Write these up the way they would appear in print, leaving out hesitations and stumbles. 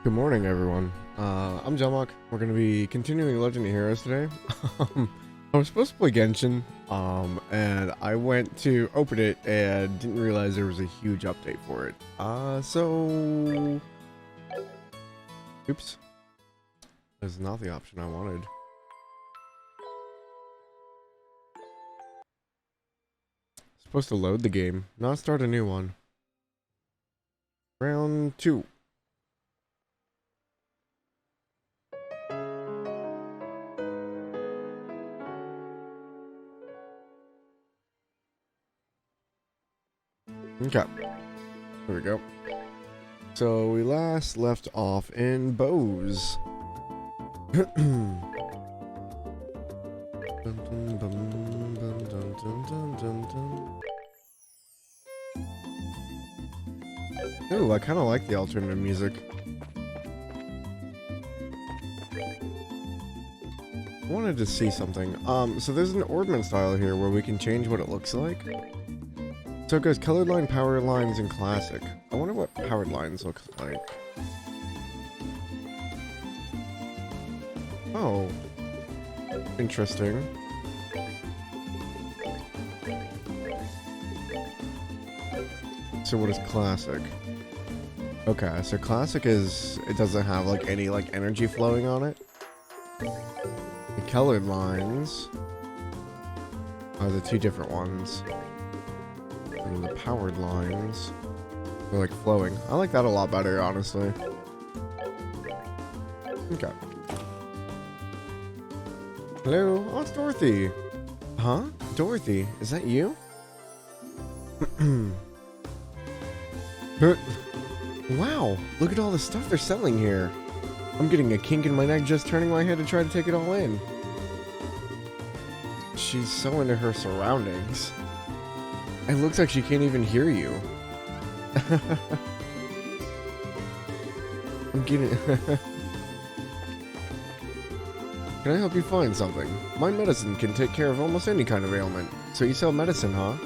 Good morning, everyone. I'm Jelmok. We're going to be continuing Legend of Heroes today. I was supposed to play Genshin, and I went to open it and didn't realize there was a huge update for it. Oops. That's not the option I wanted. Supposed to load the game, not start a new one. Round 2. Okay, here we go. So we last left off in Bose. Ooh, I kind of like the alternative music. I wanted to see something. So there's an ornament style here where we can change what it looks like. So it goes colored line, power lines, and classic. I wonder what powered lines looks like. Oh. Interesting. So what is classic? Okay, so classic is, it doesn't have like any like energy flowing on it. The colored lines are the two different ones. And the powered lines are like flowing. I like that a lot better, honestly. Okay. Hello? Oh, it's Dorothy. Huh? Dorothy, is that you? Wow, look at all the stuff they're selling here. I'm getting a kink in my neck just turning my head to try to take it all in. She's so into her surroundings. It looks like she can't even hear you. I'm getting... Can I help you find something? My medicine can take care of almost any kind of ailment. So you sell medicine, huh?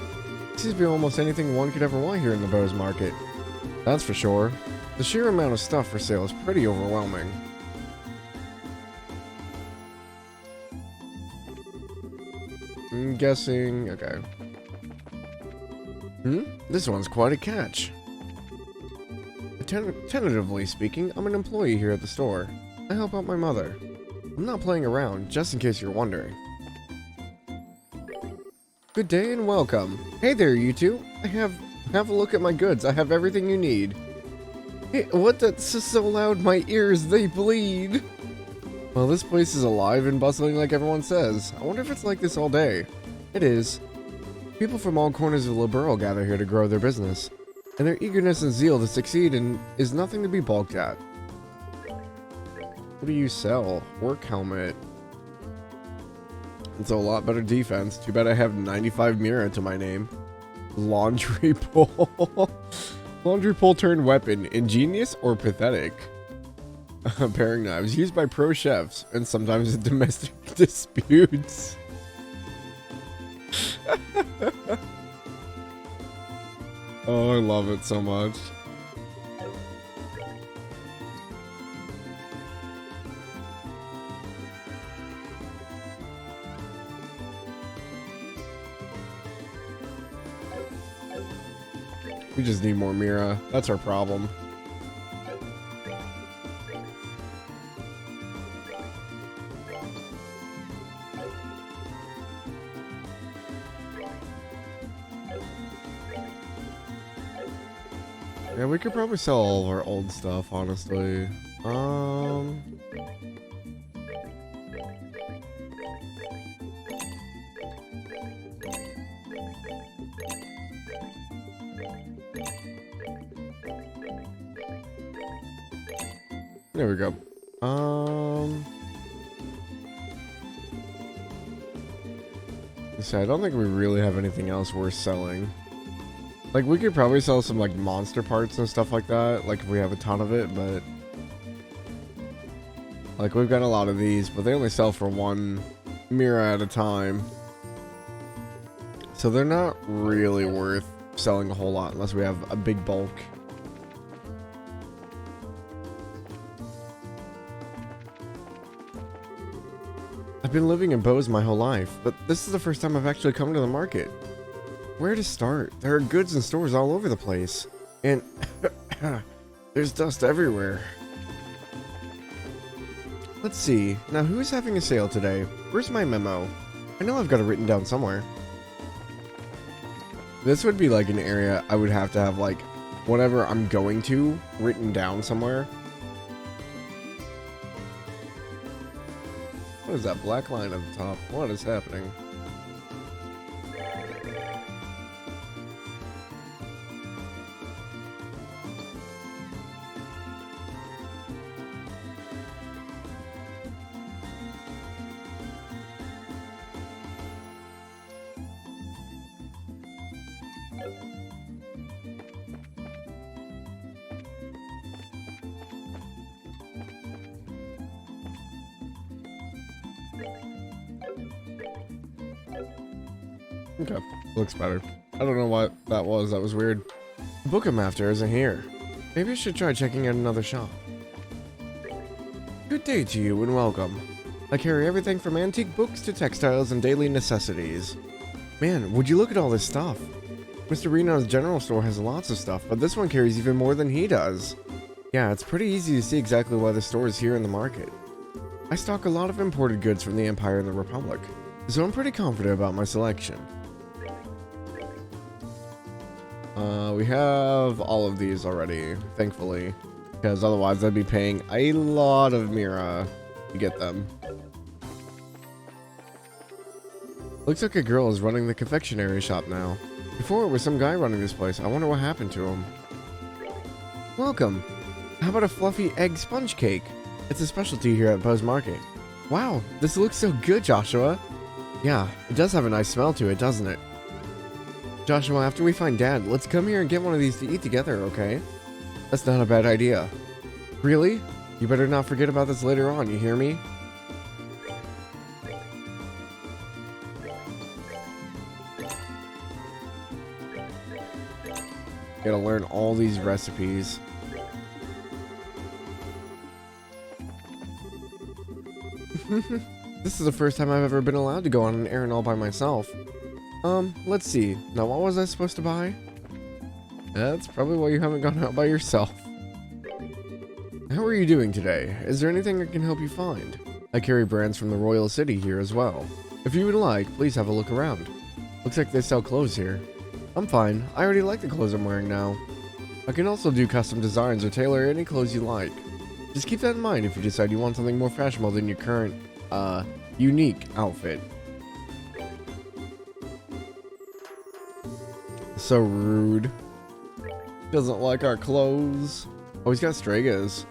Seems to be almost anything one could ever want here in the Bose Market. That's for sure. The sheer amount of stuff for sale is pretty overwhelming. I'm guessing... okay. This one's quite a catch. Tentatively speaking, I'm an employee here at the store. I help out my mother. I'm not playing around, just in case you're wondering. Good day and welcome. Hey there, you two. Have a look at my goods. I have everything you need. Hey, what? That's so loud, my ears, they bleed. Well, this place is alive and bustling like everyone says. I wonder if it's like this all day. It is. People from all corners of Liberl gather here to grow their business, and their eagerness and zeal to succeed is nothing to be balked at. What do you sell? Work helmet. It's a lot better defense. Too bad I have 95 Mira to my name. Laundry pole. Laundry pole turned weapon. Ingenious or pathetic? Paring knives. Used by pro chefs and sometimes in domestic disputes. Oh, I love it so much. We just need more Mira. That's our problem. Yeah, we could probably sell all of our old stuff, honestly. There we go. I don't think we really have anything else worth selling. Like, we could probably sell some, like, monster parts and stuff like that, like, if we have a ton of it, but... like, we've got a lot of these, but they only sell for one Mira at a time. So they're not really worth selling a whole lot unless we have a big bulk. I've been living in Bose my whole life, but this is the first time I've actually come to the market. Where to start? There are goods and stores all over the place. And there's dust everywhere. Let's see. Now, who's having a sale today? Where's my memo? I know I've got it written down somewhere. This would be like an area I would have to have, like, whatever I'm going to written down somewhere. What is that black line at the top? What is happening? Okay, looks better. I don't know what that was. That was weird. The book I'm after isn't here. Maybe I should try checking out another shop. Good day to you and welcome. I carry everything from antique books to textiles and daily necessities. Man, would you look at all this stuff? Mr. Reno's general store has lots of stuff, but this one carries even more than he does. Yeah, it's pretty easy to see exactly why the store is here in the market. I stock a lot of imported goods from the Empire and the Republic, so I'm pretty confident about my selection. We have all of these already, thankfully, because otherwise I'd be paying a lot of Mira to get them. Looks like a girl is running the confectionery shop now. Before it was some guy running this place. I wonder what happened to him. Welcome. How about a fluffy egg sponge cake? It's a specialty here at Bose Market. Wow, this looks so good, Joshua. Yeah, it does have a nice smell to it, doesn't it? Joshua, after we find Dad, let's come here and get one of these to eat together, okay? That's not a bad idea. Really? You better not forget about this later on, you hear me? Gotta learn all these recipes. This is the first time I've ever been allowed to go on an errand all by myself. Let's see. Now, what was I supposed to buy? That's probably why you haven't gone out by yourself. How are you doing today? Is there anything I can help you find? I carry brands from the Royal City here as well. If you would like, please have a look around. Looks like they sell clothes here. I'm fine. I already like the clothes I'm wearing now. I can also do custom designs or tailor any clothes you like. Just keep that in mind if you decide you want something more fashionable than your current, unique outfit. So rude. Doesn't like our clothes. Oh, he's got Stregas.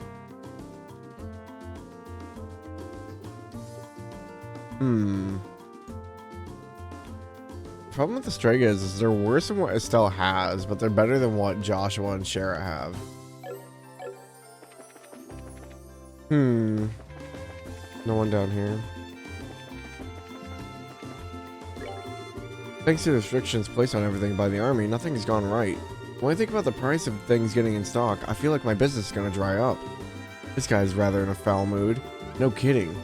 Problem with the Stregas is they're worse than what Estelle has, but they're better than what Joshua and Shara have. No one down here. Thanks to the restrictions placed on everything by the army, nothing has gone right. When I think about the price of things getting in stock, I feel like my business is gonna dry up. This guy's rather in a foul mood. No kidding.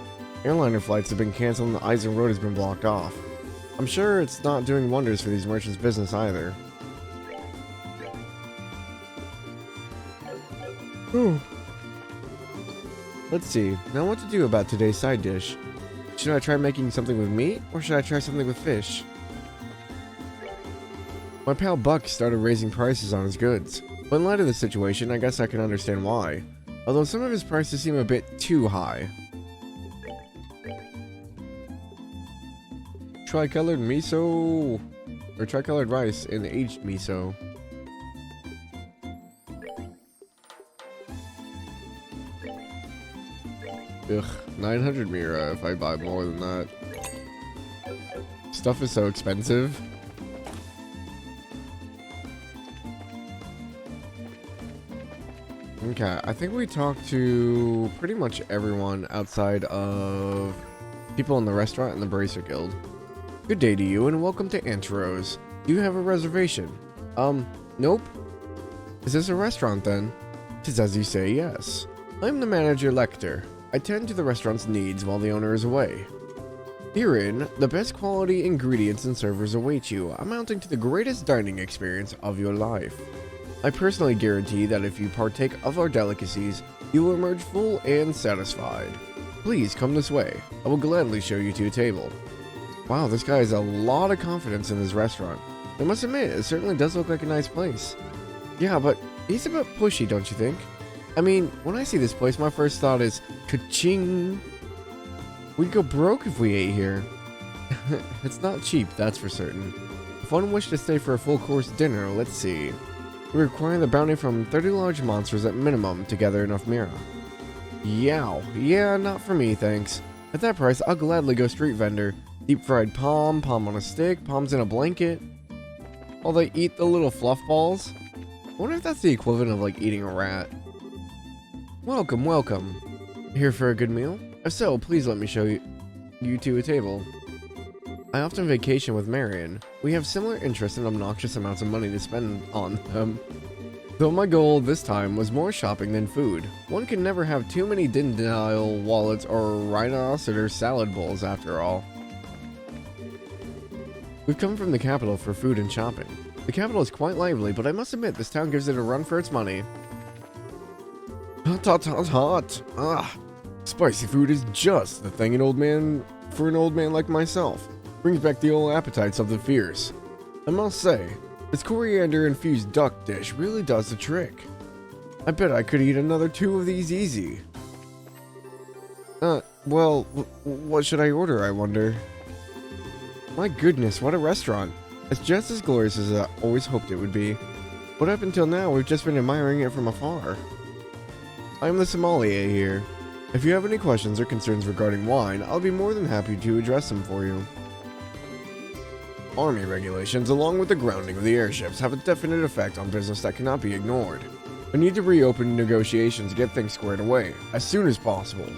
Airliner flights have been canceled and the Eisen Road has been blocked off. I'm sure it's not doing wonders for these merchants' business either. Let's see. Now what to do about today's side dish. Should I try making something with meat, or should I try something with fish? My pal Buck started raising prices on his goods, but in light of the situation, I guess I can understand why. Although some of his prices seem a bit too high. Tricolored miso, or tricolored rice and aged miso. Ugh, 900 Mira if I buy more than that. Stuff is so expensive. Okay, I think we talked to pretty much everyone outside of people in the restaurant and the Bracer Guild. Good day to you and welcome to Anteros. Do you have a reservation? Nope. Is this a restaurant then? 'Tis as you say, yes. I'm the manager Lecter. I tend to the restaurant's needs while the owner is away. Herein, the best quality ingredients and servers await you, amounting to the greatest dining experience of your life. I personally guarantee that if you partake of our delicacies, you will emerge full and satisfied. Please come this way. I will gladly show you to a table. Wow, this guy has a lot of confidence in his restaurant. I must admit, it certainly does look like a nice place. Yeah, but he's a bit pushy, don't you think? I mean, when I see this place, my first thought is, ka-ching! We'd go broke if we ate here. It's not cheap, that's for certain. If one wished to stay for a full course dinner, let's see. We require the bounty from 30 large monsters at minimum to gather enough Mira. Yow. Yeah, not for me, thanks. At that price, I'll gladly go street vendor. Deep fried palm, palm on a stick, palms in a blanket. While they eat the little fluff balls. I wonder if that's the equivalent of like eating a rat. Welcome, welcome. Here for a good meal? If so, please let me show you to a table. I often vacation with Marion. We have similar interests and obnoxious amounts of money to spend on them. Though my goal this time was more shopping than food. One can never have too many Dindile wallets or rhinoceros salad bowls after all. We've come from the capital for food and shopping. The capital is quite lively, but I must admit this town gives it a run for its money. Hot, hot, hot, hot. Ah, spicy food is just the thing for an old man like myself. Brings back the old appetites of the fierce. I must say, this coriander-infused duck dish really does the trick. I bet I could eat another 2 of these easy. Well, what should I order, I wonder? My goodness, what a restaurant. It's just as glorious as I always hoped it would be. But up until now, we've just been admiring it from afar. I'm the sommelier here. If you have any questions or concerns regarding wine, I'll be more than happy to address them for you. Army regulations, along with the grounding of the airships, have a definite effect on business that cannot be ignored. We need to reopen negotiations to get things squared away, as soon as possible.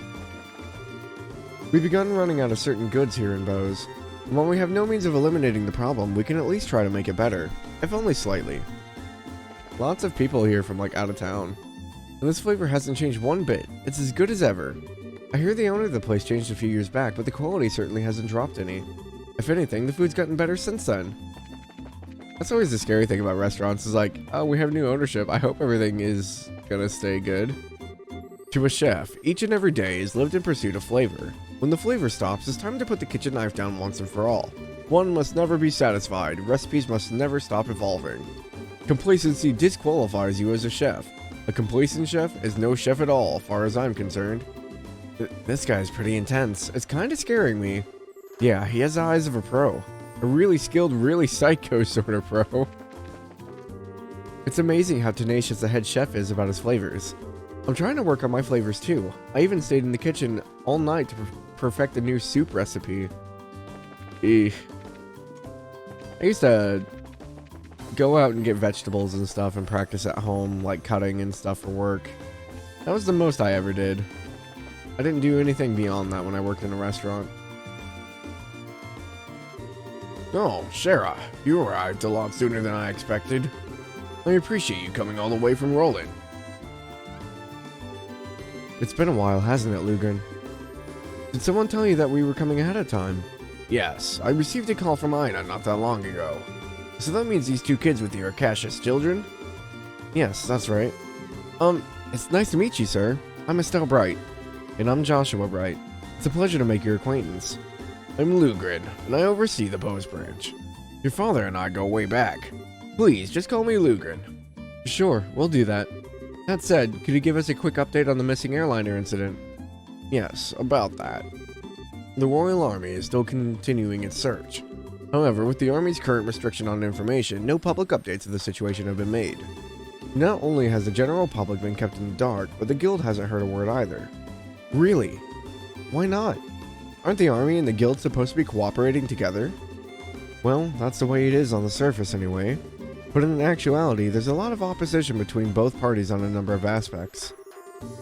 We've begun running out of certain goods here in Bose, and while we have no means of eliminating the problem, we can at least try to make it better, if only slightly. Lots of people here from like out of town, and this flavor hasn't changed one bit. It's as good as ever. I hear the owner of the place changed a few years back, but the quality certainly hasn't dropped any. If anything, the food's gotten better since then. That's always the scary thing about restaurants, is like, oh, we have new ownership, I hope everything is gonna stay good. To a chef, each and every day is lived in pursuit of flavor. When the flavor stops, it's time to put the kitchen knife down once and for all. One must never be satisfied, recipes must never stop evolving. Complacency disqualifies you as a chef. A complacent chef is no chef at all, as far as I'm concerned. This guy's pretty intense, it's kinda scaring me. Yeah, he has the eyes of a pro. A really skilled, really psycho sort of pro. It's amazing how tenacious the head chef is about his flavors. I'm trying to work on my flavors too. I even stayed in the kitchen all night to perfect a new soup recipe. I used to go out and get vegetables and stuff and practice at home, like cutting and stuff for work. That was the most I ever did. I didn't do anything beyond that when I worked in a restaurant. Oh, Shara, you arrived a lot sooner than I expected. I appreciate you coming all the way from Roland. It's been a while, hasn't it, Lugren? Did someone tell you that we were coming ahead of time? Yes, I received a call from Ina not that long ago. So that means these 2 kids with you are Cassius children? Yes, that's right. It's nice to meet you, sir. I'm Estelle Bright. And I'm Joshua Bright. It's a pleasure to make your acquaintance. I'm Lugren, and I oversee the Bose branch. Your father and I go way back. Please, just call me Lugren. Sure, we'll do that. That said, could you give us a quick update on the missing airliner incident? Yes, about that. The Royal Army is still continuing its search. However, with the Army's current restriction on information, no public updates of the situation have been made. Not only has the general public been kept in the dark, but the Guild hasn't heard a word either. Really? Why not? Aren't the Army and the Guild supposed to be cooperating together? Well, that's the way it is on the surface anyway. But in actuality, there's a lot of opposition between both parties on a number of aspects.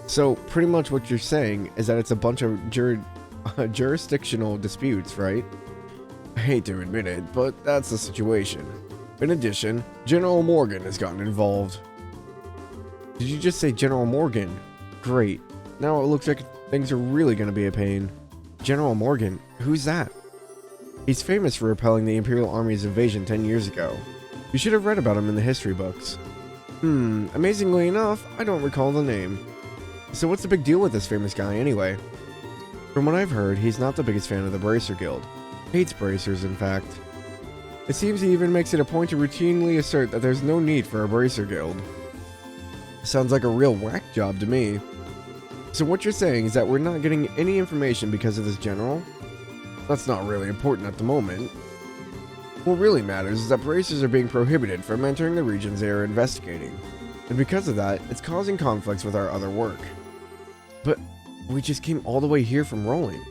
So, pretty much what you're saying is that it's a bunch of jurisdictional disputes, right? I hate to admit it, but that's the situation. In addition, General Morgan has gotten involved. Did you just say General Morgan? Great. Now it looks like things are really going to be a pain. General Morgan? Who's that? He's famous for repelling the Imperial Army's invasion 10 years ago. You should have read about him in the history books. Amazingly enough, I don't recall the name. So what's the big deal with this famous guy anyway? From what I've heard, he's not the biggest fan of the Bracer Guild. Hates Bracers, in fact. It seems he even makes it a point to routinely assert that there's no need for a Bracer Guild. Sounds like a real whack job to me. So what you're saying is that we're not getting any information because of this general? That's not really important at the moment. What really matters is that Bracers are being prohibited from entering the regions they are investigating. And because of that, it's causing conflicts with our other work. But we just came all the way here from Roland.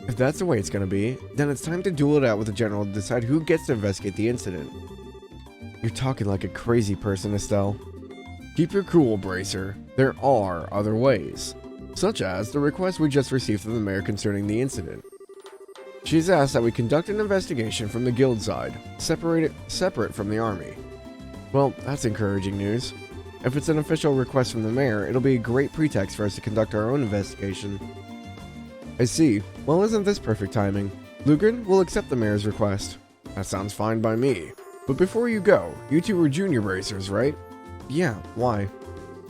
If that's the way it's going to be, then it's time to duel it out with the general to decide who gets to investigate the incident. You're talking like a crazy person, Estelle. Keep your cool, Bracer. There are other ways. Such as the request we just received from the mayor concerning the incident. She's asked that we conduct an investigation from the guild side, separate from the army. Well, that's encouraging news. If it's an official request from the mayor, it'll be a great pretext for us to conduct our own investigation. I see. Well, isn't this perfect timing? Lugren will accept the mayor's request. That sounds fine by me. But before you go, you two were junior bracers, right? Yeah, why?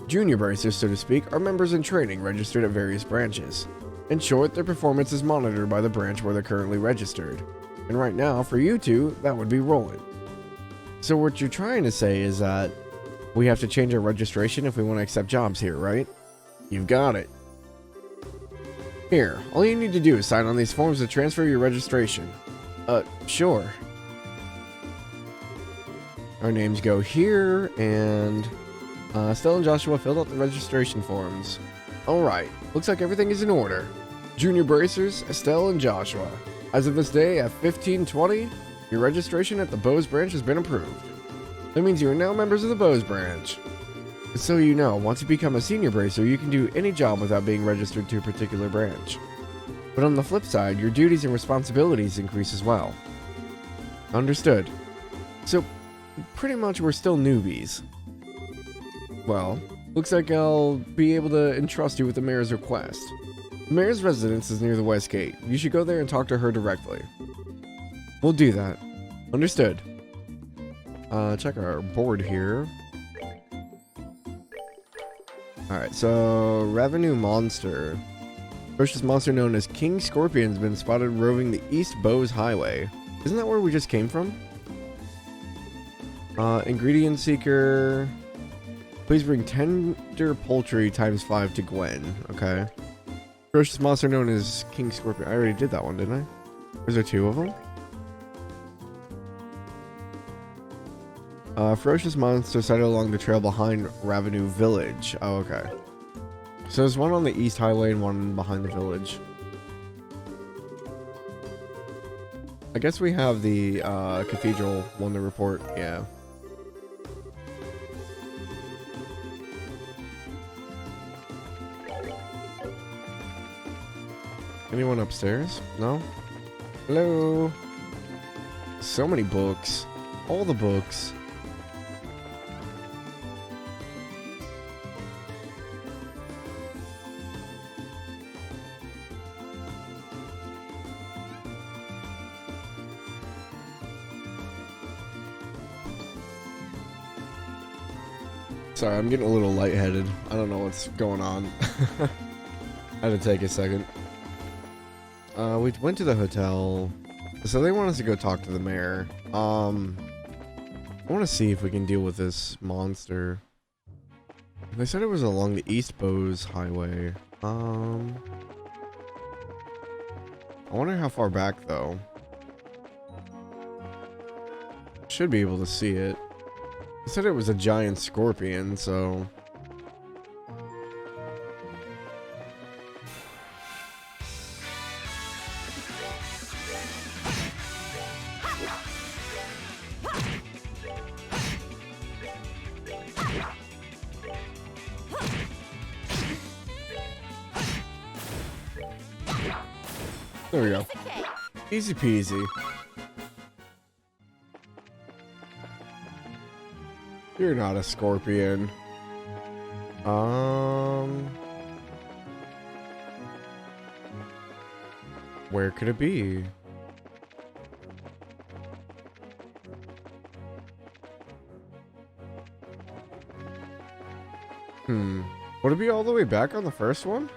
Junior bracers, so to speak, are members in training registered at various branches. In short, their performance is monitored by the branch where they're currently registered. And right now, for you two, that would be Roland. So what you're trying to say is that we have to change our registration if we want to accept jobs here, right? You've got it. Here, all you need to do is sign on these forms to transfer your registration. Sure. Our names go here, and Estelle and Joshua filled out the registration forms. Alright, looks like everything is in order. Junior Bracers, Estelle and Joshua. As of this day at 15:20, your registration at the Bose branch has been approved. That means you are now members of the Bose branch. So you know, once you become a senior bracer, you can do any job without being registered to a particular branch. But on the flip side, your duties and responsibilities increase as well. Understood. So, pretty much we're still newbies. Well, looks like I'll be able to entrust you with the mayor's request. The mayor's residence is near the west gate. You should go there and talk to her directly. We'll do that. Understood. Check our board here. Alright, so revenue monster. Ferocious monster known as King Scorpion has been spotted roving the East Bose Highway. Isn't that where we just came from? Ingredient seeker. Please bring tender poultry ×5 to Gwen. Okay. Ferocious monster known as King Scorpion. I already did that one, didn't I? Or is there two of them? Ferocious monster sighted along the trail behind Ravenue Village. Oh, okay. So there's one on the East Highway and one behind the village. I guess we have the Cathedral one to report. Yeah. Anyone upstairs? No? Hello? So many books. All the books. Sorry, I'm getting a little lightheaded. I don't know what's going on. I had to take a second. We went to the hotel. So they want us to go talk to the mayor. I want to see if we can deal with this monster. They said it was along the East Bose Highway. I wonder how far back, though. Should be able to see it. They said it was a giant scorpion, so... There we go. Easy peasy. You're not a scorpion. Where could it be? Would it be all the way back on the first one?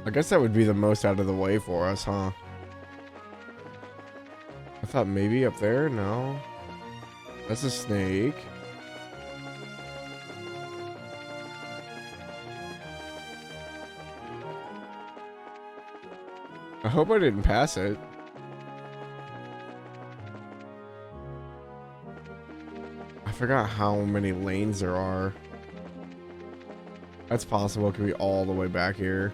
I guess that would be the most out of the way for us, huh? I thought maybe up there? No. That's a snake. I hope I didn't pass it. I forgot how many lanes there are. That's possible. It could be all the way back here.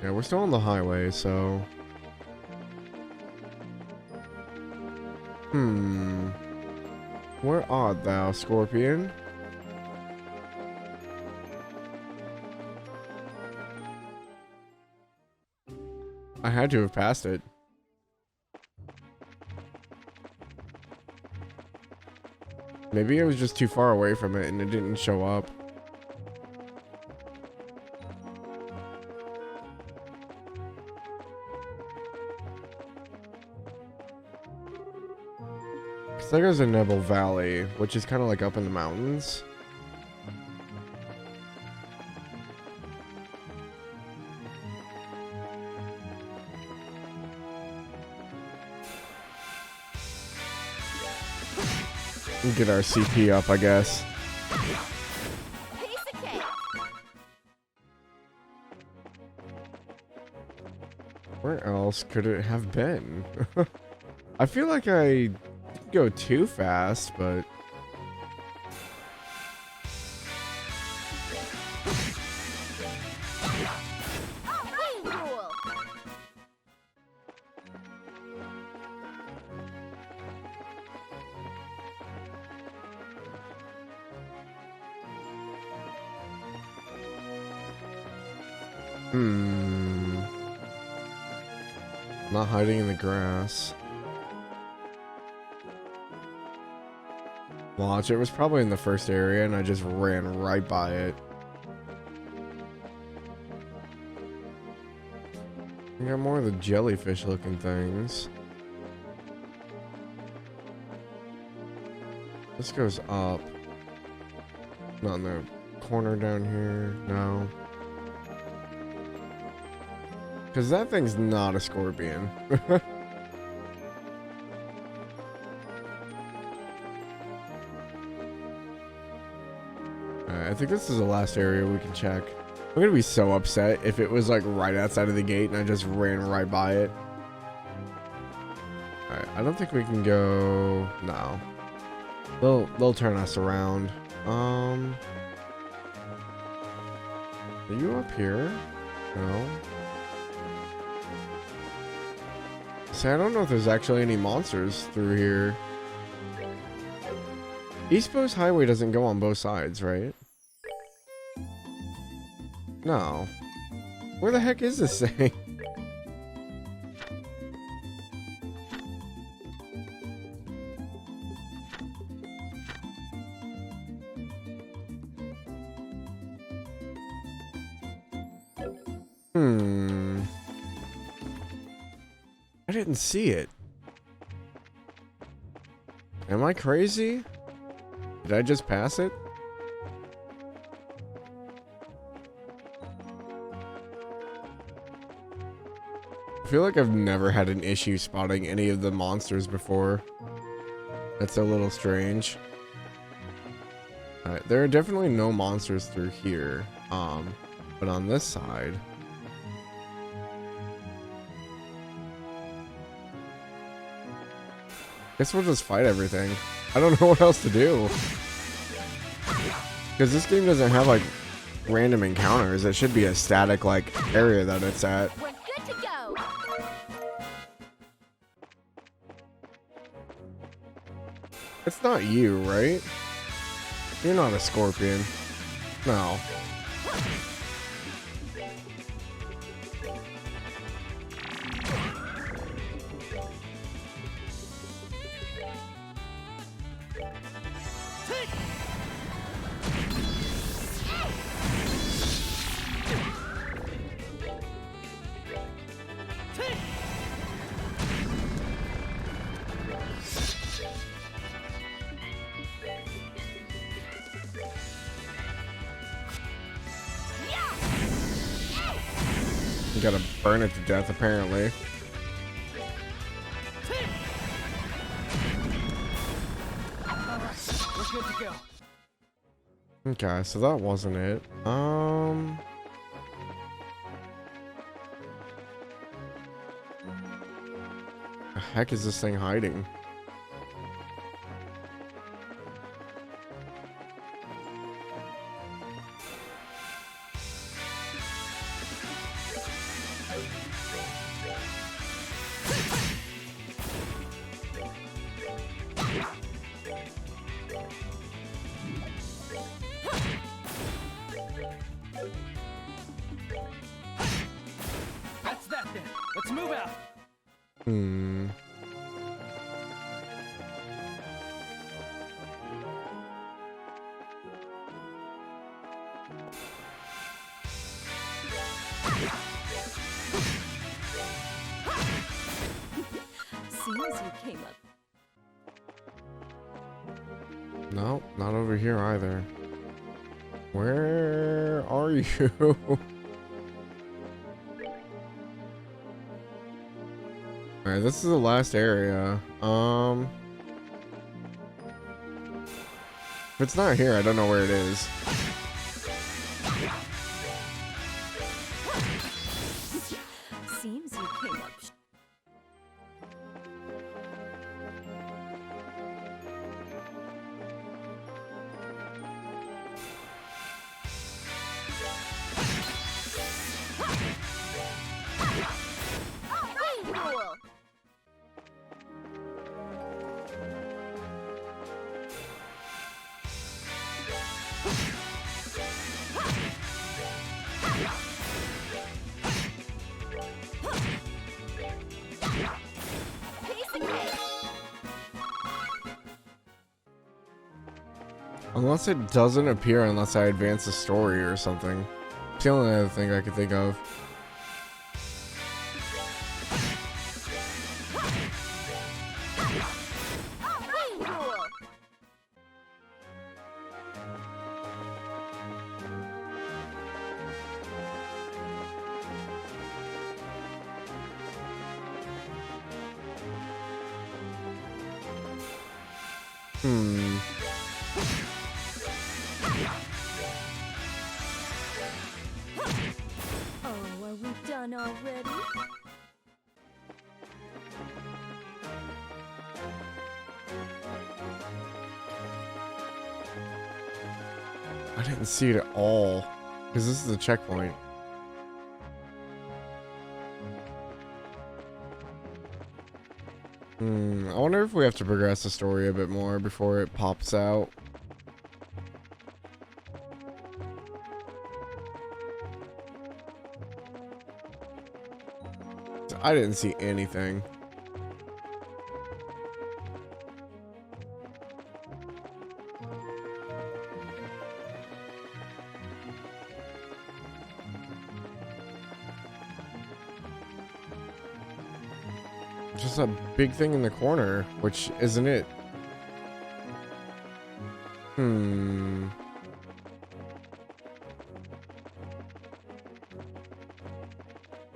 Yeah, we're still on the highway, so... Where art thou, Scorpion? I had to have passed it. Maybe I was just too far away from it and it didn't show up. Cause there goes a Nebel Valley, which is kind of like up in the mountains. Get our CP up, I guess. Where else could it have been? I feel like I didn't go too fast, but... Not hiding in the grass. Watch, it was probably in the first area and I just ran right by it. We got more of the jellyfish looking things. This goes up. Not in the corner down here, no. Because that thing's not a scorpion. I think this is the last area we can check. I'm gonna be so upset if it was like right outside of the gate and I just ran right by it. Alright, I don't think we can go... No. They'll turn us around. Are you up here? No. See, I don't know if there's actually any monsters through here. East Coast Highway doesn't go on both sides, right? No. Where the heck is this thing? I didn't see it. Am I crazy? Did I just pass it? I feel like I've never had an issue spotting any of the monsters before. That's a little strange. Alright, there are definitely no monsters through here. But on this side... Guess we'll just fight everything. I don't know what else to do. Because this game doesn't have, like, random encounters. It should be a static, like, area that it's at. We're good to go. It's not you, right? You're not a scorpion. No. You gotta burn it to death, apparently. We're good to go. Okay, so that wasn't it. The heck is this thing hiding? That's that then. Let's move out. Hmm. Seems you came up. No, not over here either. Where are you? Alright, this is the last area. If it's not here, I don't know where it is. Seems you came up. Cool. Unless it doesn't appear unless I advance the story or something. It's the only other thing I could think of. Hmm. Oh, are we done already? I didn't see it at all. Because this is a checkpoint. I wonder if we have to progress the story a bit more before it pops out. I didn't see anything. Just a big thing in the corner, which isn't it.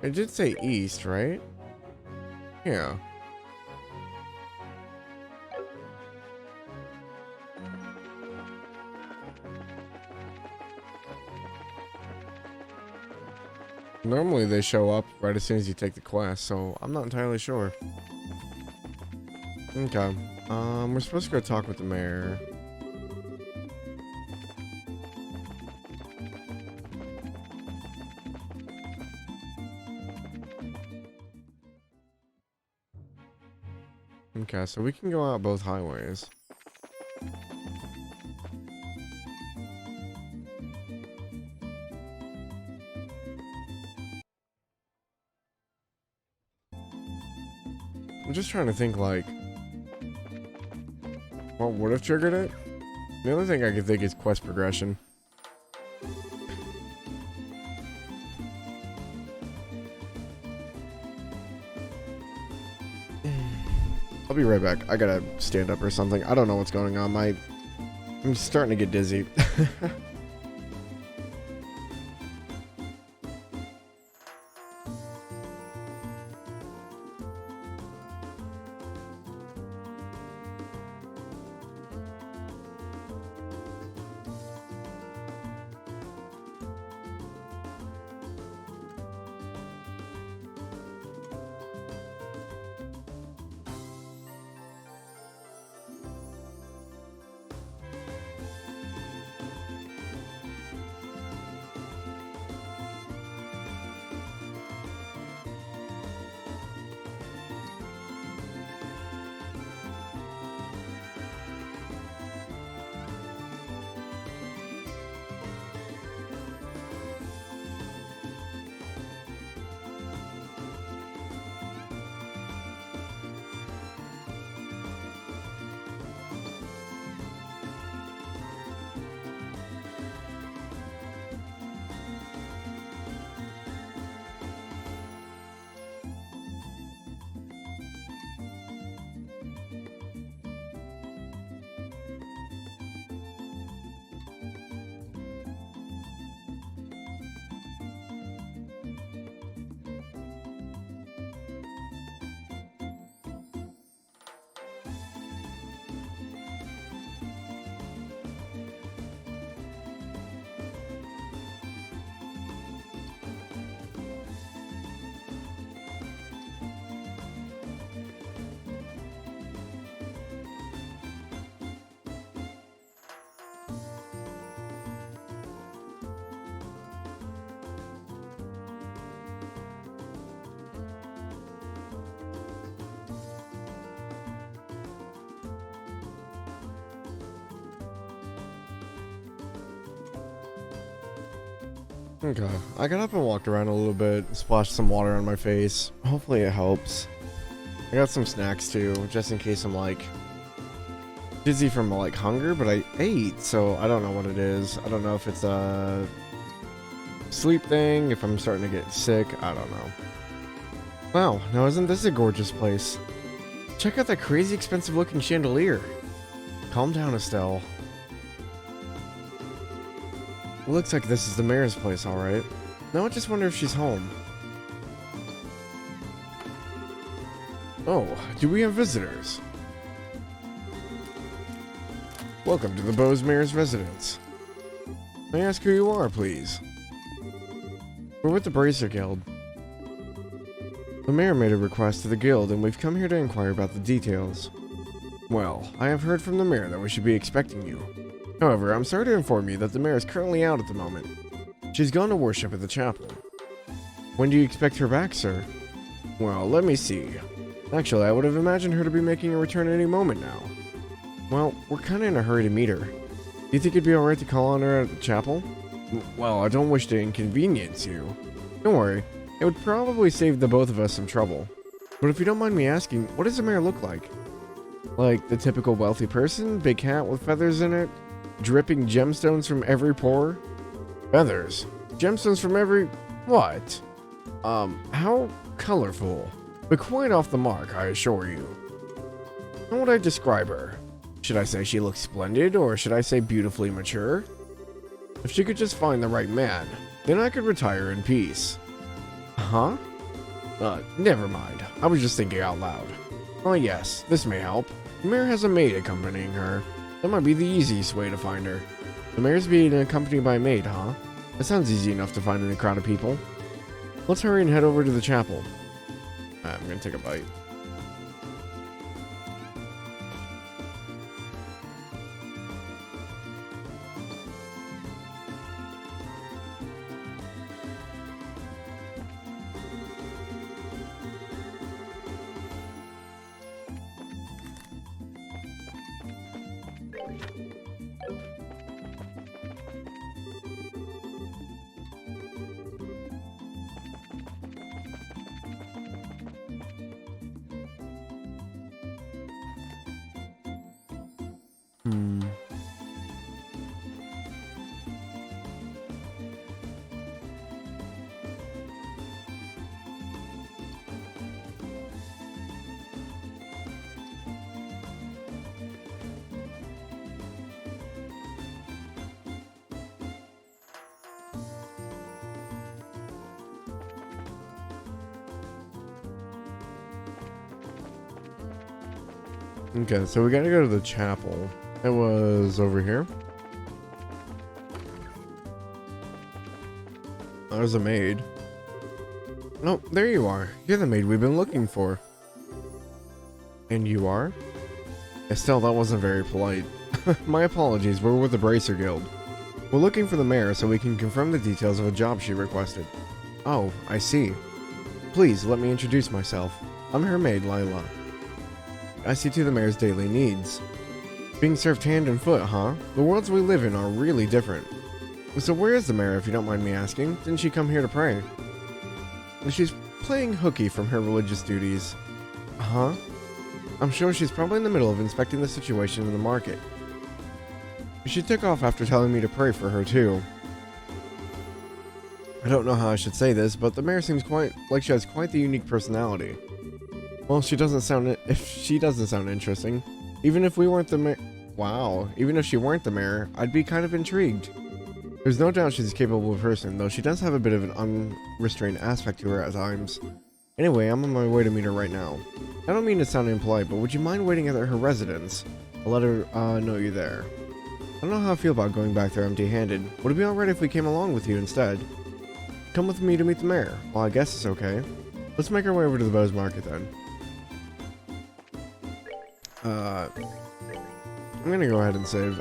It did say east, right? Yeah. Normally they show up right as soon as you take the quest, so I'm not entirely sure. Okay. We're supposed to go talk with the mayor. Okay, so we can go out both highways. I'm just trying to think, like, what would have triggered it? The only thing I can think is quest progression. I'll be right back. I gotta stand up or something. I don't know what's going on. I'm starting to get dizzy. Okay, I got up and walked around a little bit, splashed some water on my face. Hopefully it helps. I got some snacks too, just in case I'm like dizzy from like hunger, but I ate, so I don't know what it is. I don't know if it's a sleep thing, if I'm starting to get sick, I don't know. Wow, now isn't this a gorgeous place? Check out that crazy expensive looking chandelier. Calm down, Estelle. Looks like this is the mayor's place, alright. Now I just wonder if she's home. Oh, do we have visitors? Welcome to the Bose Mayor's residence. May I ask who you are, please? We're with the Bracer Guild. The mayor made a request to the guild, and we've come here to inquire about the details. Well, I have heard from the mayor that we should be expecting you. However, I'm sorry to inform you that the mayor is currently out at the moment. She's gone to worship at the chapel. When do you expect her back, sir? Well, let me see. Actually, I would have imagined her to be making a return any moment now. Well, we're kinda in a hurry to meet her. Do you think it'd be alright to call on her at the chapel? Well, I don't wish to inconvenience you. Don't worry, it would probably save the both of us some trouble. But if you don't mind me asking, what does the mayor look like? Like the typical wealthy person? Big hat with feathers in it? Dripping gemstones from every pore? Feathers? Gemstones from every... what? How colorful. But quite off the mark, I assure you. How would I describe her? Should I say she looks splendid, or should I say beautifully mature? If she could just find the right man, then I could retire in peace. Huh? Never mind. I was just thinking out loud. Oh yes, this may help. The mayor has a maid accompanying her. That might be the easiest way to find her. The mayor's being accompanied by a maid, huh? That sounds easy enough to find in a crowd of people. Let's hurry and head over to the chapel. I'm gonna take a bite. Okay, so we gotta go to the chapel. It was over here. There's a maid. Oh, there you are. You're the maid we've been looking for. And you are? Estelle, that wasn't very polite. My apologies, we're with the Bracer Guild. We're looking for the mayor so we can confirm the details of a job she requested. Oh, I see. Please, let me introduce myself. I'm her maid, Lila. I see to the mayor's daily needs. Being served hand and foot, huh? The worlds we live in are really different. So where is the mayor, if you don't mind me asking? Didn't she come here to pray? She's playing hooky from her religious duties. Huh? I'm sure she's probably in the middle of inspecting the situation in the market. She took off after telling me to pray for her too. I don't know how I should say this, but the mayor seems quite like she has quite the unique personality. Well, if she doesn't sound interesting, even if we weren't the mayor, wow, even if she weren't the mayor, I'd be kind of intrigued. There's no doubt she's a capable person, though she does have a bit of an unrestrained aspect to her at times. Anyway, I'm on my way to meet her right now. I don't mean to sound impolite, but would you mind waiting at her residence? I'll let her know you're there. I don't know how I feel about going back there empty-handed. Would it be alright if we came along with you instead? Come with me to meet the mayor. Well, I guess it's okay. Let's make our way over to the Bose Market then. I'm gonna go ahead and save.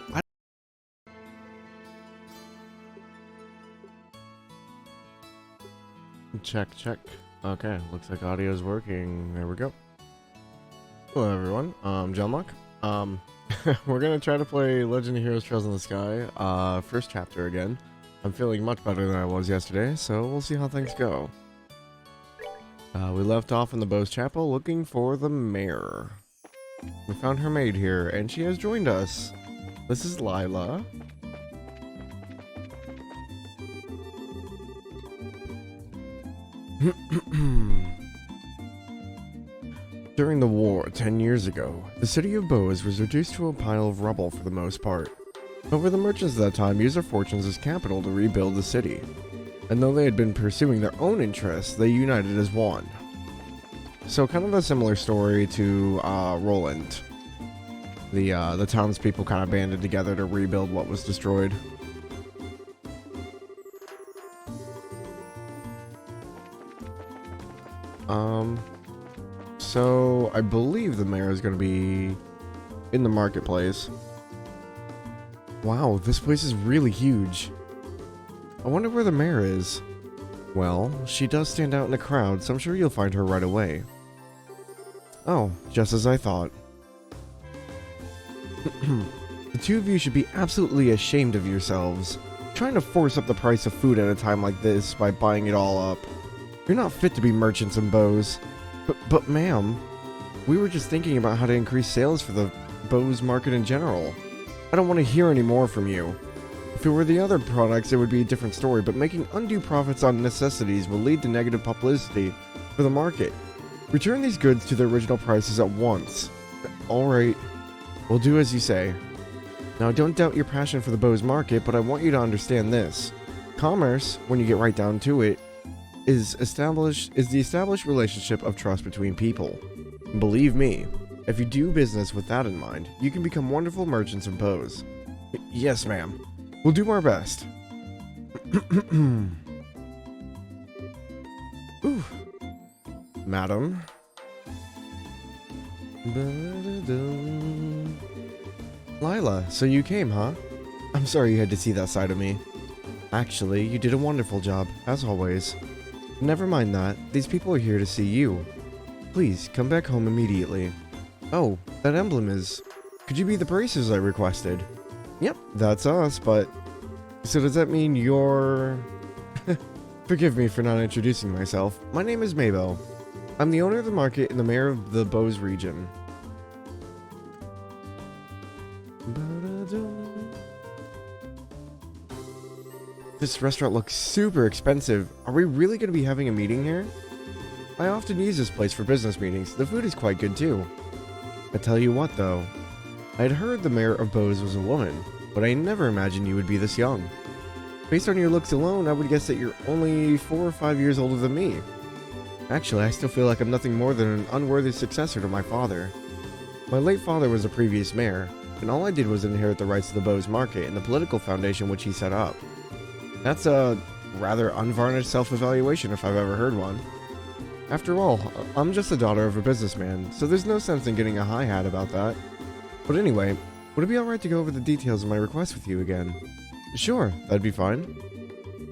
Check. Okay, looks like audio's working. There we go. Hello everyone, John Luck. We're gonna try to play Legend of Heroes Trails in the Sky, first chapter again. I'm feeling much better than I was yesterday, so we'll see how things go. We left off in the Beau's Chapel looking for the mayor. We found her maid here, and she has joined us. This is Lila. During the war 10 years ago, the city of Beau's was reduced to a pile of rubble for the most part. However, the merchants at that time used their fortunes as capital to rebuild the city. And though they had been pursuing their own interests, they united as one. So kind of a similar story to Roland. The townspeople kind of banded together to rebuild what was destroyed. So I believe the mayor is going to be in the marketplace. Wow, this place is really huge. I wonder where the mayor is. Well, she does stand out in the crowd, so I'm sure you'll find her right away. Oh, just as I thought. The two of you should be absolutely ashamed of yourselves. Trying to force up the price of food at a time like this by buying it all up. You're not fit to be merchants in Beau's. But ma'am, we were just thinking about how to increase sales for the Beau's market in general. I don't want to hear any more from you. If it were the other products, it would be a different story, but making undue profits on necessities will lead to negative publicity for the market. Return these goods to their original prices at once. Alright, we'll do as you say. Now, I don't doubt your passion for the Beau's market, but I want you to understand this. Commerce, when you get right down to it, is the established relationship of trust between people. And believe me, if you do business with that in mind, you can become wonderful merchants in Beau's. Yes, ma'am. We'll do our best. Ooh. Madam. Lila, so you came, huh? I'm sorry you had to see that side of me. Actually, you did a wonderful job, as always. Never mind that. These people are here to see you. Please, come back home immediately. Oh, that emblem is... Could you be the bracers I requested? Yep, that's us, but... So does that mean you're... Forgive me for not introducing myself. My name is Mabel. I'm the owner of the market and the mayor of the Beau's region. This restaurant looks super expensive. Are we really going to be having a meeting here? I often use this place for business meetings. The food is quite good too. I tell you what though, I had heard the mayor of Beau's was a woman, but I never imagined you would be this young. Based on your looks alone, I would guess that you're only 4 or 5 years older than me. Actually, I still feel like I'm nothing more than an unworthy successor to my father. My late father was a previous mayor, and all I did was inherit the rights to the Beau's market and the political foundation which he set up. That's a rather unvarnished self-evaluation if I've ever heard one. After all, I'm just the daughter of a businessman, so there's no sense in getting a high hat about that. But anyway, would it be alright to go over the details of my request with you again? Sure, that'd be fine.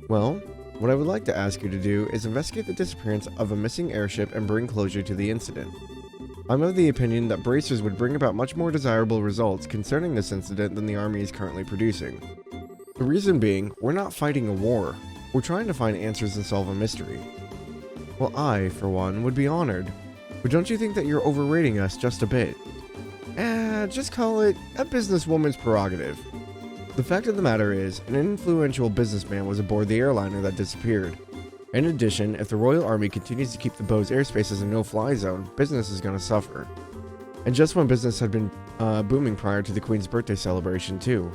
Well, what I would like to ask you to do is investigate the disappearance of a missing airship and bring closure to the incident. I'm of the opinion that bracers would bring about much more desirable results concerning this incident than the army is currently producing. The reason being, we're not fighting a war. We're trying to find answers and solve a mystery. Well, I, for one, would be honored. But don't you think that you're overrating us just a bit? Just call it a businesswoman's prerogative. The fact of the matter is, an influential businessman was aboard the airliner that disappeared. In addition, if the Royal Army continues to keep the Beau's airspace as a no-fly zone, business is going to suffer. And just when business had been booming prior to the Queen's birthday celebration too.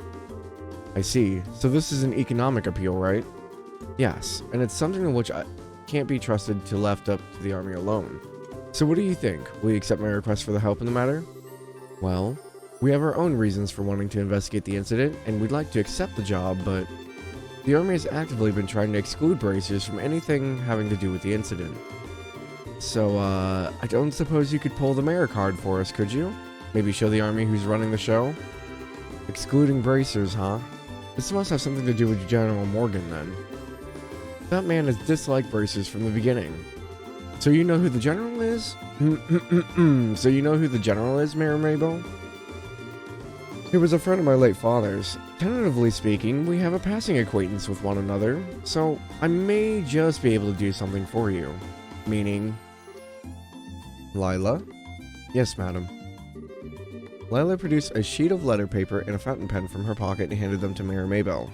I see. So this is an economic appeal, right? Yes, and it's something in which I can't be trusted to left up to the army alone. So what do you think? Will you accept my request for the help in the matter? Well, we have our own reasons for wanting to investigate the incident, and we'd like to accept the job, but the army has actively been trying to exclude bracers from anything having to do with the incident. So, I don't suppose you could pull the mayor card for us, could you? Maybe show the army who's running the show? Excluding bracers, huh? This must have something to do with General Morgan, then. That man has disliked bracers from the beginning. So you know who the general is? So you know who the general is, Mayor Mabel? He was a friend of my late father's. Tentatively speaking, we have a passing acquaintance with one another, so I may just be able to do something for you. Meaning... Lila? Yes, madam. Lila produced a sheet of letter paper and a fountain pen from her pocket and handed them to Mayor Maybell.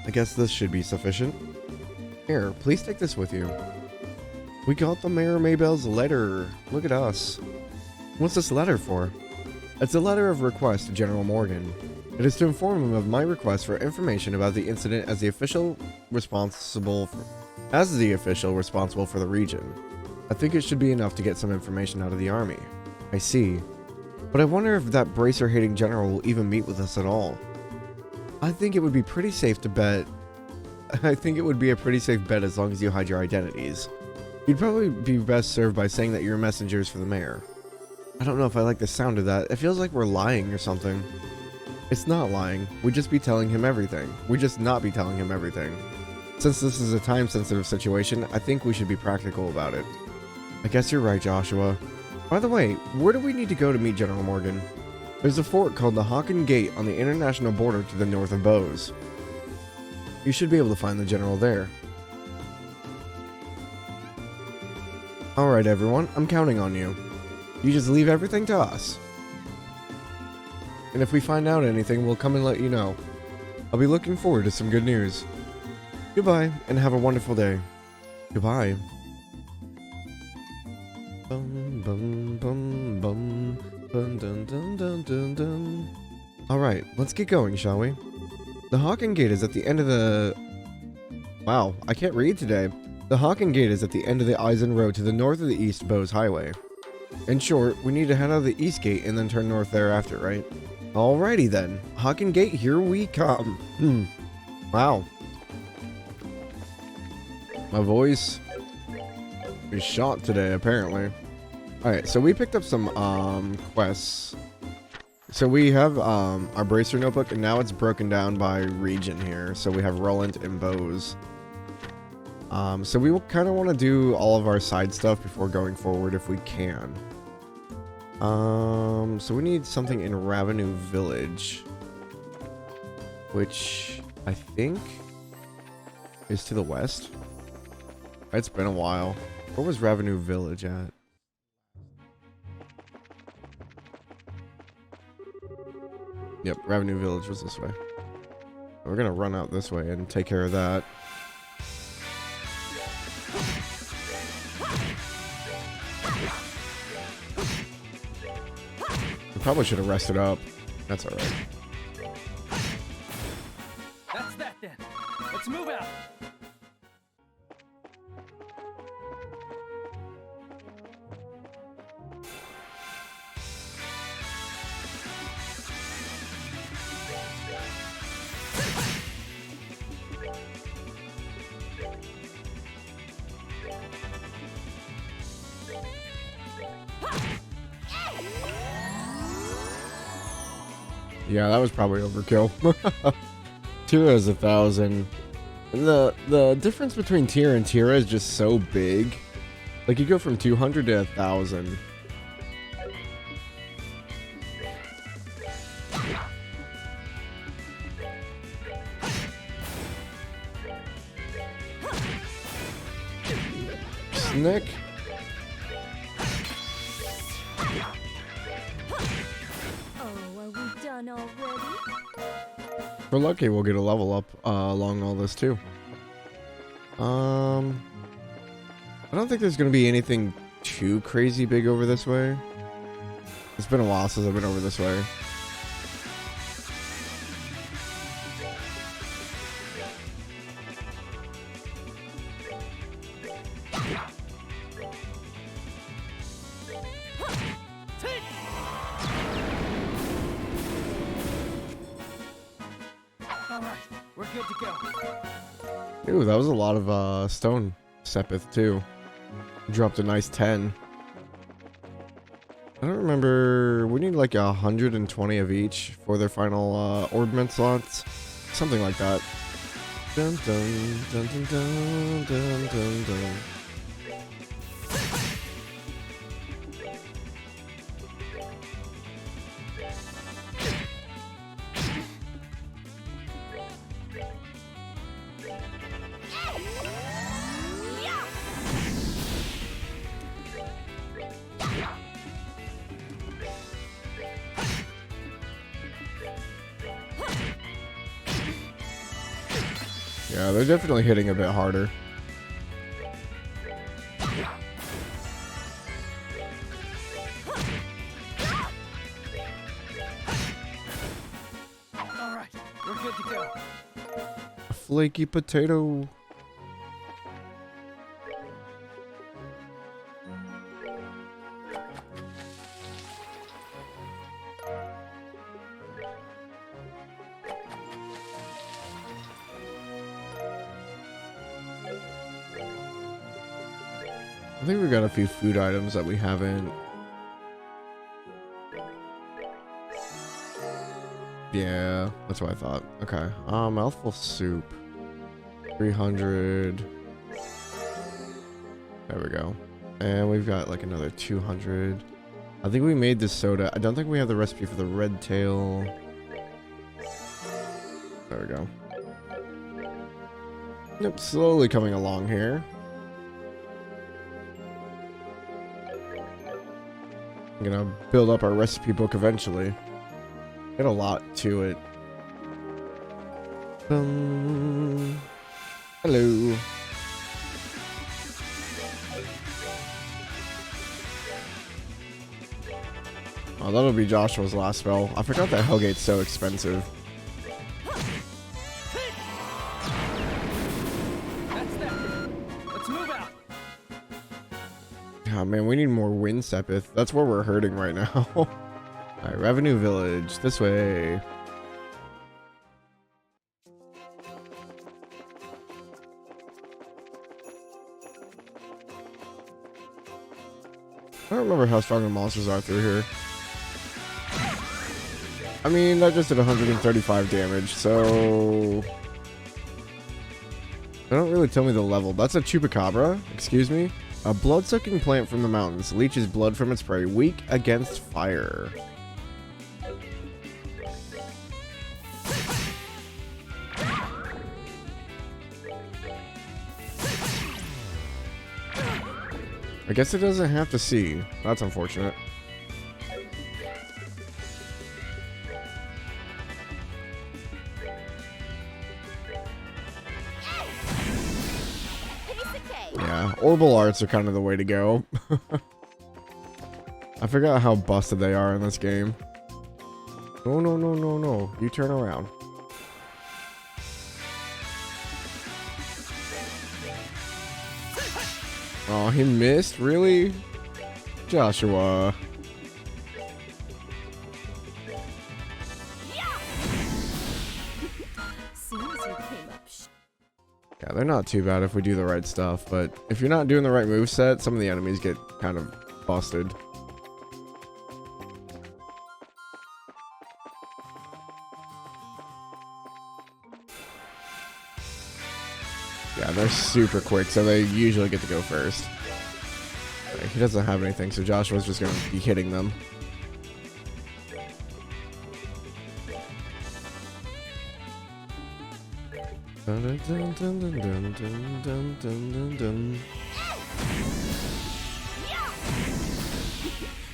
I guess this should be sufficient. Here, please take this with you. We got the Mayor Maybell's letter. Look at us. What's this letter for? It's a letter of request to General Morgan. It is to inform him of my request for information about the incident as the official responsible for the region. I think it should be enough to get some information out of the army. I see. But I wonder if that bracer-hating general will even meet with us at all. I think it would be pretty safe to bet. I think it would be a pretty safe bet as long as you hide your identities. You'd probably be best served by saying that you're messengers for the mayor. I don't know if I like the sound of that. It feels like we're lying or something. It's not lying. We'd just be telling him everything. We'd just not be telling him everything. Since this is a time-sensitive situation, I think we should be practical about it. I guess you're right, Joshua. By the way, where do we need to go to meet General Morgan? There's a fort called the Hawken Gate on the international border to the north of Bose. You should be able to find the general there. Alright everyone, I'm counting on you. You just leave everything to us. And if we find out anything, we'll come and let you know. I'll be looking forward to some good news. Goodbye, and have a wonderful day. Goodbye. Bum, bum, bum, bum. Dun, dun, dun, dun, dun, dun. Alright, let's get going, shall we? The Hawken Gate is at the end of the... Wow, I can't read today. The Hawken Gate is at the end of the Eisen Road to the north of the East Bose Highway. In short, we need to head out of the East Gate and then turn north thereafter, right? Alrighty then. Hawken Gate, here we come. Wow. My voice is shot today, apparently. Alright, so we picked up some quests. So we have our Bracer notebook, and now it's broken down by region here. So we have Roland and Bose. So we will kind of want to do all of our side stuff before going forward if we can. So we need something in Ravenue Village, which I think is to the west. It's been a while. Where was Ravenue Village at? Yep, Ravenue Village was this way. We're gonna run out this way and take care of that. We probably should have rested up. That's alright. That's that then. Let's move out. Yeah, that was probably overkill. Tira is 1,000. And the difference between Tira and Tira is just so big. Like, you go from 200 to 1,000. Snick. If we're lucky, we'll get a level up along all this too. I don't think there's going to be anything too crazy big over this way. It's been a while since I've been over this way. Ooh, that was a lot of stone sepith too. Dropped a nice 10. I don't remember. We need like 120 of each for their final orbment slots, something like that. Dun dun dun dun dun dun dun dun. Yeah, they're definitely hitting a bit harder. All right, we're good to go. A flaky potato. I think we got a few food items that we haven't. Yeah, that's what I thought. Okay. Mouthful soup. 300. There we go. And we've got like another 200. I think we made this soda. I don't think we have the recipe for the red tail. There we go. Yep, slowly coming along here. I'm gonna build up our recipe book eventually. Get a lot to it. Hello. Oh, that'll be Joshua's last spell. I forgot that Hellgate's so expensive. That's that. Let's move out. Oh man, we need more wind sepith. That's where we're hurting right now. Alright, Revenue Village. This way. I don't remember how strong the monsters are through here. I mean, that just did 135 damage, so... They don't really tell me the level. That's a Chupacabra, excuse me. A blood-sucking plant from the mountains. Leeches blood from its prey. Weak against fire. I guess it doesn't have to see. That's unfortunate. Yeah, Orbital Arts are kind of the way to go. I forgot how busted they are in this game. No, no, no, no, no. You turn around. Oh, he missed? Really? Joshua. Seems you came up Yeah, they're not too bad if we do the right stuff, but if you're not doing the right moveset, some of the enemies get kind of busted. Yeah, they're super quick, so they usually get to go first. Okay, he doesn't have anything, so Joshua's just going to be hitting them. Dun, dun, dun, dun, dun, dun, dun, dun, dun, dun.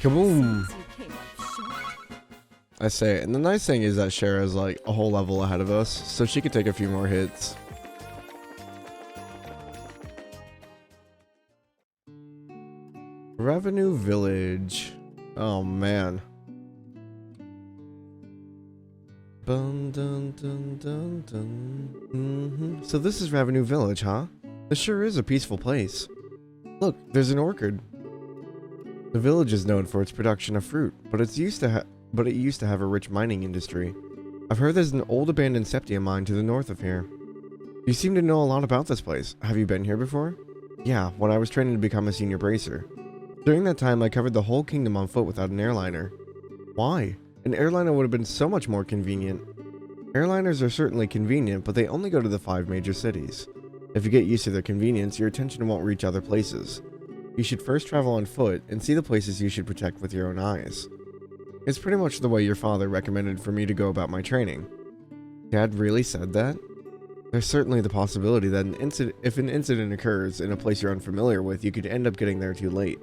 Kaboom! Seems you came up short. I say, and the nice thing is that Shara's like a whole level ahead of us, so she could take a few more hits. Revenue Village. Oh man. Dun, dun, dun, dun, dun. So this is Revenue Village, huh? This sure is a peaceful place. Look, there's an orchard. The village is known for its production of fruit, but it used to have a rich mining industry. I've heard there's an old abandoned septia mine to the north of here. You seem to know a lot about this place. Have you been here before? Yeah, when I was training to become a senior bracer. During that time, I covered the whole kingdom on foot without an airliner. Why? An airliner would have been so much more convenient. Airliners are certainly convenient, but they only go to the 5 major cities. If you get used to their convenience, your attention won't reach other places. You should first travel on foot and see the places you should protect with your own eyes. It's pretty much the way your father recommended for me to go about my training. Dad really said that? There's certainly the possibility that if an incident occurs in a place you're unfamiliar with, you could end up getting there too late.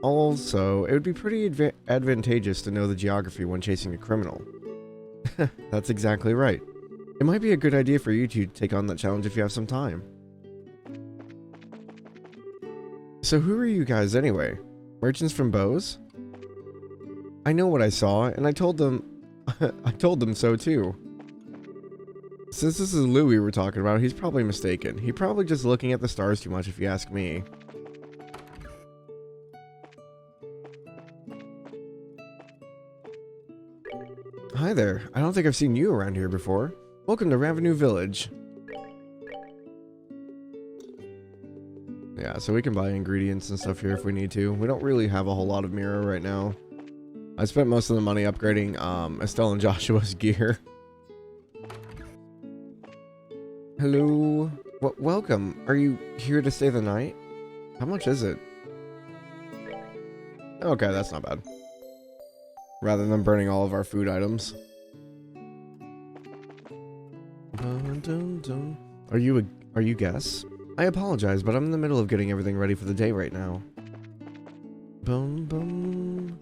Also, it would be pretty advantageous to know the geography when chasing a criminal. That's exactly right. It might be a good idea for you to take on that challenge if you have some time. So who are you guys anyway? Merchants from Bose? I know what I saw, and I told them so too. Since this is Louis we're talking about, he's probably mistaken. He's probably just looking at the stars too much if you ask me. Hi there, I don't think I've seen you around here before. Welcome to Ravenue Village. Yeah, so we can buy ingredients and stuff here if we need to. We don't really have a whole lot of Mira right now. I spent most of the money upgrading Estelle and Joshua's gear. Hello. Welcome. Are you here to stay the night? How much is it? Okay, that's not bad. Rather than burning all of our food items. Are you guests? I apologize, but I'm in the middle of getting everything ready for the day right now. Bum bum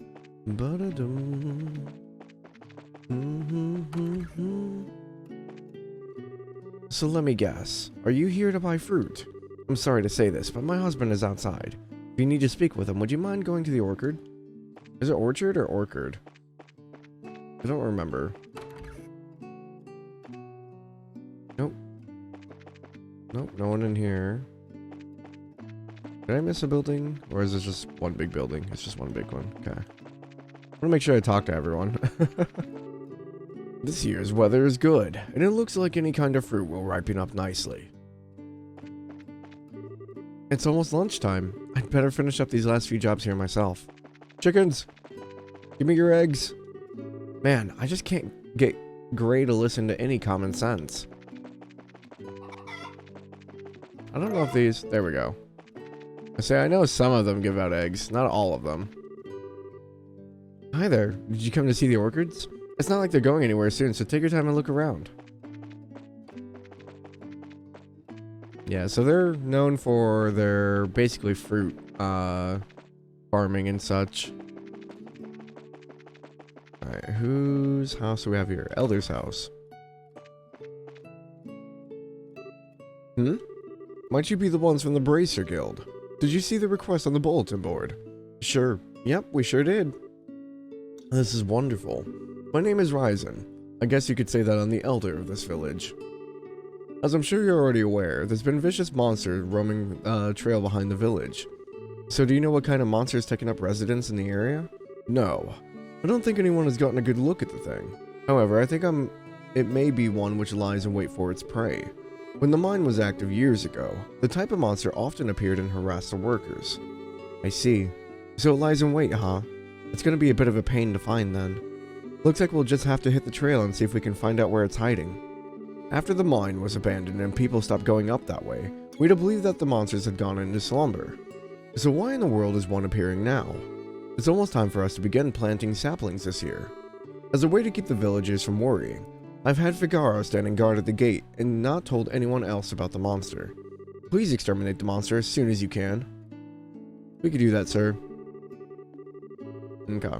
ba-da-dum. So let me guess. Are you here to buy fruit? I'm sorry to say this, but my husband is outside. If you need to speak with him, would you mind going to the orchard? Is it orchard or orchard? I don't remember. Nope. Nope, no one in here. Did I miss a building? Or is this just one big building? It's just one big one. Okay. I want to make sure I talk to everyone. This year's weather is good, and it looks like any kind of fruit will ripen up nicely. It's almost lunchtime. I'd better finish up these last few jobs here myself. Chickens! Give me your eggs! Man, I just can't get Gray to listen to any common sense. I don't know if these... There we go. I know some of them give out eggs, not all of them. Hi there. Did you come to see the orchids? It's not like they're going anywhere soon, so take your time and look around. Yeah, so they're known for their basically fruit farming and such. Alright, whose house do we have here? Elder's house. Might you be the ones from the Bracer Guild? Did you see the request on the bulletin board? Sure. Yep, we sure did. This is wonderful. My name is Ryzen. I guess you could say that I'm the elder of this village. As I'm sure you're already aware, there's been vicious monsters roaming trail behind the village. So do you know what kind of monster is taking up residence in the area? No. I don't think anyone has gotten a good look at the thing. However, I think it may be one which lies in wait for its prey. When the mine was active years ago, the type of monster often appeared and harassed the workers. I see. So it lies in wait, huh? It's gonna be a bit of a pain to find then. Looks like we'll just have to hit the trail and see if we can find out where it's hiding. After the mine was abandoned and people stopped going up that way, we'd have believed that the monsters had gone into slumber. So why in the world is one appearing now? It's almost time for us to begin planting saplings this year. As a way to keep the villagers from worrying, I've had Figaro standing guard at the gate and not told anyone else about the monster. Please exterminate the monster as soon as you can. We could do that, sir. Okay.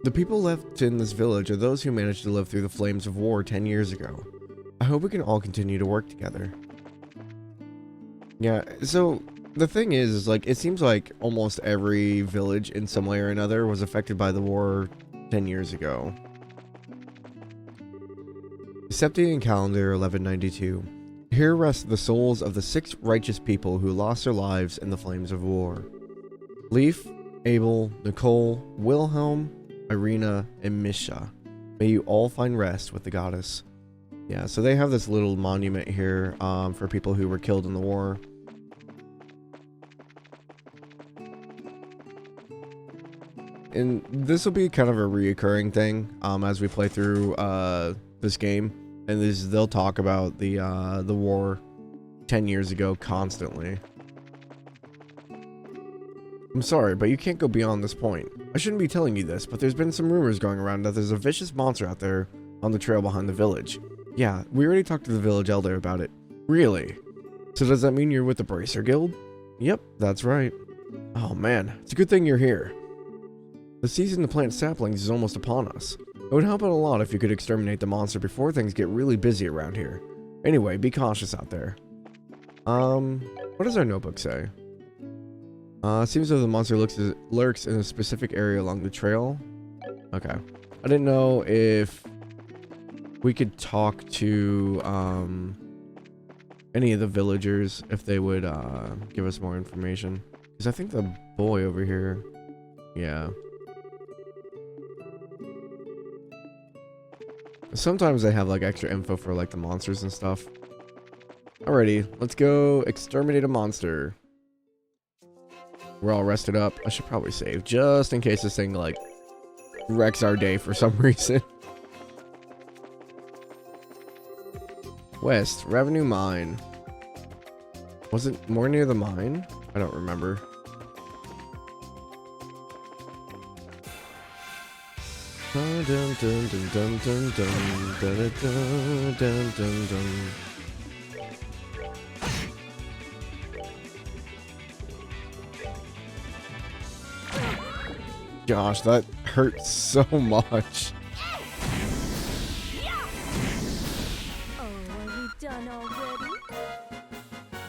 The people left in this village are those who managed to live through the flames of war 10 years ago. I hope we can all continue to work together. Yeah, so the thing is like, it seems like almost every village in some way or another was affected by the war 10 years ago. Septian Calendar 1192. Here rest the souls of the 6 righteous people who lost their lives in the flames of war. Leif, Abel, Nicole, Wilhelm, Irina, and Misha. May you all find rest with the goddess. Yeah, so they have this little monument here for people who were killed in the war. and this will be kind of a reoccurring thing as we play through this game, and they'll talk about the war 10 years ago constantly. I'm sorry, but you can't go beyond this point. I shouldn't be telling you this, but there's been some rumors going around that there's a vicious monster out there on the trail behind the village. Yeah, we already talked to the village elder about it. Really? So does that mean you're with the Bracer Guild? Yep, that's right. Oh man, it's a good thing you're here. The season to plant saplings is almost upon us. It would help out a lot if you could exterminate the monster before things get really busy around here. Anyway, be cautious out there. What does our notebook say? Seems as though the monster lurks in a specific area along the trail. Okay. I didn't know if we could talk to, any of the villagers, if they would, give us more information. Because I think the boy over here... Yeah. Sometimes they have, like, extra info for, like, the monsters and stuff. Alrighty, let's go exterminate a monster. We're all rested up. I should probably save, just in case this thing, like, wrecks our day for some reason. West, Revenue Mine. Was it more near the mine? I don't remember. Dun dun dun dun dun dun dun dun dun dun dun. Gosh, that hurts so much. Oh, are we done already?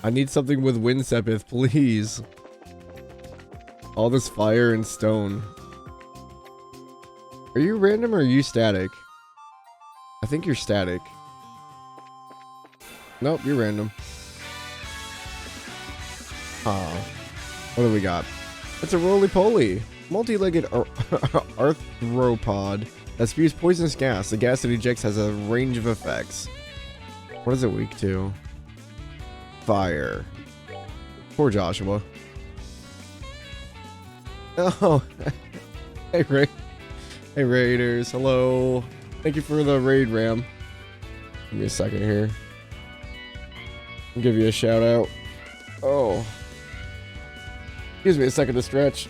I need something with Wind Sepith, please. All this fire and stone. Are you random or are you static? I think you're static. Nope, you're random. Aw. What do we got? It's a roly-poly. Multi-legged arthropod that spews poisonous gas. The gas it ejects has a range of effects. What is it weak to? Fire. Poor Joshua. Oh. Hey, Ray. Hey, Raiders. Hello. Thank you for the raid, Ram. Give me a second here. I'll give you a shout out. Oh. Gives me a second to stretch.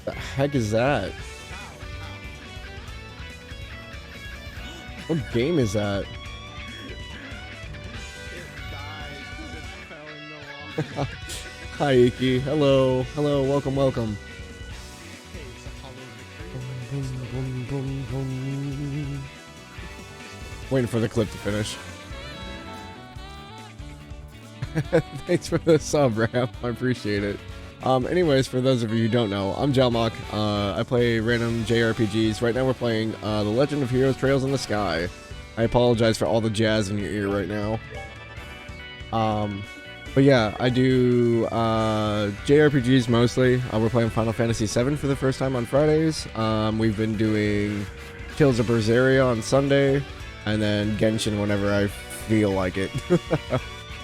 The heck is that? What game is that? Hi, Iki. Hello. Hello. Welcome, welcome. Waiting for the clip to finish. Thanks for the sub, Ram. I appreciate it. Anyways, for those of you who don't know, I'm Jalmok. I play random JRPGs. Right now we're playing The Legend of Heroes Trails in the Sky. I apologize for all the jazz in your ear right now. But yeah, I do JRPGs mostly. We're playing Final Fantasy VII for the first time on Fridays. We've been doing Tales of Berseria on Sunday, and then Genshin whenever I feel like it.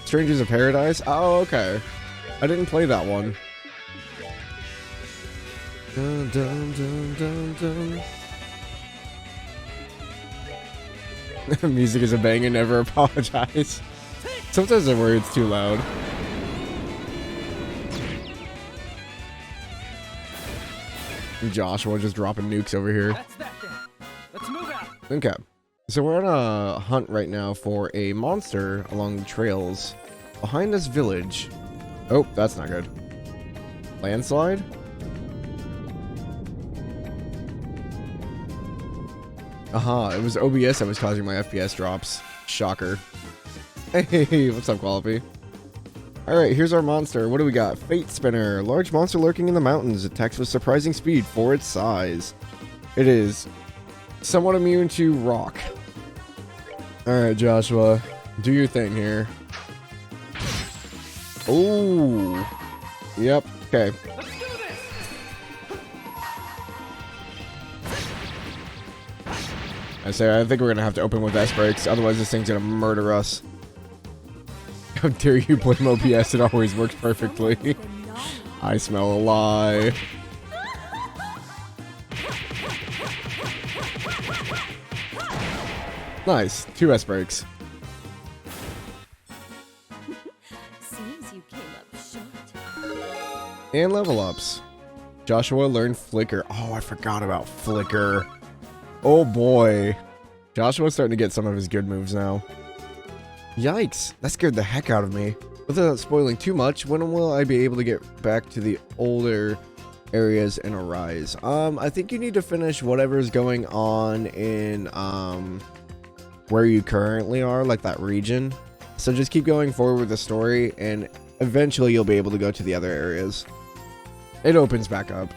Strangers of Paradise? Oh, okay. I didn't play that one. Dun, dun, dun, dun, dun. Music is a banger, never apologize. Sometimes I worry it's too loud. Joshua just dropping nukes over here. That's that then. Let's move out. Okay. So we're on a hunt right now for a monster along the trails behind this village. Oh, that's not good. Landslide? Aha, it was OBS that was causing my FPS drops. Shocker. Hey, what's up, Quality? Alright, here's our monster. What do we got? Fate Spinner. Large monster lurking in the mountains. Attacks with surprising speed for its size. It is somewhat immune to rock. Alright, Joshua. Do your thing here. Oh. Yep. Okay. Let's do this. I think we're gonna have to open with S-Breaks, otherwise this thing's gonna murder us. How dare you blame OBS, it always works perfectly. I smell a lie. Nice. 2 S breaks. Seems you came up short. And level ups. Joshua learned Flicker. Oh, I forgot about Flicker. Oh boy. Joshua's starting to get some of his good moves now. Yikes. That scared the heck out of me. Without spoiling too much, when will I be able to get back to the older areas in Arise? I think you need to finish whatever's going on in where you currently are, like that region. So just keep going forward with the story, and eventually you'll be able to go to the other areas. It opens back up.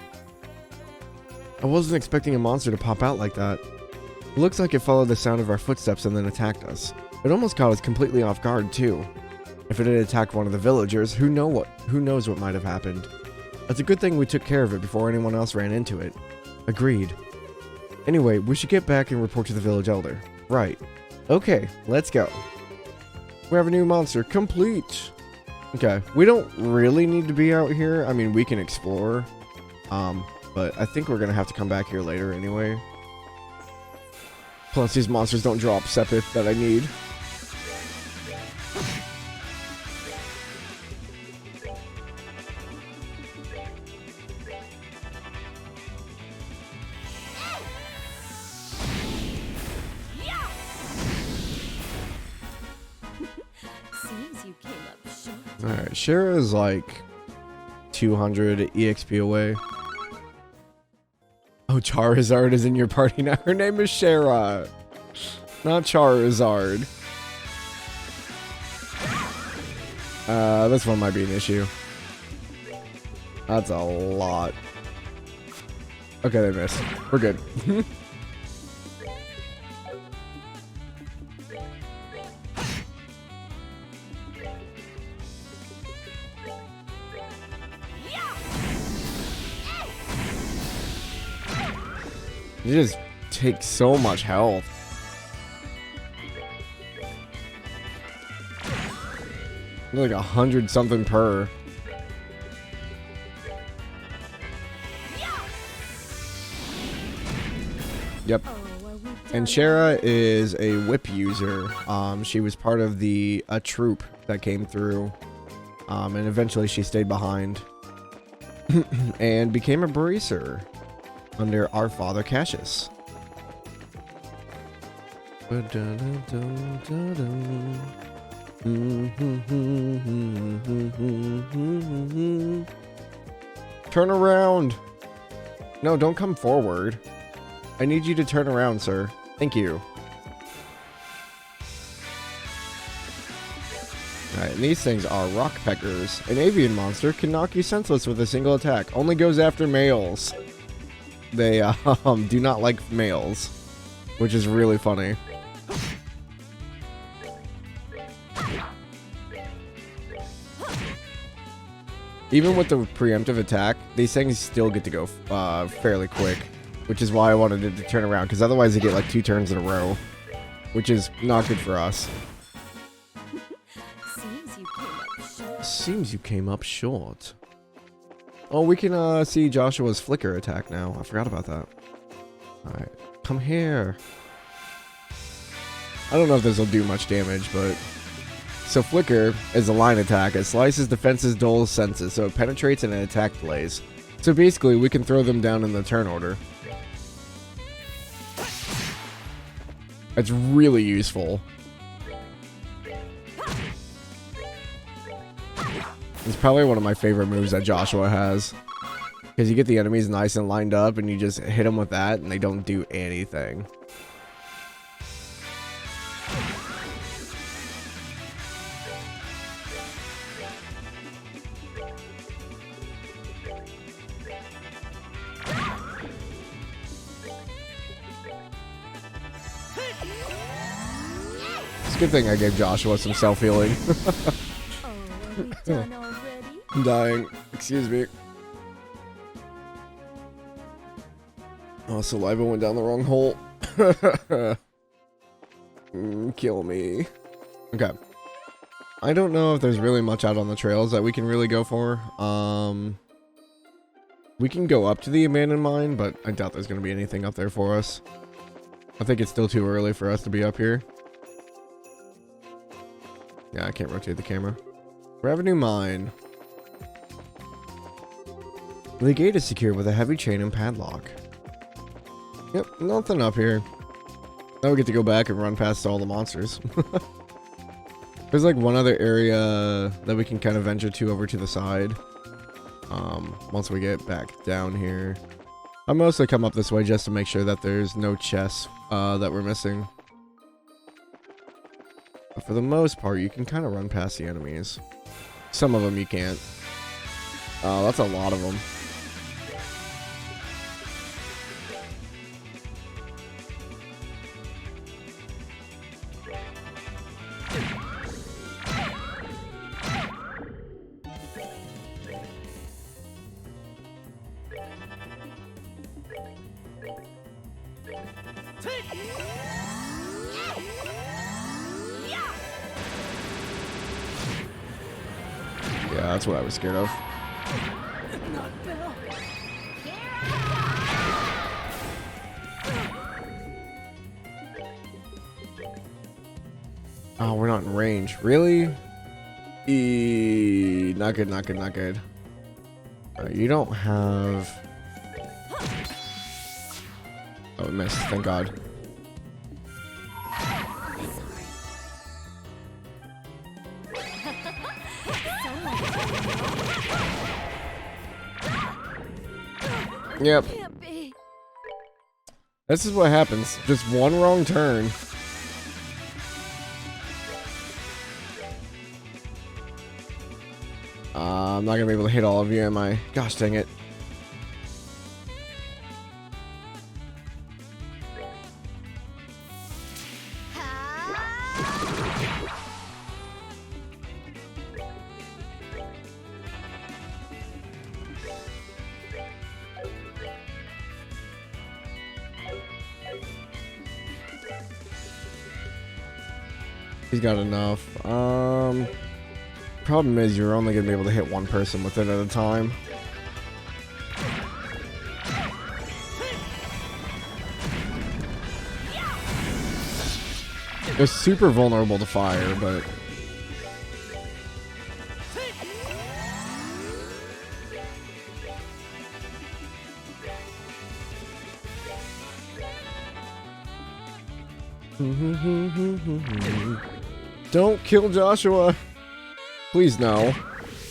I wasn't expecting a monster to pop out like that. It looks like it followed the sound of our footsteps and then attacked us. It almost caught us completely off guard too. If it had attacked one of the villagers, who knows what might have happened. It's a good thing we took care of it before anyone else ran into it. Agreed. Anyway, we should get back and report to the village elder. Right. Okay, let's go. We have a new monster. Complete. Okay, we don't really need to be out here. I mean, we can explore. But I think we're going to have to come back here later anyway. Plus, these monsters don't drop Sepith that I need. Seems you came up short. Alright, Shara is like 200 EXP away. Oh, Charizard is in your party now. Her name is Shara, not Charizard. This one might be an issue. That's a lot. Okay, they missed. We're good. You just take so much health. Like 100 something per. Yep. Oh, are we done And Shara is a whip user. She was part of a troop that came through. And eventually she stayed behind. And became a bracer under our father Cassius. Turn around. No, don't come forward. I need you to turn around, sir. Thank you. Alright, and these things are rock peckers. An avian monster can knock you senseless with a single attack. Only goes after males. They do not like males, which is really funny. Even with the preemptive attack, these things still get to go fairly quick, which is why I wanted it to turn around, because otherwise they get like 2 turns in a row, which is not good for us. Seems you came up short. Seems you came up short. Oh, we can see Joshua's flicker attack now. I forgot about that. Alright, come here. I don't know if this will do much damage, but... So flicker is a line attack. It slices defenses, dulls senses, so it penetrates and an attack delays. So basically, we can throw them down in the turn order. It's really useful. It's probably one of my favorite moves that Joshua has. Because you get the enemies nice and lined up and you just hit them with that and they don't do anything. It's a good thing I gave Joshua some self-healing. Oh, are we done already? I'm dying. Excuse me. Oh, saliva went down the wrong hole. Kill me. Okay. I don't know if there's really much out on the trails that we can really go for. We can go up to the abandoned mine, but I doubt there's going to be anything up there for us. I think it's still too early for us to be up here. Yeah, I can't rotate the camera. Revenue mine. The gate is secured with a heavy chain and padlock. Yep, nothing up here. Now we get to go back and run past all the monsters. There's like one other area that we can kind of venture to over to the side. Once we get back down here. I mostly come up this way just to make sure that there's no chests that we're missing. But for the most part, you can kind of run past the enemies. Some of them you can't. That's a lot of them. Yeah, that's what I was scared of. Not Bell. Oh, we're not in range. Really? Not good, not good, not good. You don't have... Oh, it missed. Thank God. Yep. Can't be. This is what happens. Just one wrong turn. I'm not gonna be able to hit all of you, am I? Gosh dang it. He's got enough. Problem is you're only gonna be able to hit one person with it at a time. They're super vulnerable to fire, but... Don't kill Joshua! Please no.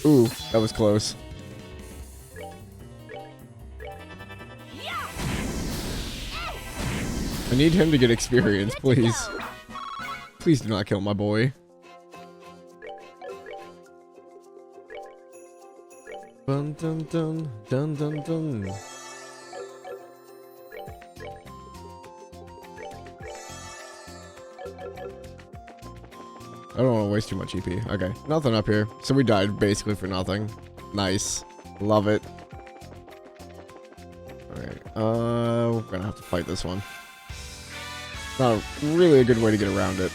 Ooh, that was close. I need him to get experience, please. Please do not kill my boy. Dun dun dun dun dun dun. I don't want to waste too much EP. Okay, nothing up here. So we died basically for nothing. Nice. Love it. Alright, we're gonna have to fight this one. Not really a good way to get around it.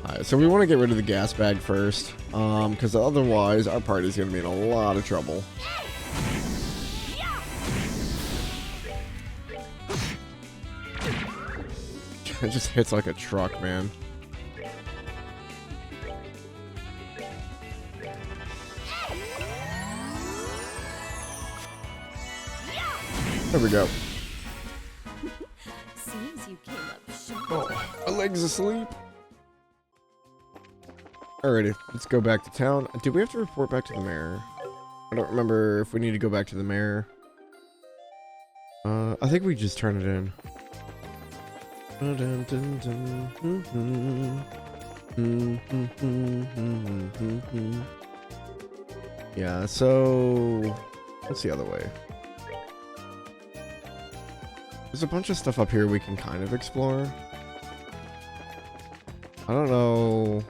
Alright, so we want to get rid of the gas bag first. Because otherwise our party's gonna be in a lot of trouble. It just hits like a truck, man. There we go. Seems you came up short. Oh, my leg's asleep. Alrighty, let's go back to town. Do we have to report back to the mayor? I don't remember if we need to go back to the mayor. I think we just turn it in. Yeah, so what's the other way? There's a bunch of stuff up here we can kind of explore. I don't know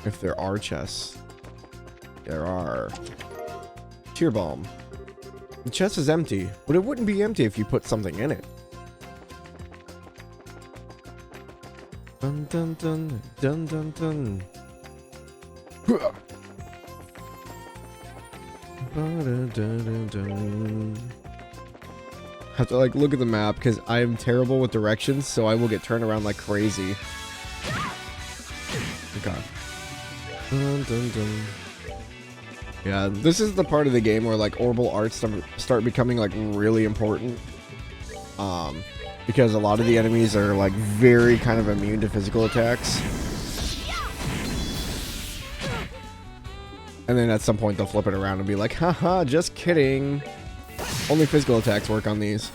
if there are chests. There are. Tear bomb. The chest is empty, but it wouldn't be empty if you put something in it. Dun dun dun dun dun dun. have to like look at the map because I am terrible with directions, so I will get turned around like crazy. Okay. Dun, dun, dun. Yeah, this is the part of the game where like orbital arts start becoming like really important. Because a lot of the enemies are like very kind of immune to physical attacks. And then at some point they'll flip it around and be like, haha, just kidding. Only physical attacks work on these.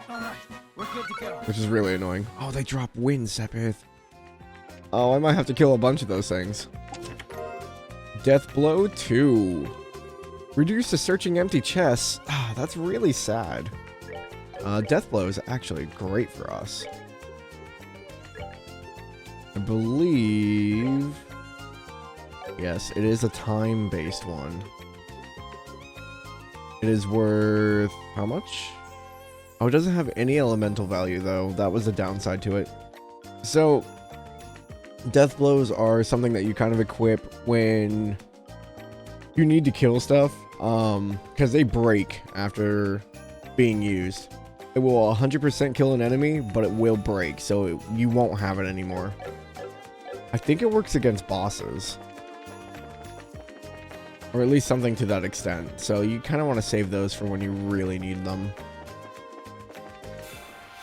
Alright, we're good to go. Which is really annoying. Oh, they drop wind, Sepith. Oh, I might have to kill a bunch of those things. Death Blow 2. Reduce to searching empty chests. Ah, that's really sad. Death Blow is actually great for us. I believe... Yes, it is a time-based one. It is worth... how much? Oh, it doesn't have any elemental value, though. That was the downside to it. So, death blows are something that you kind of equip when you need to kill stuff. Because they break after being used. It will 100% kill an enemy, but it will break, so you won't have it anymore. I think it works against bosses. Or at least something to that extent. So you kind of want to save those for when you really need them.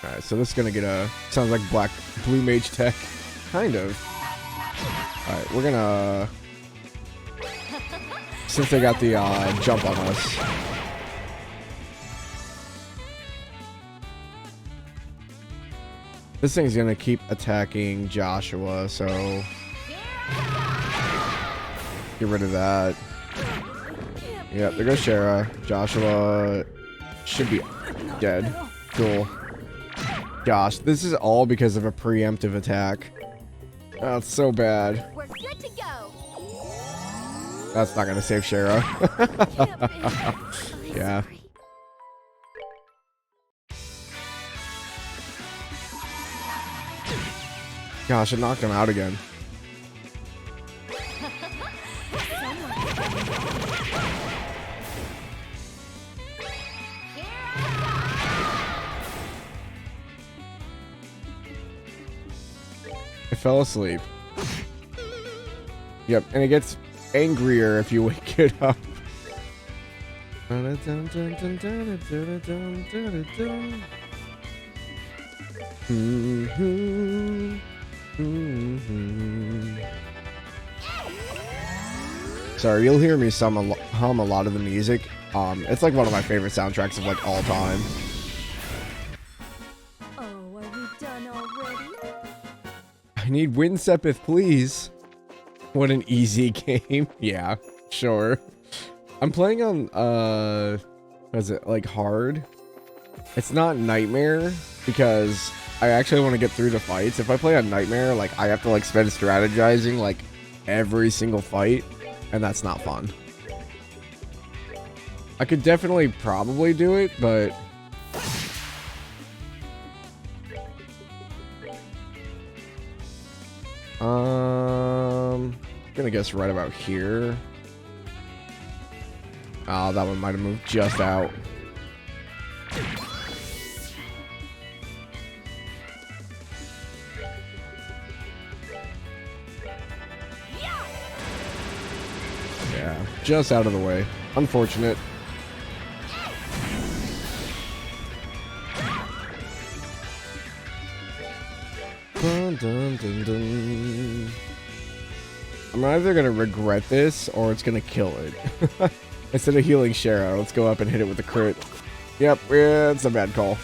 Alright, so this is going to get a... sounds like blue mage tech. Kind of. Alright, we're going to... since they got the jump on us. This thing's going to keep attacking Joshua, so... get rid of that. Yep, there goes Shara. Joshua should be dead. Cool. Gosh, this is all because of a preemptive attack. That's so bad. We're good to go. That's not gonna save Shara. Yeah. Gosh, it knocked him out again. I fell asleep. Yep, and it gets angrier if you wake it up. Sorry, you'll hear me hum a lot of the music. It's like one of my favorite soundtracks of like all time. Oh, are we done already? I need Wind Sepith, please. What an easy game. Yeah, sure. I'm playing on, what is it, like hard? It's not Nightmare, because I actually want to get through the fights. If I play on Nightmare, like, I have to, like, spend strategizing, like, every single fight, and that's not fun. I could definitely probably do it, but... I'm gonna guess right about here. Oh, that one might have moved just out. Yeah, just out of the way. Unfortunate. Dun, dun, dun, dun. I'm either gonna regret this or it's gonna kill it. Instead of healing Shara, let's go up and hit it with a crit. Yep, yeah, it's a bad call.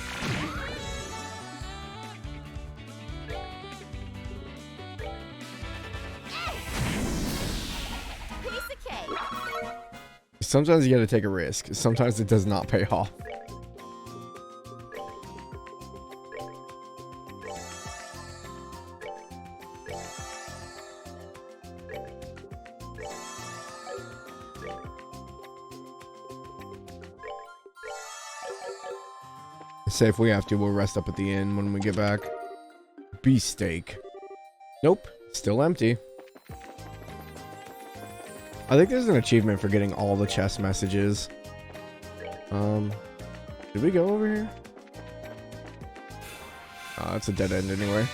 Piece of cake. Sometimes you gotta take a risk. Sometimes it does not pay off. Say if we have to, we'll rest up at the inn when we get back. Beefsteak. Nope, still empty. I think there's an achievement for getting all the chest messages. Did we go over here? Oh, it's a dead end anyway.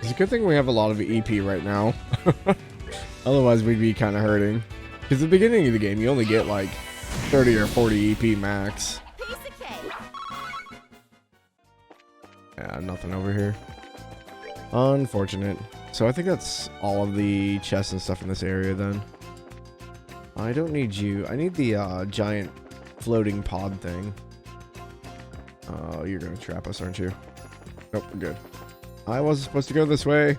It's a good thing we have a lot of EP right now. Otherwise, we'd be kind of hurting. Because at the beginning of the game, you only get like 30 or 40 EP max. Piece of cake. Yeah, nothing over here. Unfortunate. So I think that's all of the chests and stuff in this area then. I don't need you. I need the giant floating pod thing. Oh, you're going to trap us, aren't you? Nope, we're good. I wasn't supposed to go this way.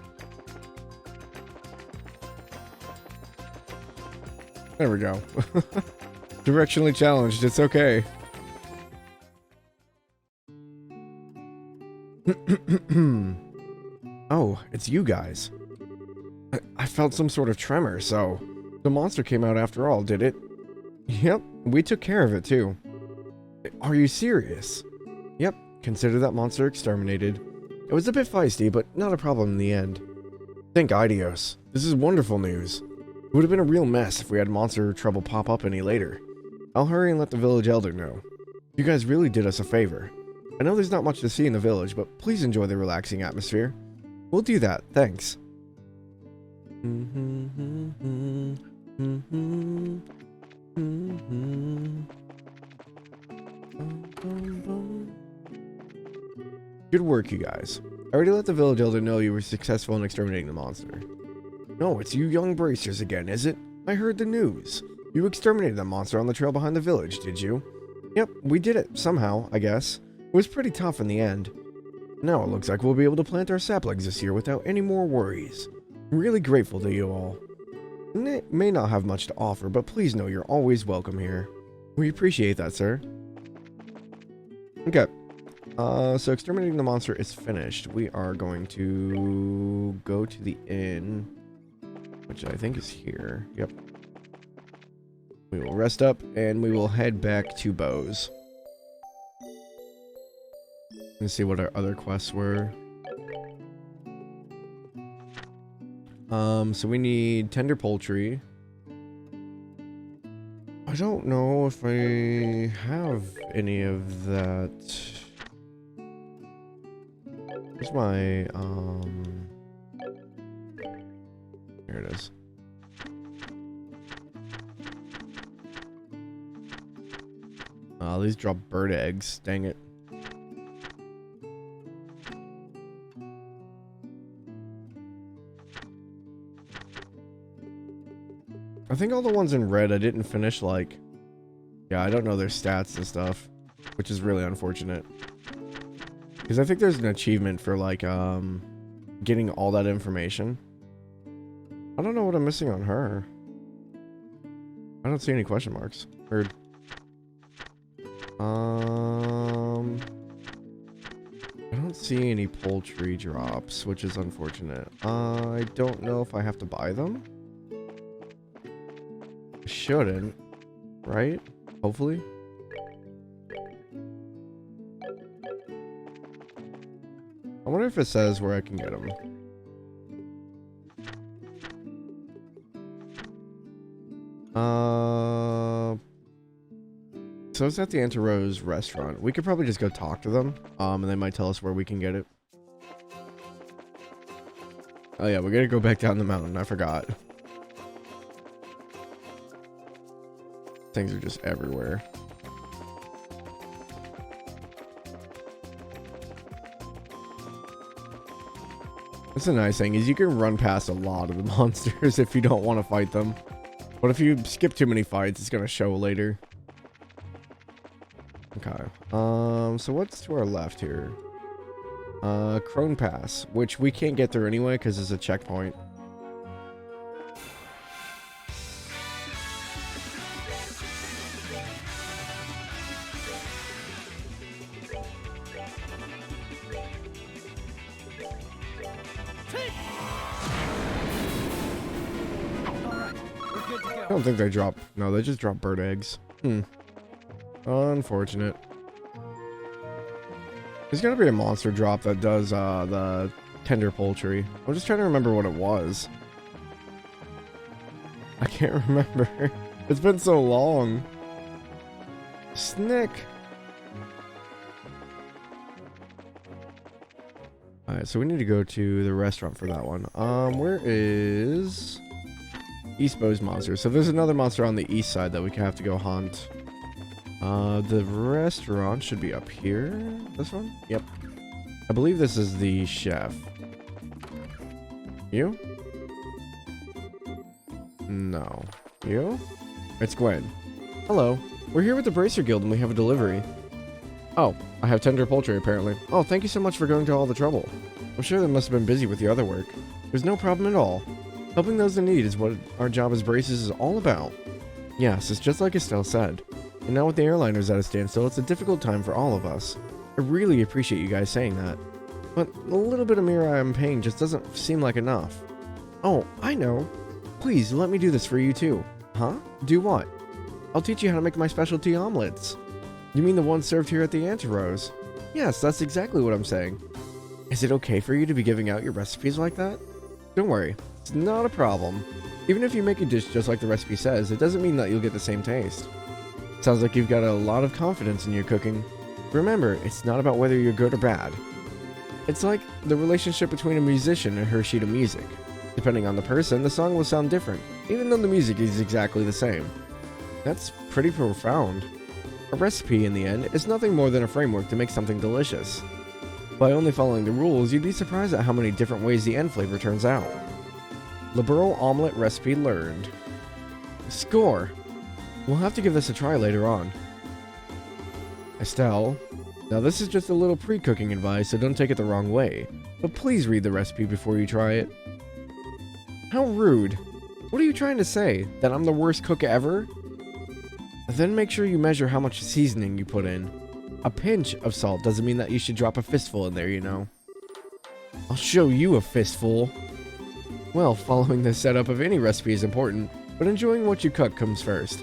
There we go. Directionally challenged. It's okay. Oh, it's you guys. I felt some sort of tremor, so the monster came out after all, did it? Yep, we took care of it too. Are you serious? Yep, consider that monster exterminated. It was a bit feisty, but not a problem in the end. Thank Idios. This is wonderful news. It would have been a real mess if we had monster trouble pop up any later. I'll hurry and let the village elder know. You guys really did us a favor. I know there's not much to see in the village, but please enjoy the relaxing atmosphere. We'll do that, thanks. Good work, you guys. I already let the village elder know you were successful in exterminating the monster. No, it's you young bracers again, is it? I heard the news. You exterminated that monster on the trail behind the village, did you? Yep, we did it, somehow, I guess. It was pretty tough in the end. Now it looks like we'll be able to plant our saplings this year without any more worries. I'm really grateful to you all. It may not have much to offer, but please know you're always welcome here. We appreciate that, sir. Okay. So exterminating the monster is finished. We are going to go to the inn, which I think is here. Yep. We will rest up and we will head back to Bose. Let's see what our other quests were. So we need tender poultry. I don't know if I have any of that. Where's my, here it is. These drop bird eggs, dang it. I think all the ones in red I didn't finish, like, yeah, I don't know their stats and stuff, which is really unfortunate. Because I think there's an achievement for, like, getting all that information. I don't know what I'm missing on her. I don't see any question marks. Weird. I don't see any poultry drops, which is unfortunate. I don't know if I have to buy them. Shouldn't, right? Hopefully. I wonder if it says where I can get them. So it's at the Antarose restaurant. We could probably just go talk to them, and they might tell us where we can get it. Oh yeah, we gotta go back down the mountain. I forgot. Things are just everywhere. That's a nice thing, is you can run past a lot of the monsters if you don't want to fight them. But if you skip too many fights, it's gonna show later. Okay. So what's to our left here? Crone Pass, which we can't get through anyway because it's a checkpoint. don't think they drop... No, they just drop bird eggs. Unfortunate. There's gotta be a monster drop that does the tender poultry. I'm just trying to remember what it was. I can't remember. It's been so long. Snick. Alright, so we need to go to the restaurant for that one. Where is East Bow's monster? So there's another monster on the east side that we have to go hunt. The restaurant should be up here. This one? Yep. I believe this is the chef. You? No. You? It's Gwen. Hello. We're here with the Bracer Guild and we have a delivery. Oh, I have tender poultry apparently. Oh, thank you so much for going to all the trouble. I'm sure they must have been busy with the other work. There's no problem at all. Helping those in need is what our job as Braces is all about. Yes, it's just like Estelle said. And now with the airliners at a standstill, it's a difficult time for all of us. I really appreciate you guys saying that. But a little bit of Mirai I'm paying just doesn't seem like enough. Oh, I know. Please, let me do this for you too. Huh? Do what? I'll teach you how to make my specialty omelets. You mean the ones served here at the Anti-Rose? Yes, that's exactly what I'm saying. Is it okay for you to be giving out your recipes like that? Don't worry, it's not a problem. Even if you make a dish just like the recipe says, it doesn't mean that you'll get the same taste. Sounds like you've got a lot of confidence in your cooking. Remember, it's not about whether you're good or bad. It's like the relationship between a musician and her sheet of music. Depending on the person, the song will sound different, even though the music is exactly the same. That's pretty profound. A recipe, in the end, is nothing more than a framework to make something delicious. By only following the rules, you'd be surprised at how many different ways the end flavor turns out. Liberal omelet recipe learned. Score! We'll have to give this a try later on. Estelle, now this is just a little pre-cooking advice, so don't take it the wrong way, but please read the recipe before you try it. How rude. What are you trying to say? That I'm the worst cook ever? Then make sure you measure how much seasoning you put in. A pinch of salt doesn't mean that you should drop a fistful in there, you know. I'll show you a fistful. Well, following the setup of any recipe is important, but enjoying what you cook comes first.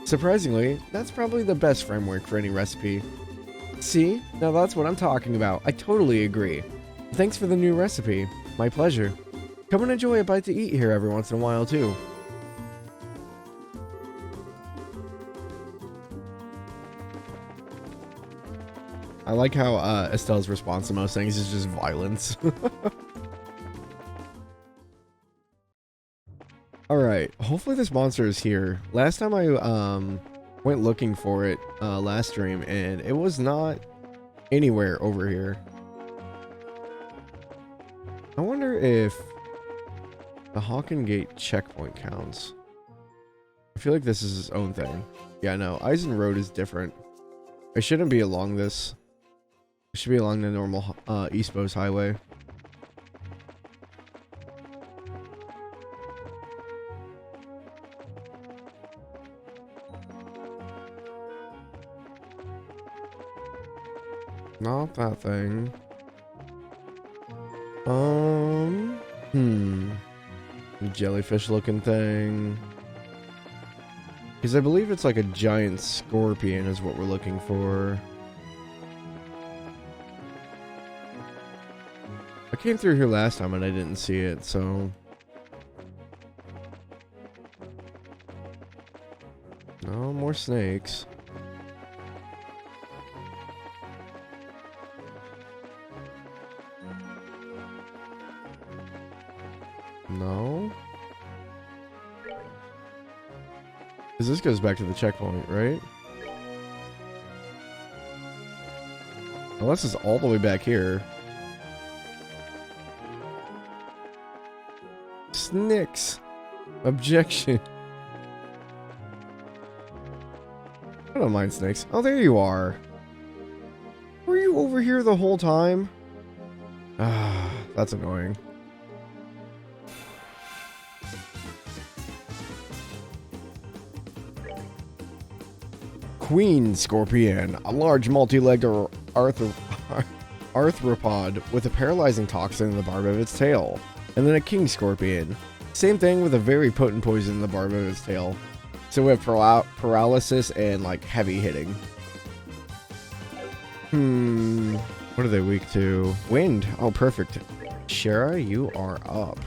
Surprisingly, that's probably the best framework for any recipe. See? Now that's what I'm talking about. I totally agree. Thanks for the new recipe. My pleasure. Come and enjoy a bite to eat here every once in a while, too. I like how Estelle's response to most things is just violence. Alright, hopefully this monster is here. Last time I went looking for it last stream, and it was not anywhere over here. I wonder if the Hawken Gate checkpoint counts. I feel like this is its own thing. Yeah, no, Eisen Road is different. It shouldn't be along this. It should be along the normal East Bow's highway. Not that thing. Jellyfish looking thing. Because I believe it's like a giant scorpion is what we're looking for. I came through here last time and I didn't see it, so... No more snakes. No? Because this goes back to the checkpoint, right? Unless it's all the way back here. Snicks. Objection. I don't mind snakes. Oh, there you are. Were you over here the whole time? Ah, that's annoying. Queen Scorpion, a large multi-legged arthropod with a paralyzing toxin in the barb of its tail. And then a King Scorpion, Same thing with a very potent poison in the barb of its tail. So we have paralysis and like heavy hitting. What are they weak to? Wind. Oh, perfect. Shara, you are up.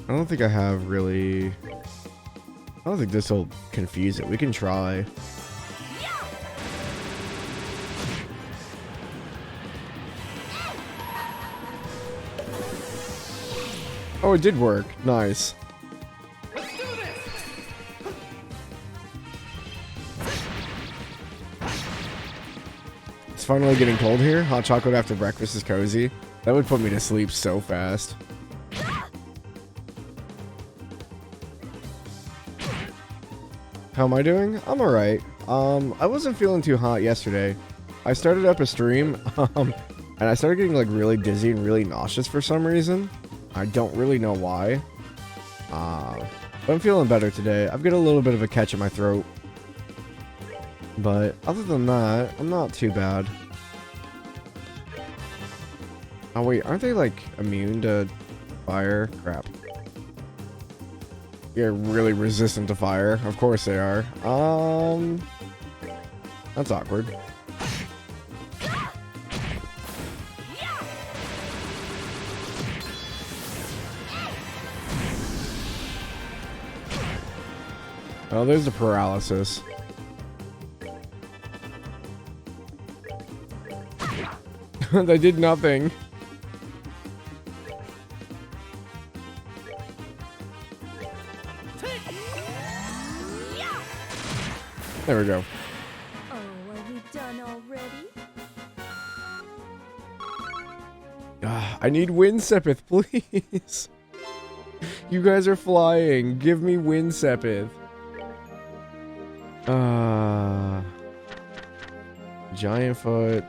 I don't think I have really... I don't think this will confuse it. We can try. Oh, it did work. Nice. Let's do this. It's finally getting cold here. Hot chocolate after breakfast is cozy. That would put me to sleep so fast. How am I doing? I'm alright. I wasn't feeling too hot yesterday. I started up a stream, and I started getting like really dizzy and really nauseous for some reason. I don't really know why. But I'm feeling better today. I've got a little bit of a catch in my throat. But other than that, I'm not too bad. Oh wait, aren't they like immune to fire? Crap. You're really resistant to fire. Of course they are. That's awkward. Oh, there's the paralysis. They did nothing. There we go. Oh, are we done already? I need Wind Sepith, please. You guys are flying. Give me Wind Sepith. Giant Foot.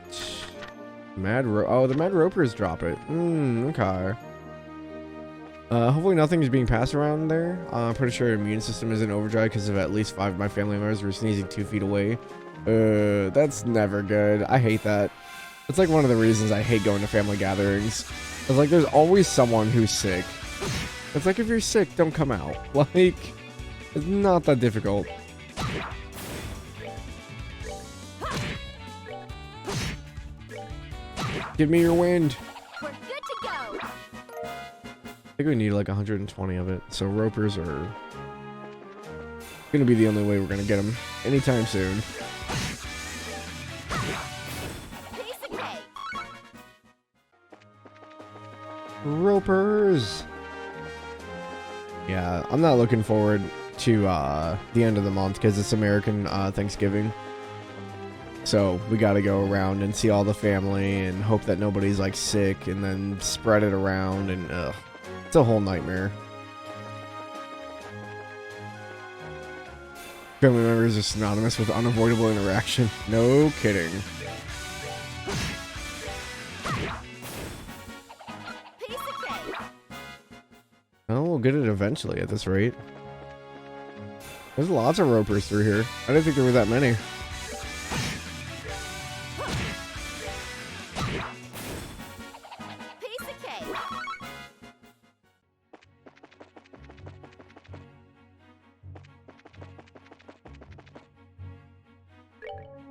Oh, the Mad Ropers drop it. Okay. Hopefully nothing is being passed around there. I'm pretty sure immune system is in overdrive because of at least 5 of my family members were sneezing 2 feet away. That's never good. I hate that. It's like one of the reasons I hate going to family gatherings. It's like there's always someone who's sick. It's like if you're sick, don't come out. Like, it's not that difficult. Give me your wind. We're good to go. I think we need like 120 of it. So ropers are gonna be the only way we're gonna get them anytime soon. Piece of cake. Ropers. Yeah, I'm not looking forward to the end of the month because it's American Thanksgiving. So we gotta go around and see all the family and hope that nobody's like sick and then spread it around and it's a whole nightmare. Family members are synonymous with unavoidable interaction. No kidding. Piece of cake. Oh, we'll get it eventually at this rate. There's lots of ropers through here. I didn't think there were that many. Piece of cake.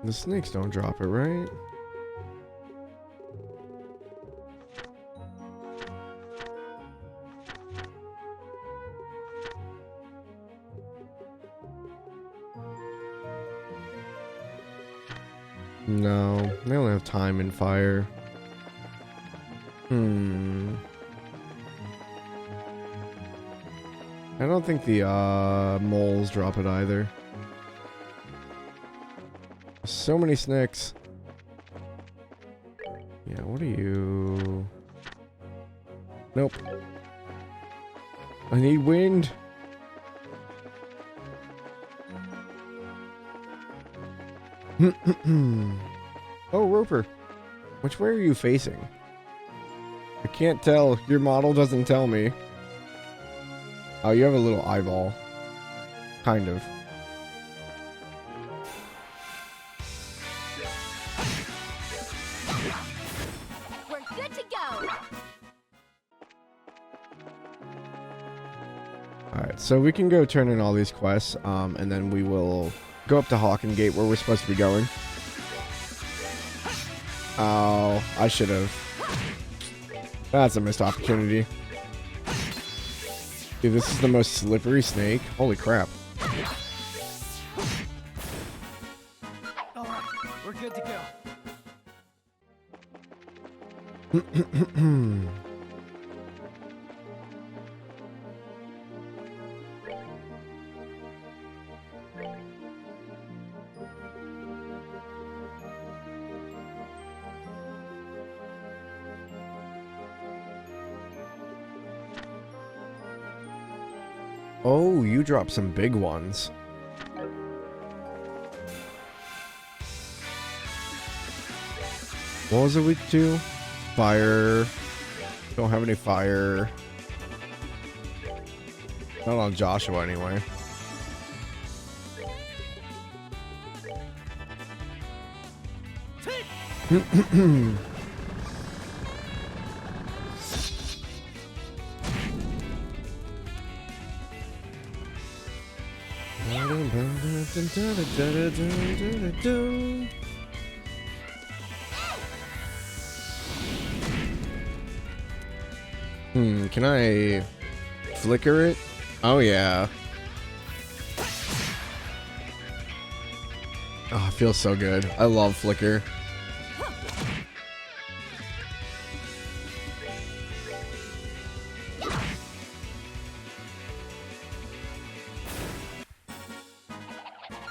The snakes don't drop it, right? No, they only have time and fire. I don't think the moles drop it either. So many snakes. Yeah, what are you? Nope. I need wind. Oh, Roper. Which way are you facing? I can't tell. Your model doesn't tell me. Oh, you have a little eyeball. Kind of. We're good to go. Alright, so we can go turn in all these quests, and then we will go up to Hawken Gate where we're supposed to be going. Oh, I should have. That's a missed opportunity. Dude, this is the most slippery snake. Holy crap. All right, we're good to go. Oh, you dropped some big ones. What was it week 2? Fire. Don't have any fire. Not on Joshua anyway. Can I flicker it? Oh yeah. Oh, it feels so good. I love flicker.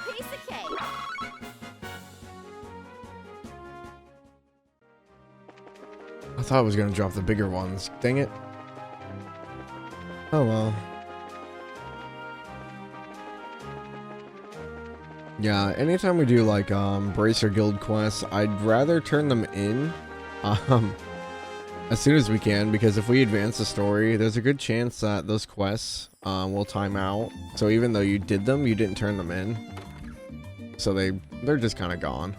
Piece of cake. I thought I was gonna drop the bigger ones. Dang it. Oh well. Yeah, anytime we do like Bracer Guild quests, I'd rather turn them in as soon as we can, because if we advance the story, there's a good chance that those quests will time out. So even though you did them, you didn't turn them in. So they're just kind of gone.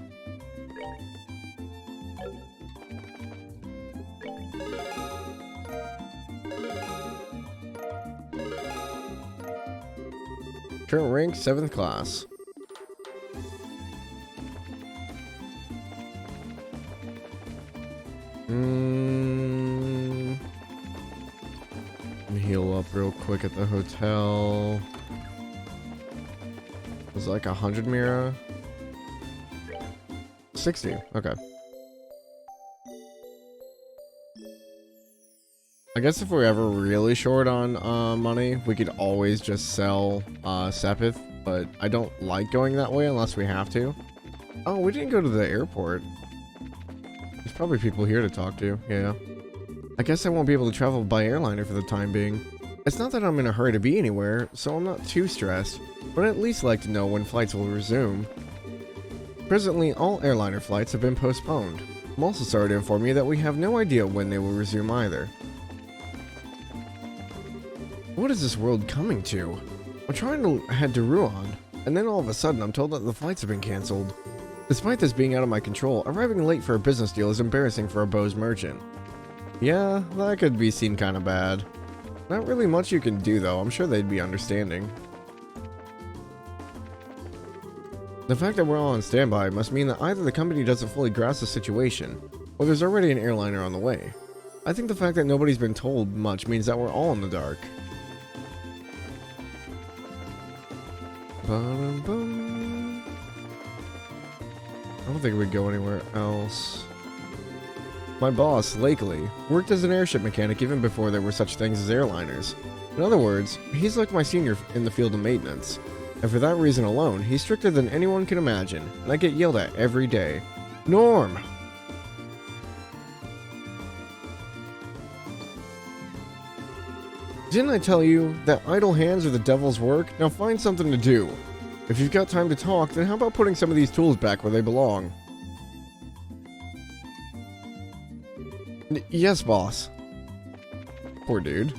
Current rank 7th class. Let me heal up real quick at the hotel. Was it like 100 Mira? 60. Okay. I guess if we're ever really short on money, we could always just sell Sepith, but I don't like going that way unless we have to. Oh, we didn't go to the airport. There's probably people here to talk to, yeah. I guess I won't be able to travel by airliner for the time being. It's not that I'm in a hurry to be anywhere, so I'm not too stressed, but I'd at least like to know when flights will resume. Presently, all airliner flights have been postponed. I'm also sorry to inform you that we have no idea when they will resume either. What is this world coming to? I'm trying to head to Ruan, and then all of a sudden I'm told that the flights have been cancelled. Despite this being out of my control, arriving late for a business deal is embarrassing for a Bose merchant. Yeah, that could be seen kinda bad. Not really much you can do though, I'm sure they'd be understanding. The fact that we're all on standby must mean that either the company doesn't fully grasp the situation, or there's already an airliner on the way. I think the fact that nobody's been told much means that we're all in the dark. Ba-dum-bum. I don't think we'd go anywhere else. My boss, Lakely, worked as an airship mechanic even before there were such things as airliners. In other words, he's like my senior in the field of maintenance. And for that reason alone, he's stricter than anyone can imagine, and I get yelled at every day. Norm! Didn't I tell you that idle hands are the devil's work? Now find something to do. If you've got time to talk, then how about putting some of these tools back where they belong? Yes, boss. Poor dude.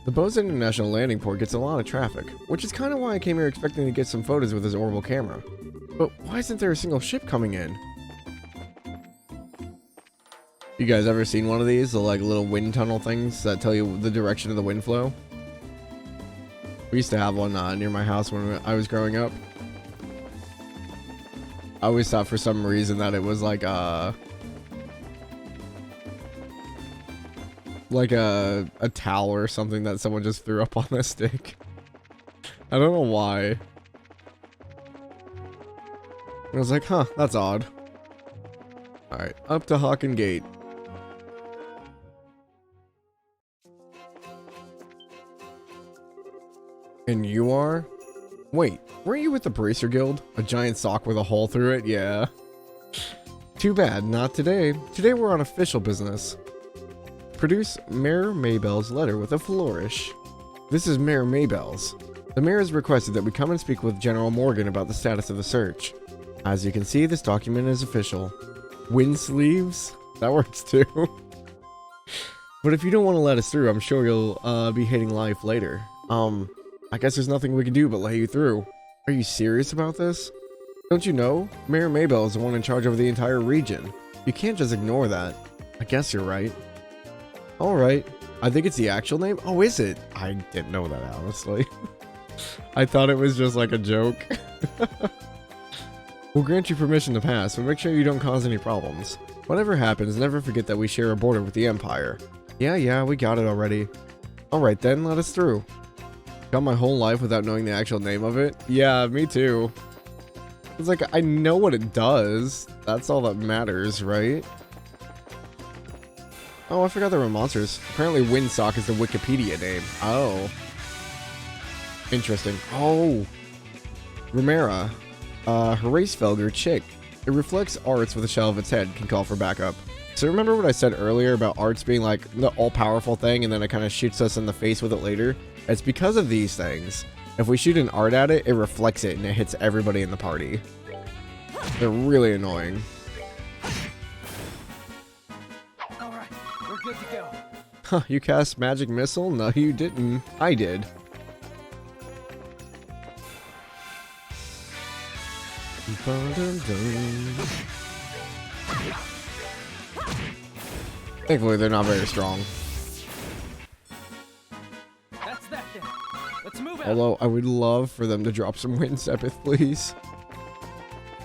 The Bose International Landing Port gets a lot of traffic, which is kind of why I came here expecting to get some photos with his orbital camera. But why isn't there a single ship coming in? You guys ever seen one of these? The like little wind tunnel things that tell you the direction of the wind flow? We used to have one near my house when I was growing up. I always thought for some reason that it was like a towel or something that someone just threw up on a stick. I don't know why. I was like, huh, that's odd. Alright, up to Hawken Gate. And you are? Wait, weren't you with the Bracer Guild? A giant sock with a hole through it? Yeah. Too bad, not today. Today we're on official business. Produce Mayor Maybell's letter with a flourish. This is Mayor Maybell's. The mayor has requested that we come and speak with General Morgan about the status of the search. As you can see, this document is official. Wind sleeves? That works too. But if you don't want to let us through, I'm sure you'll be hating life later. I guess there's nothing we can do but let you through. Are you serious about this? Don't you know? Mayor Maybell is the one in charge of the entire region. You can't just ignore that. I guess you're right. Alright. I think it's the actual name. Oh, is it? I didn't know that, honestly. I thought it was just like a joke. We'll grant you permission to pass, but make sure you don't cause any problems. Whatever happens, never forget that we share a border with the Empire. Yeah, we got it already. Alright then, let us through. Got my whole life without knowing the actual name of it? Yeah, me too. It's like, I know what it does. That's all that matters, right? Oh, I forgot there were monsters. Apparently Windsock is the Wikipedia name. Oh. Interesting. Oh. Remera. Hracefelger chick. It reflects arts with a shell of its head. Can call for backup. So remember what I said earlier about arts being like the all-powerful thing and then it kind of shoots us in the face with it later? It's because of these things. If we shoot an art at it, it reflects it and it hits everybody in the party. They're really annoying. Alright, we're good to go. Huh, you cast magic missile? No, you didn't. I did. Thankfully, they're not very strong. That's that then. Let's move out. Although, I would love for them to drop some Wind Sepith, please.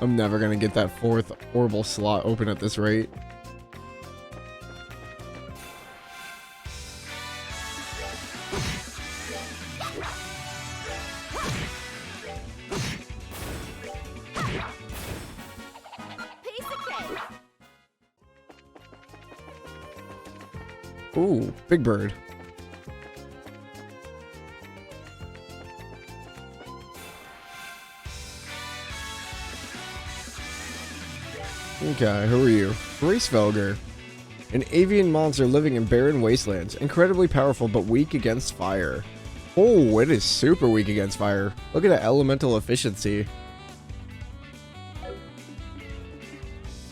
I'm never gonna get that fourth orbital slot open at this rate. Piece of cake. Ooh, Big Bird. Okay, who are you? Hracefelger. An avian monster living in barren wastelands. Incredibly powerful, but weak against fire. Oh, it is super weak against fire. Look at that elemental efficiency.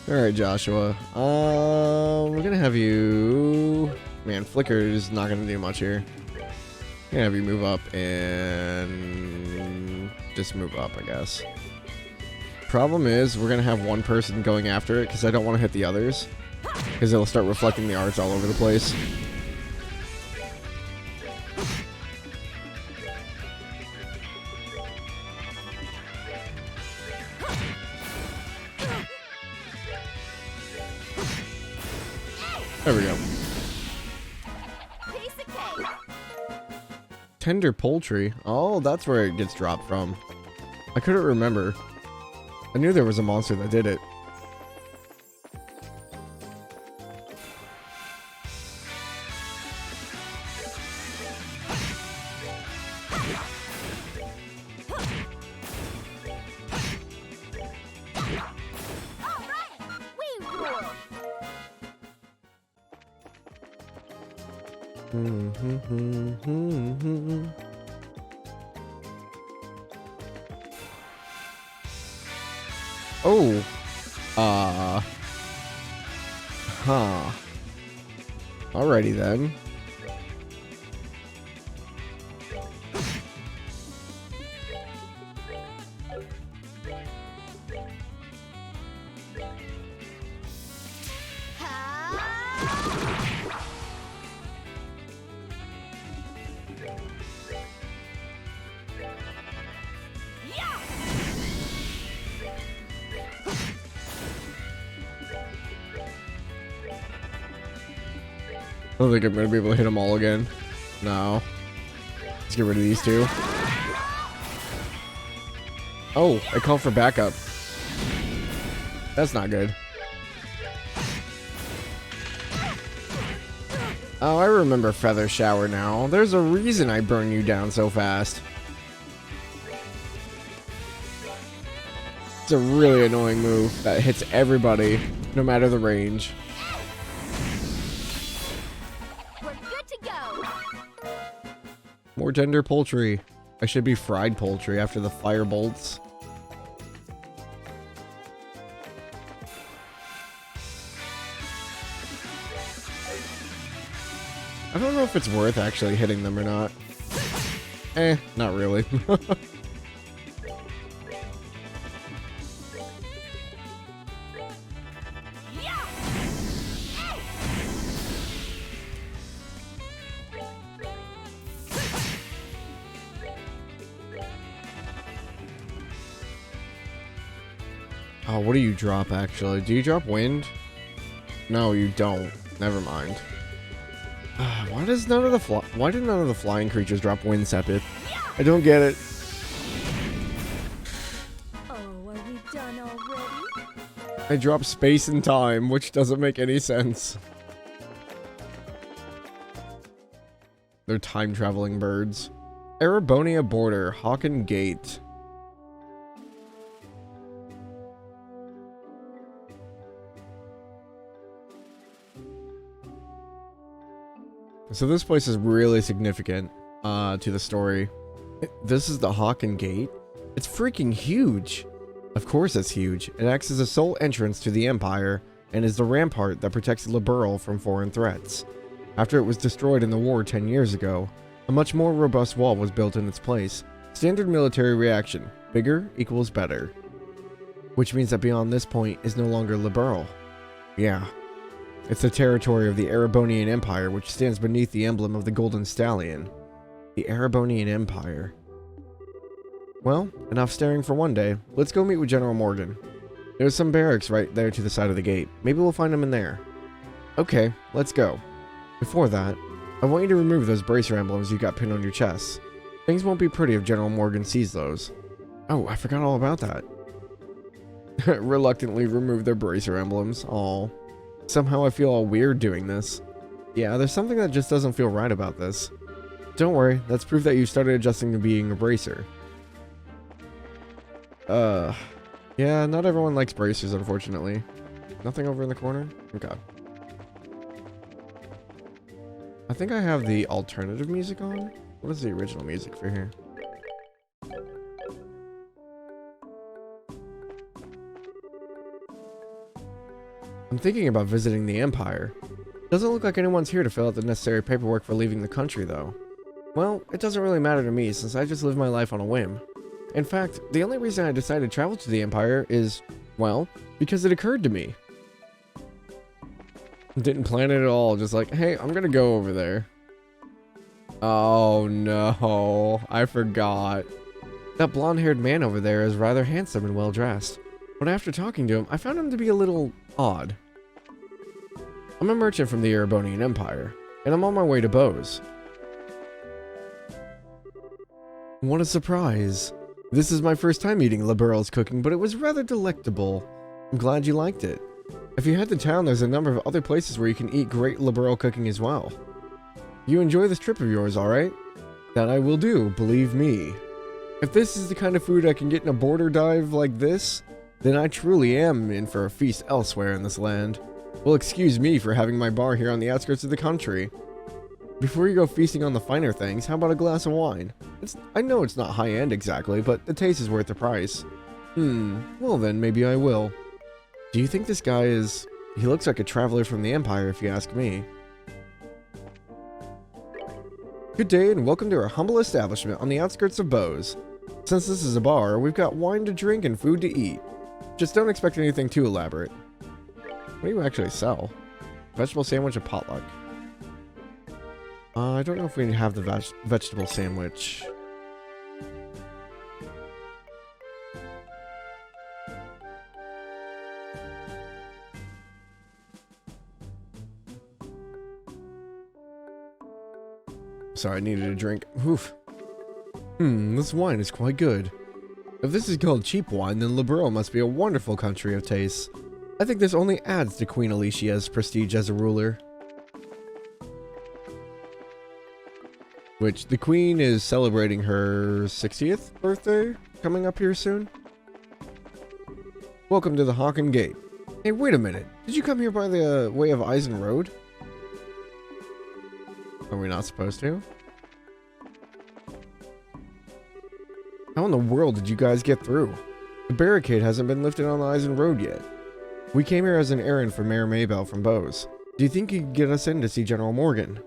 Alright, Joshua. We're gonna have you... Man, Flicker is not gonna do much here. I'm gonna have you move up and... just move up, I guess. Problem is, we're gonna have one person going after it because I don't want to hit the others. Because it'll start reflecting the arts all over the place. There we go. Piece of cake. Tender poultry. Oh, that's where it gets dropped from. I couldn't remember. I knew there was a monster that did it. All right, we rule. Oh. Huh. Alrighty then. I don't think I'm gonna be able to hit them all again. No. Let's get rid of these two. Oh, I called for backup. That's not good. Oh, I remember Feather Shower now. There's a reason I burn you down so fast. It's a really annoying move that hits everybody, no matter the range. We're good to go. More tender poultry. I should be fried poultry after the fire bolts. I don't know if it's worth actually hitting them or not. Not really. Oh, what do you drop actually? Do you drop wind? No, you don't. Never mind. Why did none of the flying creatures drop wind sepith? I don't get it. Oh, are we done already? They drop space and time, which doesn't make any sense. They're time traveling birds. Erebonia Border, Hawken Gate. So this place is really significant to the story. This is the Hawken Gate. It's freaking huge. Of course it's huge. It acts as a sole entrance to the Empire and is the rampart that protects Liberl from foreign threats. After it was destroyed in the war 10 years ago, a much more robust wall was built in its place. Standard military reaction. Bigger equals better. Which means that beyond this point is no longer Liberl. Yeah. It's the territory of the Erebonian Empire, which stands beneath the emblem of the Golden Stallion. The Erebonian Empire. Well, enough staring for one day. Let's go meet with General Morgan. There's some barracks right there to the side of the gate. Maybe we'll find him in there. Okay, let's go. Before that, I want you to remove those bracer emblems you got pinned on your chest. Things won't be pretty if General Morgan sees those. Oh, I forgot all about that. Reluctantly remove their bracer emblems. Aw. Somehow I feel all weird doing this. Yeah, there's something that just doesn't feel right about this. Don't worry, that's proof that you started adjusting to being a bracer. Yeah, not everyone likes bracers, unfortunately. Nothing over in the corner? Okay. I think I have the alternative music on. What is the original music for here? I'm thinking about visiting the Empire. Doesn't look like anyone's here to fill out the necessary paperwork for leaving the country, though. Well, it doesn't really matter to me, since I just live my life on a whim. In fact, the only reason I decided to travel to the Empire is, well, because it occurred to me. Didn't plan it at all, just like, hey, I'm gonna go over there. Oh no, I forgot. That blonde-haired man over there is rather handsome and well-dressed. But after talking to him, I found him to be a little odd. I'm a merchant from the Erebonian Empire, and I'm on my way to Bose. What a surprise. This is my first time eating Liberl's cooking, but it was rather delectable. I'm glad you liked it. If you head to town, there's a number of other places where you can eat great Liberl cooking as well. You enjoy this trip of yours, alright? That I will do, believe me. If this is the kind of food I can get in a border dive like this, then I truly am in for a feast elsewhere in this land. Well, excuse me for having my bar here on the outskirts of the country. Before you go feasting on the finer things, how about a glass of wine? I know it's not high-end exactly, but the taste is worth the price. Well then, maybe I will. Do you think this guy is... He looks like a traveler from the Empire, if you ask me. Good day and welcome to our humble establishment on the outskirts of Bose. Since this is a bar, we've got wine to drink and food to eat. Just don't expect anything too elaborate. What do you actually sell? Vegetable sandwich and potluck. I don't know if we have the vegetable sandwich. Sorry, I needed a drink. Oof. This wine is quite good. If this is called cheap wine, then Liberl must be a wonderful country of tastes. I think this only adds to Queen Alicia's prestige as a ruler. Which, the Queen is celebrating her 60th birthday coming up here soon. Welcome to the Hawken Gate. Hey, wait a minute. Did you come here by the way of Eisen Road? Are we not supposed to? How in the world did you guys get through? The barricade hasn't been lifted on the Eisen Road yet. We came here as an errand for Mayor Maybell from Bose. Do you think you could get us in to see General Morgan?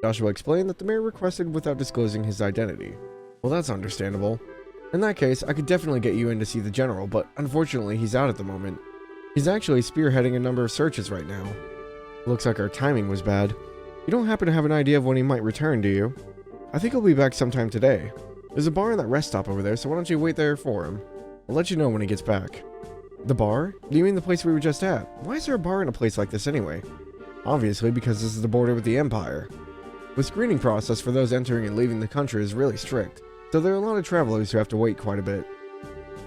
Joshua explained that the mayor requested without disclosing his identity. Well, that's understandable. In that case, I could definitely get you in to see the general, but unfortunately he's out at the moment. He's actually spearheading a number of searches right now. Looks like our timing was bad. You don't happen to have an idea of when he might return, do you? I think he'll be back sometime today. There's a bar in that rest stop over there, so why don't you wait there for him? I'll let you know when he gets back. The bar? Do you mean the place we were just at? Why is there a bar in a place like this anyway? Obviously, because this is the border with the Empire. The screening process for those entering and leaving the country is really strict, so there are a lot of travelers who have to wait quite a bit.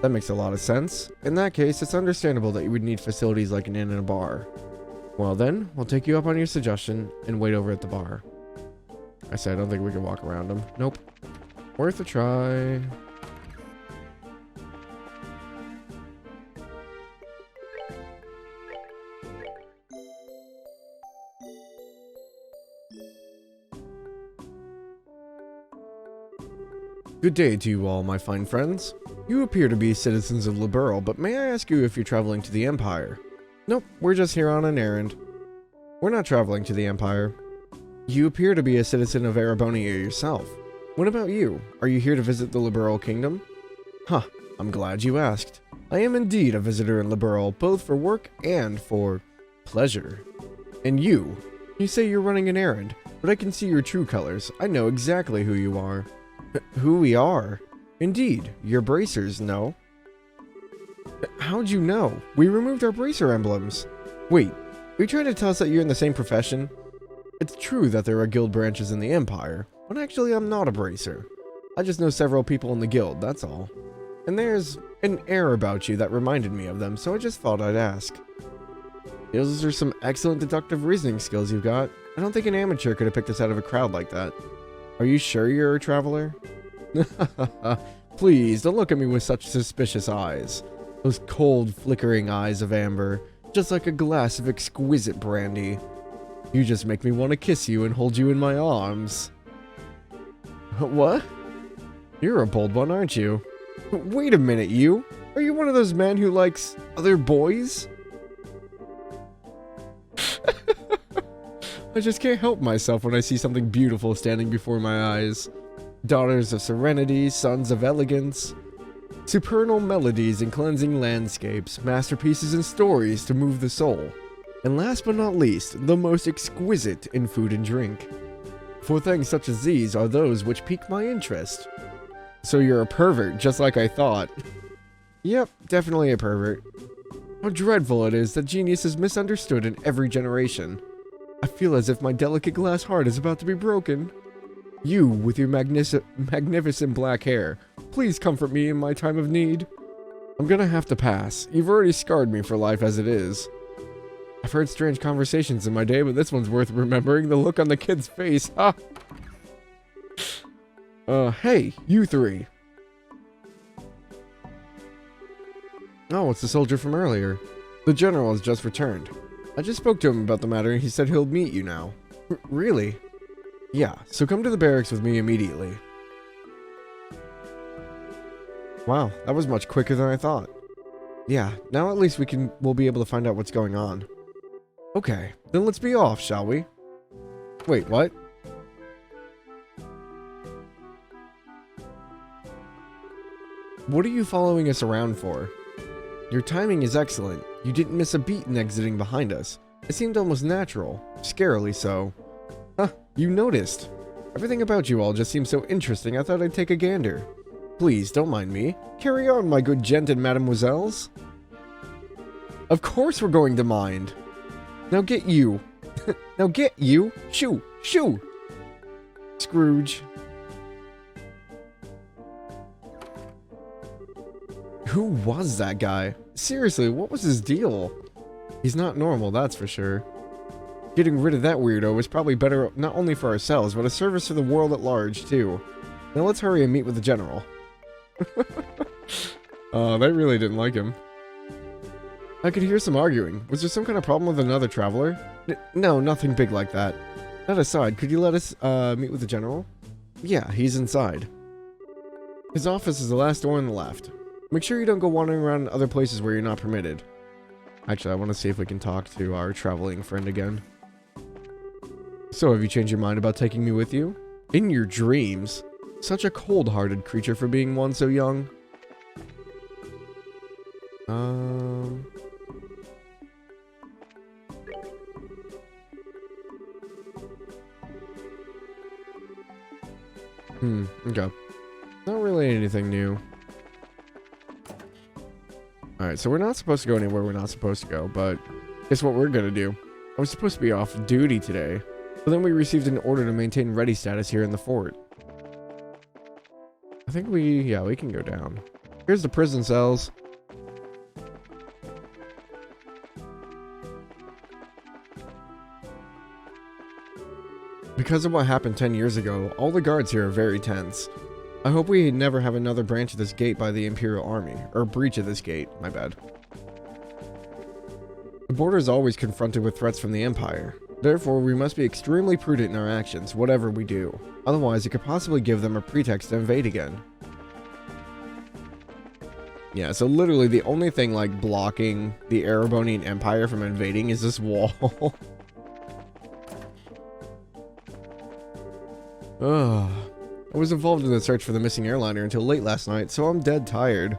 That makes a lot of sense. In that case, it's understandable that you would need facilities like an inn and a bar. Well then, we'll take you up on your suggestion and wait over at the bar. I said I don't think we can walk around them. Nope. Worth a try. Good day to you all, my fine friends. You appear to be citizens of Liberl, but may I ask you if you're traveling to the Empire? Nope, we're just here on an errand. We're not traveling to the Empire. You appear to be a citizen of Erebonia yourself. What about you? Are you here to visit the Liberl Kingdom? Huh, I'm glad you asked. I am indeed a visitor in Liberl, both for work and for pleasure. And you say you're running an errand, but I can see your true colors. I know exactly who you are. Who we are? Indeed, you're bracers, no? How'd you know? We removed our bracer emblems. Wait, are you trying to tell us that you're in the same profession? It's true that there are guild branches in the Empire, but actually I'm not a bracer. I just know several people in the guild, that's all. And there's an air about you that reminded me of them, so I just thought I'd ask. Those are some excellent deductive reasoning skills you've got. I don't think an amateur could have picked us out of a crowd like that. Are you sure you're a traveler? Please, don't look at me with such suspicious eyes. Those cold, flickering eyes of amber, just like a glass of exquisite brandy. You just make me want to kiss you and hold you in my arms. What? You're a bold one, aren't you? Wait a minute, you? Are you one of those men who likes other boys? I just can't help myself when I see something beautiful standing before my eyes. Daughters of serenity, sons of elegance. Supernal melodies and cleansing landscapes, masterpieces and stories to move the soul. And last but not least, the most exquisite in food and drink. For things such as these are those which pique my interest. So you're a pervert, just like I thought. Yep, definitely a pervert. How dreadful it is that genius is misunderstood in every generation. I feel as if my delicate glass heart is about to be broken. You, with your magnificent black hair, please comfort me in my time of need. I'm gonna have to pass. You've already scarred me for life as it is. I've heard strange conversations in my day, but this one's worth remembering. The look on the kid's face, ha! Hey, you three. Oh, it's the soldier from earlier. The general has just returned. I just spoke to him about the matter and he said he'll meet you now. Really? Yeah, so come to the barracks with me immediately. Wow, that was much quicker than I thought. Yeah, now at least we'll be able to find out what's going on. Okay, then let's be off, shall we? Wait, what? What are you following us around for? Your timing is excellent. You didn't miss a beat in exiting behind us. It seemed almost natural, scarily so. Huh, you noticed. Everything about you all just seems so interesting, I thought I'd take a gander. Please, don't mind me. Carry on, my good gent and mademoiselles. Of course we're going to mind. Now get you. Now get you. Shoo, shoo. Scrooge. Who was that guy? Seriously, what was his deal? He's not normal, that's for sure. Getting rid of that weirdo is probably better not only for ourselves, but a service to the world at large, too. Now let's hurry and meet with the general. They really didn't like him. I could hear some arguing. Was there some kind of problem with another traveler? No, nothing big like that. That aside, could you let us meet with the general? Yeah, he's inside. His office is the last door on the left. Make sure you don't go wandering around other places where you're not permitted. Actually, I want to see if we can talk to our traveling friend again. So, have you changed your mind about taking me with you? In your dreams? Such a cold-hearted creature for being one so young. Okay. Not really anything new. Alright, so we're not supposed to go anywhere we're not supposed to go, but guess what we're gonna do? I was supposed to be off duty today, but then we received an order to maintain ready status here in the fort. I think we can go down. Here's the prison cells. Because of what happened 10 years ago, all the guards here are very tense. I hope we never have another branch of this gate by the Imperial Army, or breach of this gate, my bad. The border is always confronted with threats from the Empire. Therefore, we must be extremely prudent in our actions, whatever we do. Otherwise, it could possibly give them a pretext to invade again. Yeah, so literally the only thing like blocking the Erebonian Empire from invading is this wall. Ugh. I was involved in the search for the missing airliner until late last night, so I'm dead tired.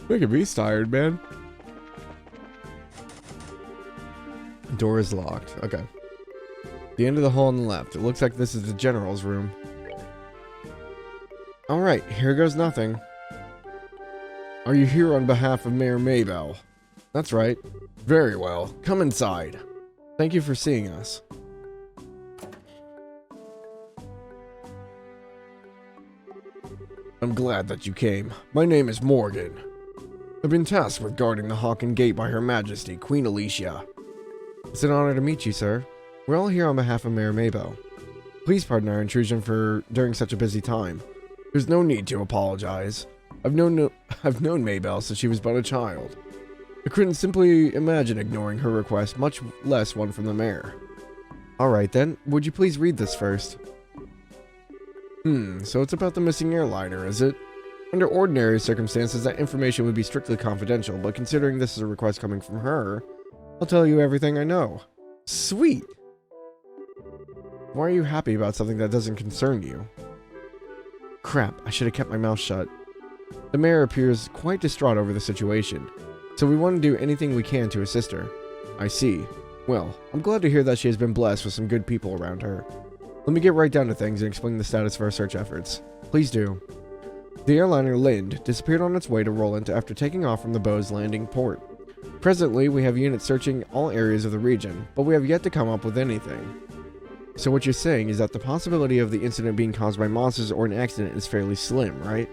Making me tired, man. Door is locked. Okay. The end of the hall on the left. It looks like this is the general's room. Alright, here goes nothing. Are you here on behalf of Mayor Maybell? That's right. Very well. Come inside. Thank you for seeing us. I'm glad that you came. My name is Morgan. I've been tasked with guarding the Hawken Gate by Her Majesty, Queen Alicia. It's an honor to meet you, sir. We're all here on behalf of Mayor Maybell. Please pardon our intrusion during such a busy time. There's no need to apologize. I've known Maybell since she was but a child. I couldn't simply imagine ignoring her request, much less one from the mayor. Alright then, would you please read this first? So it's about the missing airliner, is it? Under ordinary circumstances, that information would be strictly confidential, but considering this is a request coming from her, I'll tell you everything I know. Sweet! Why are you happy about something that doesn't concern you? Crap, I should have kept my mouth shut. The mayor appears quite distraught over the situation, so we want to do anything we can to assist her. I see. Well, I'm glad to hear that she has been blessed with some good people around her. Let me get right down to things and explain the status of our search efforts. Please do. The airliner Lind disappeared on its way to Roland after taking off from the Bose landing port. Presently, we have units searching all areas of the region, but we have yet to come up with anything. So what you're saying is that the possibility of the incident being caused by monsters or an accident is fairly slim, right?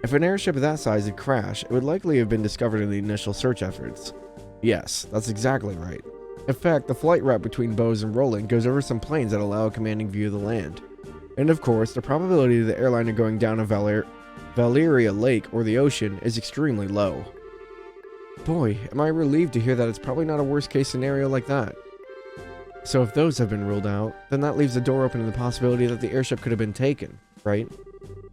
If an airship of that size had crashed, it would likely have been discovered in the initial search efforts. Yes, that's exactly right. In fact, the flight route between Bose and Roland goes over some plains that allow a commanding view of the land. And of course, the probability of the airliner going down a Valeria Lake or the ocean is extremely low. Boy, am I relieved to hear that it's probably not a worst case scenario like that. So if those have been ruled out, then that leaves the door open to the possibility that the airship could have been taken, right?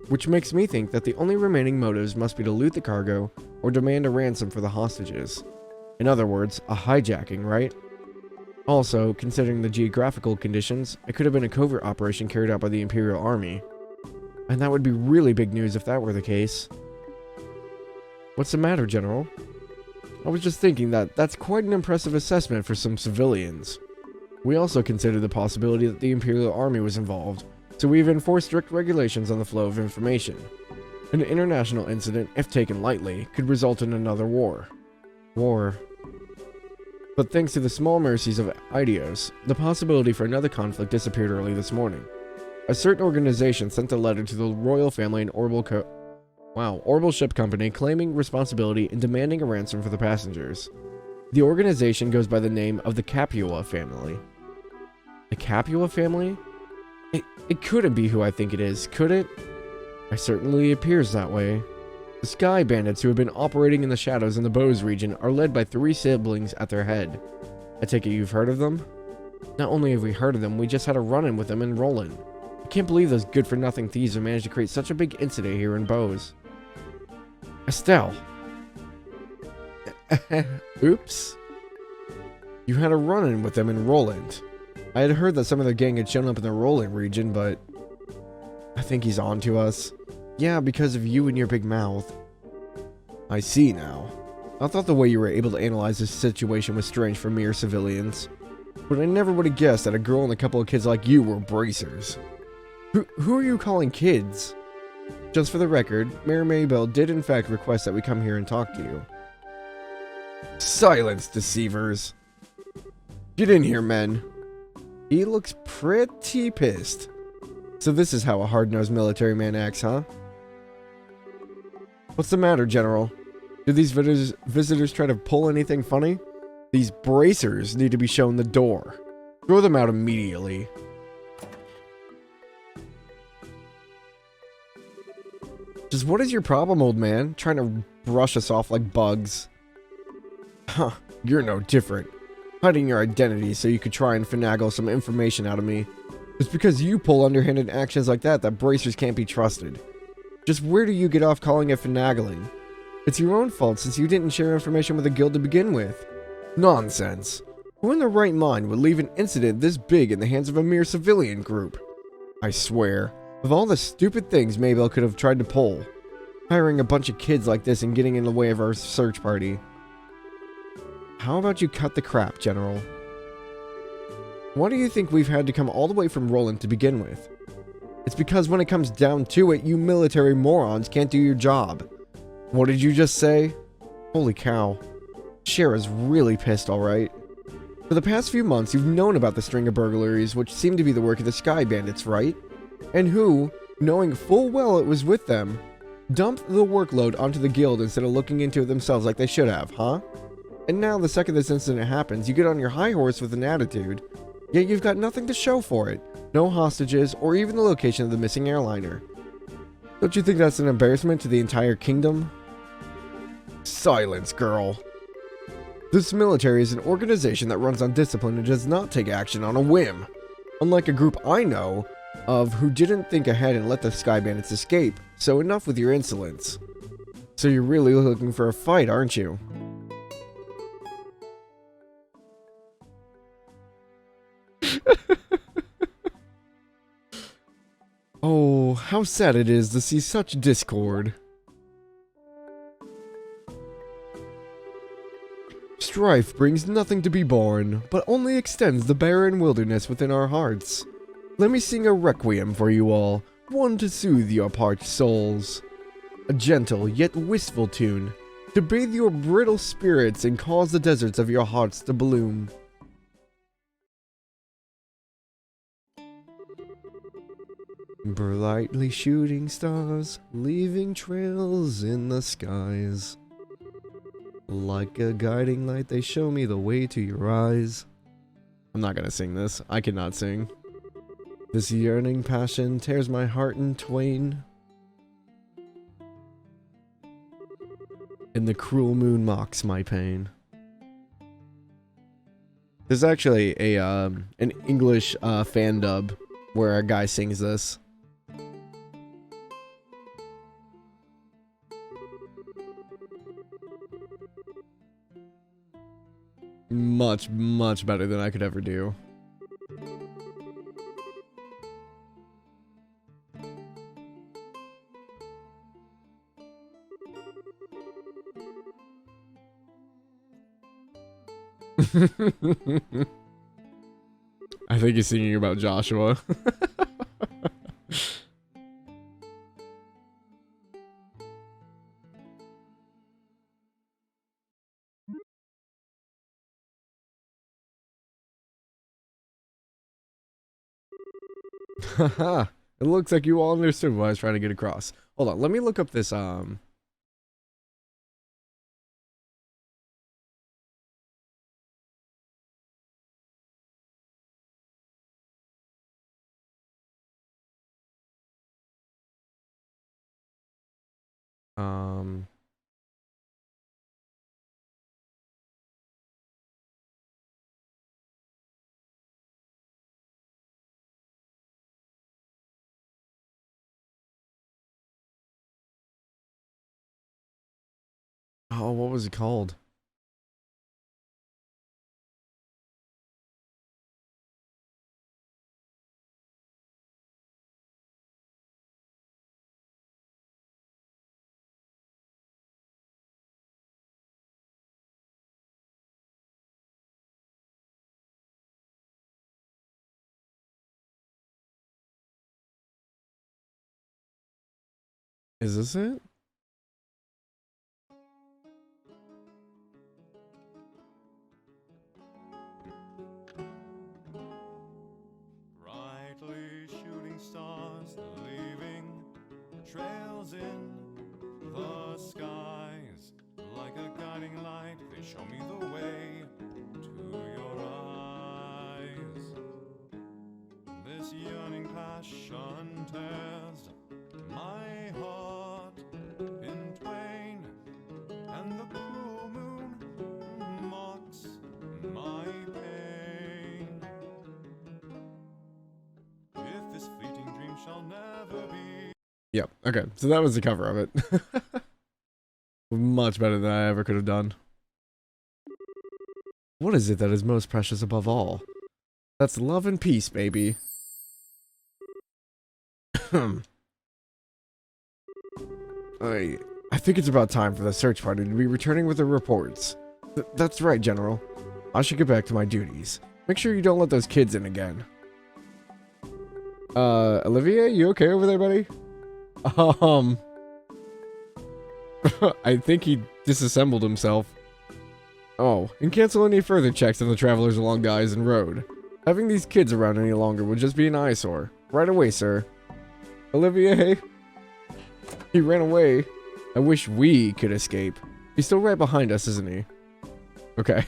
Which makes me think that the only remaining motives must be to loot the cargo or demand a ransom for the hostages. In other words, a hijacking, right? Also, considering the geographical conditions, it could have been a covert operation carried out by the Imperial Army. And that would be really big news if that were the case. What's the matter, General? I was just thinking that that's quite an impressive assessment for some civilians. We also considered the possibility that the Imperial Army was involved, so we've enforced strict regulations on the flow of information. An international incident, if taken lightly, could result in another war. But thanks to the small mercies of Idios, the possibility for another conflict disappeared early this morning. A certain organization sent a letter to the royal family and Orbital Ship Company claiming responsibility and demanding a ransom for the passengers. The organization goes by the name of the Capua family. The Capua family? It couldn't be who I think it is, could it? It certainly appears that way. The Sky Bandits, who have been operating in the shadows in the Bose region, are led by 3 siblings at their head. I take it you've heard of them? Not only have we heard of them, we just had a run-in with them in Roland. I can't believe those good-for-nothing thieves have managed to create such a big incident here in Bose. Estelle! Oops. You had a run-in with them in Roland. I had heard that some of their gang had shown up in the Roland region, but I think he's on to us. Yeah, because of you and your big mouth. I see now. I thought the way you were able to analyze this situation was strange for mere civilians. But I never would have guessed that a girl and a couple of kids like you were bracers. Who are you calling kids? Just for the record, Mayor Maybell did in fact request that we come here and talk to you. Silence, deceivers. Get in here, men. He looks pretty pissed. So this is how a hard-nosed military man acts, huh? What's the matter, General? Did these visitors try to pull anything funny? These bracers need to be shown the door. Throw them out immediately. Just what is your problem, old man? Trying to brush us off like bugs. Huh, you're no different. Hiding your identity so you could try and finagle some information out of me. It's because you pull underhanded actions like that bracers can't be trusted. Just where do you get off calling it finagling? It's your own fault since you didn't share information with the guild to begin with. Nonsense. Who in their right mind would leave an incident this big in the hands of a mere civilian group? I swear, of all the stupid things Maybell could have tried to pull, hiring a bunch of kids like this and getting in the way of our search party. How about you cut the crap, General? Why do you think we've had to come all the way from Roland to begin with? It's because when it comes down to it, you military morons can't do your job. What did you just say? Holy cow. Shara's really pissed, alright. For the past few months, you've known about the string of burglaries, which seem to be the work of the Sky Bandits, right? And who, knowing full well it was with them, dumped the workload onto the guild instead of looking into it themselves like they should have, huh? And now, the second this incident happens, you get on your high horse with an attitude, yet you've got nothing to show for it. No hostages, or even the location of the missing airliner. Don't you think that's an embarrassment to the entire kingdom? Silence, girl. This military is an organization that runs on discipline and does not take action on a whim. Unlike a group I know of who didn't think ahead and let the Sky Bandits escape, so enough with your insolence. So you're really looking for a fight, aren't you? Oh, how sad it is to see such discord. Strife brings nothing to be borne, but only extends the barren wilderness within our hearts. Let me sing a requiem for you all, one to soothe your parched souls. A gentle yet wistful tune, to bathe your brittle spirits and cause the deserts of your hearts to bloom. Brightly shooting stars, leaving trails in the skies. Like a guiding light, they show me the way to your eyes. I'm not gonna sing this. I cannot sing. This yearning passion tears my heart in twain. And the cruel moon mocks my pain. There's actually a an English fan dub where a guy sings this. Much, much better than I could ever do. I think he's singing about Joshua. Haha. It looks like you all understood what I was trying to get across. Hold on, let me look up this um oh, what was it called? Is this it? Brightly shooting stars, leaving trails in the skies. Like a guiding light, they show me the way to your eyes. This yearning passion tears my heart in twain, and the cruel moon mocks my pain. If this fleeting dream shall never be. Yep, okay. So that was the cover of it. Much better than I ever could have done. What is it that is most precious above all? That's love and peace, baby. I think it's about time for the search party to be returning with the reports. That's right, General. I should get back to my duties. Make sure you don't let those kids in again. Olivier, you okay over there, buddy? I think he disassembled himself. Oh, and cancel any further checks on the travelers along the Eisen Road. Having these kids around any longer would just be an eyesore. Right away, sir. Olivier? He ran away. I wish we could escape. He's still right behind us, isn't he? Okay.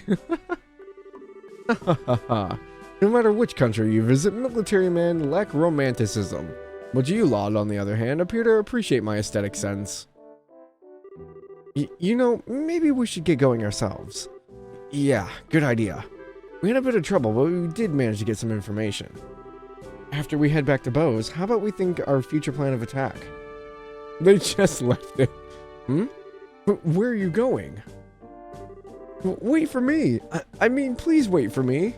No matter which country you visit, military men lack romanticism. But you lot, on the other hand, appear to appreciate my aesthetic sense. You know, maybe we should get going ourselves. Yeah, good idea. We had a bit of trouble, but we did manage to get some information. After we head back to Bose, how about we think our future plan of attack? They just left it. Where are you going? Wait for me. I mean, please wait for me.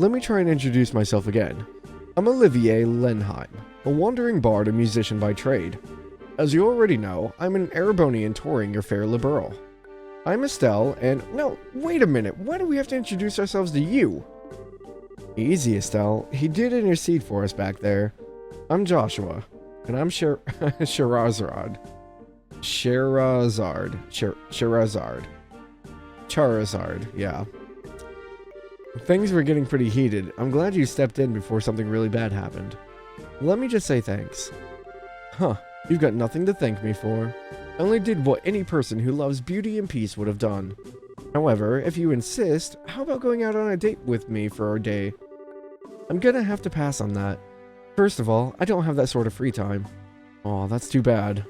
Let me try and introduce myself again. I'm Olivier Lenheim, a wandering bard and musician by trade. As you already know, I'm an Erebonian touring your fair liberal. I'm Estelle, and no, wait a minute, why do we have to introduce ourselves to you? Easy, Estelle, he did intercede for us back there. I'm Joshua, and I'm Charizard. Charizard, yeah. Things were getting pretty heated. I'm glad you stepped in before something really bad happened. Let me just say thanks. Huh, you've got nothing to thank me for. I only did what any person who loves beauty and peace would have done. However, if you insist, how about going out on a date with me for a day? I'm gonna have to pass on that. First of all, I don't have that sort of free time. Aw, that's too bad.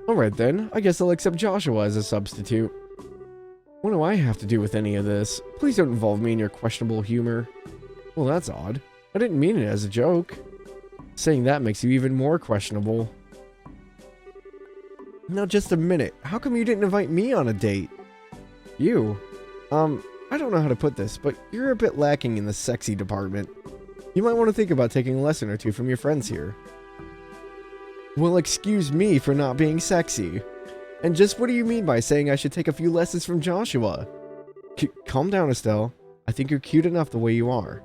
Alright then, I guess I'll accept Joshua as a substitute. What do I have to do with any of this? Please don't involve me in your questionable humor. Well, that's odd. I didn't mean it as a joke. Saying that makes you even more questionable. Now just a minute, how come you didn't invite me on a date? You? I don't know how to put this, but you're a bit lacking in the sexy department. You might want to think about taking a lesson or two from your friends here. Well, excuse me for not being sexy. And just what do you mean by saying I should take a few lessons from Joshua? Calm down, Estelle. I think you're cute enough the way you are.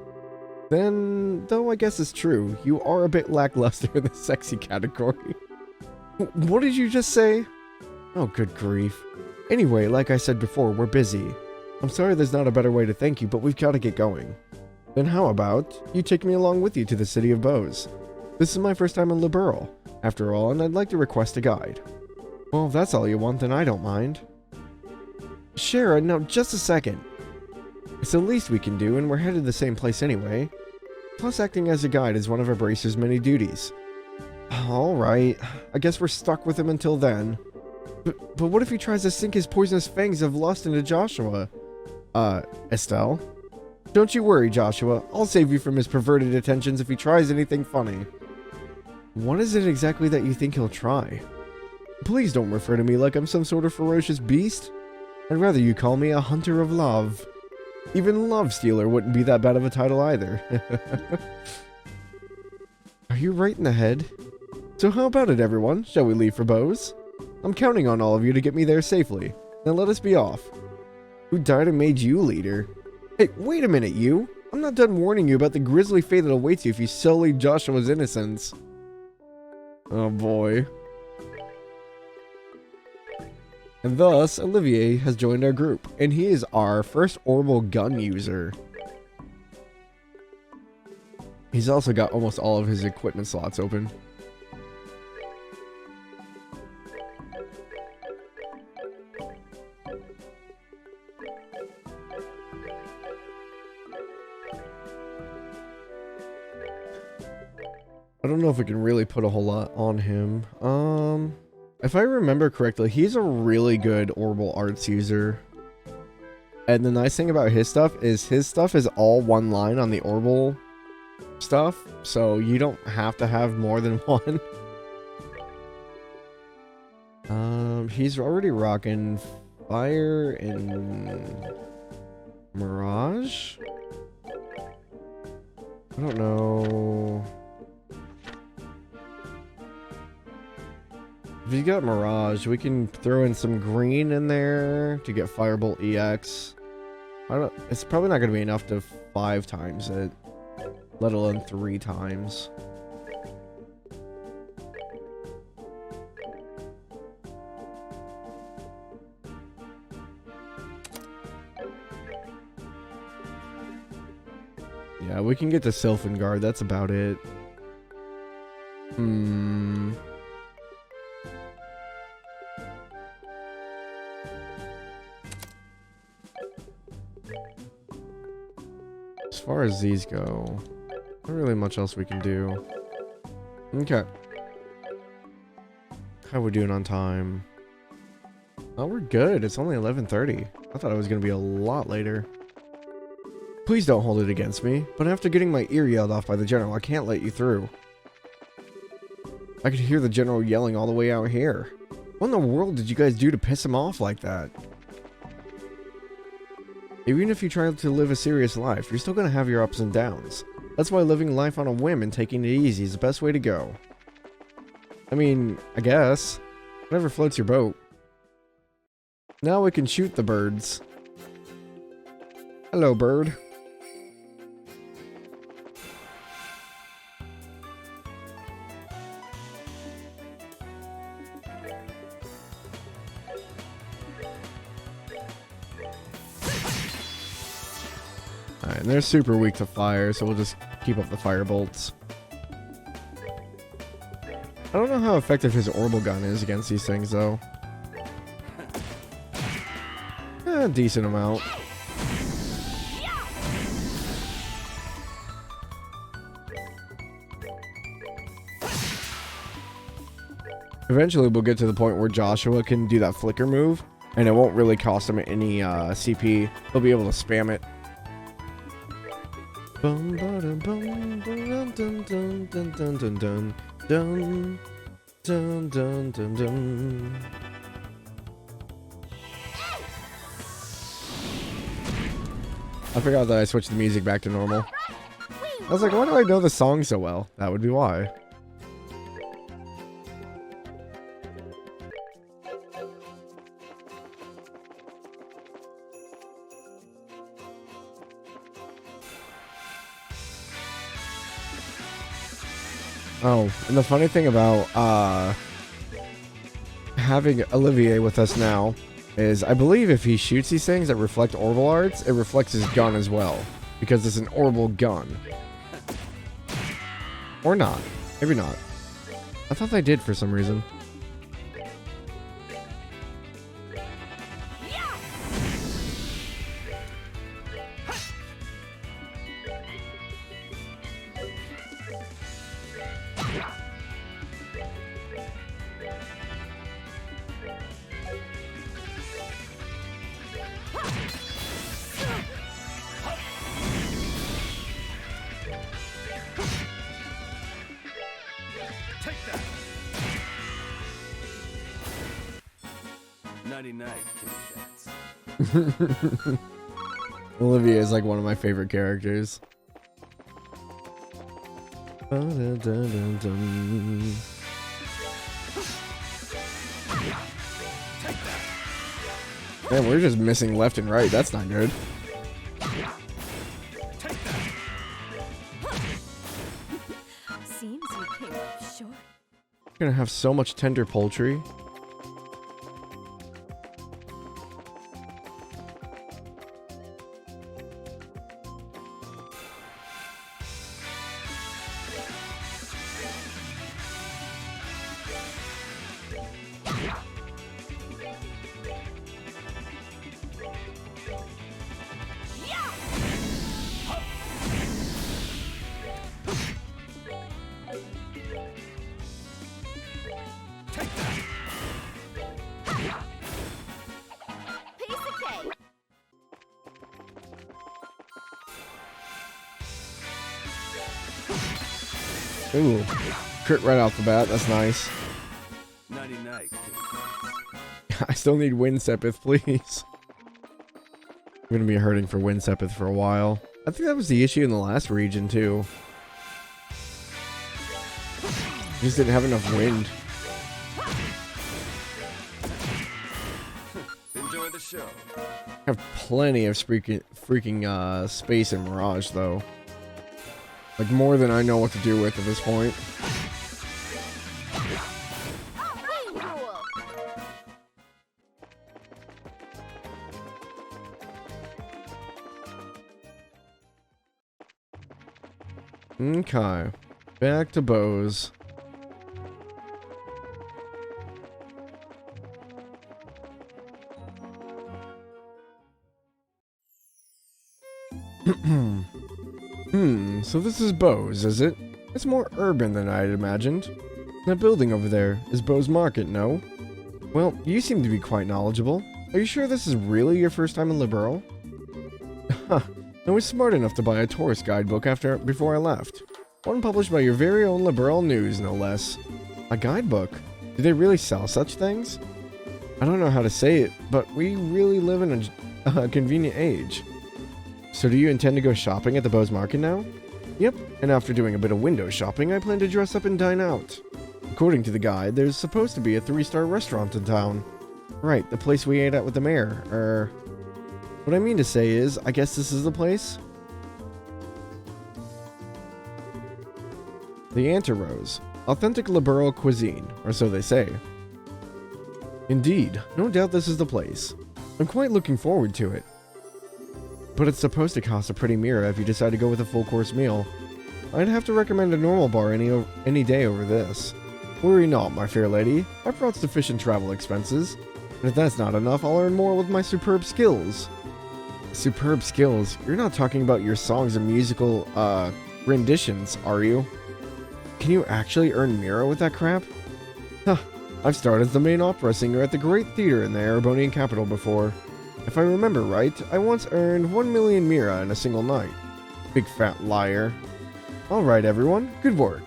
Then, though I guess it's true, you are a bit lackluster in the sexy category. What did you just say? Oh, good grief. Anyway, like I said before, we're busy. I'm sorry there's not a better way to thank you, but we've got to get going. Then how about you take me along with you to the city of Bose? This is my first time in Liberl, after all, and I'd like to request a guide. Well, if that's all you want, then I don't mind. Shara, now just a second. It's the least we can do, and we're headed to the same place anyway. Plus, acting as a guide is one of Abracer's many duties. Alright, I guess we're stuck with him until then. But what if he tries to sink his poisonous fangs of lust into Joshua? Estelle? Don't you worry, Joshua. I'll save you from his perverted attentions if he tries anything funny. What is it exactly that you think he'll try? Please don't refer to me like I'm some sort of ferocious beast. I'd rather you call me a hunter of love. Even Love Stealer wouldn't be that bad of a title either. Are you right in the head? So how about it, everyone? Shall we leave for Bose? I'm counting on all of you to get me there safely. Now let us be off. Who died and made you leader? Hey, wait a minute, you! I'm not done warning you about the grisly fate that awaits you if you sully Joshua's innocence. Oh boy. And thus, Olivier has joined our group, and he is our first orbital gun user. He's also got almost all of his equipment slots open. I don't know if we can really put a whole lot on him. If I remember correctly, he's a really good orbital arts user. And the nice thing about his stuff is all one line on the orbital stuff, so you don't have to have more than one. He's already rocking Fire and Mirage? I don't know. If you got Mirage, we can throw in some green in there to get Firebolt EX. It's probably not going to be enough to 5 times it, let alone 3 times. Yeah, we can get to Sylphengard, that's about it. As far as these go, not really much else we can do. Okay. How are we doing on time? Oh, we're good. It's only 11:30. I thought it was going to be a lot later. Please don't hold it against me, but after getting my ear yelled off by the general, I can't let you through. I could hear the general yelling all the way out here. What in the world did you guys do to piss him off like that? Even if you try to live a serious life, you're still going to have your ups and downs. That's why living life on a whim and taking it easy is the best way to go. I mean, I guess. Whatever floats your boat. Now we can shoot the birds. Hello, bird. Alright, and they're super weak to fire, so we'll just keep up the fire bolts. I don't know how effective his orbital gun is against these things, though. A decent amount. Eventually we'll get to the point where Joshua can do that flicker move, and it won't really cost him any CP. He'll be able to spam it. Bum, ba-dum, bum, ba-dum, dun, dun, dun, dun, dun, dun, dun, dun, dun, dun, dun. I forgot that I switched the music back to normal. I was like, why do I know the song so well? That would be why. Oh, and the funny thing about having Olivier with us now is I believe if he shoots these things that reflect Orbital Arts, it reflects his gun as well. Because it's an Orbital gun. Or not. Maybe not. I thought they did for some reason. Take that. Nighty night, kitty cats. Olivia is like one of my favorite characters. Dun-dun-dun-dun-dun. Man, we're just missing left and right. That's not good. Seems you came up short. We're gonna have so much tender poultry. Piece of cake. Ooh, crit right off the bat. That's nice. Nighty night, kitty cats. I still need Wind Sepith, please. I'm gonna be hurting for Wind Sepith for a while. I think that was the issue in the last region too. Just didn't have enough wind. Enjoy the show. I have plenty of freaking space in Mirage though. Like more than I know what to do with at this point. Rain rule. Okay, back to bows. So this is Bose, is it? It's more urban than I'd imagined. That building over there is Bose Market, no? Well, you seem to be quite knowledgeable. Are you sure this is really your first time in Liberl? I was smart enough to buy a tourist guidebook before I left. One published by your very own Liberl News, no less. A guidebook? Do they really sell such things? I don't know how to say it, but we really live in a convenient age. So do you intend to go shopping at the Bose Market now? Yep, and after doing a bit of window shopping, I plan to dress up and dine out. According to the guide, there's supposed to be a 3-star restaurant in town. Right, the place we ate at with the mayor. What I mean to say is, I guess this is the place? The Antirose. Authentic Liberal cuisine, or so they say. Indeed, no doubt this is the place. I'm quite looking forward to it. But it's supposed to cost a pretty mira if you decide to go with a full-course meal. I'd have to recommend a normal bar any day over this. Worry not, my fair lady. I've brought sufficient travel expenses. And if that's not enough, I'll earn more with my superb skills. Superb skills? You're not talking about your songs and musical, renditions, are you? Can you actually earn mira with that crap? Huh, I've starred as the main opera singer at the Great Theater in the Erebonian capital before. If I remember right, I once earned 1 million mira in a single night. Big fat liar. Alright everyone, good work.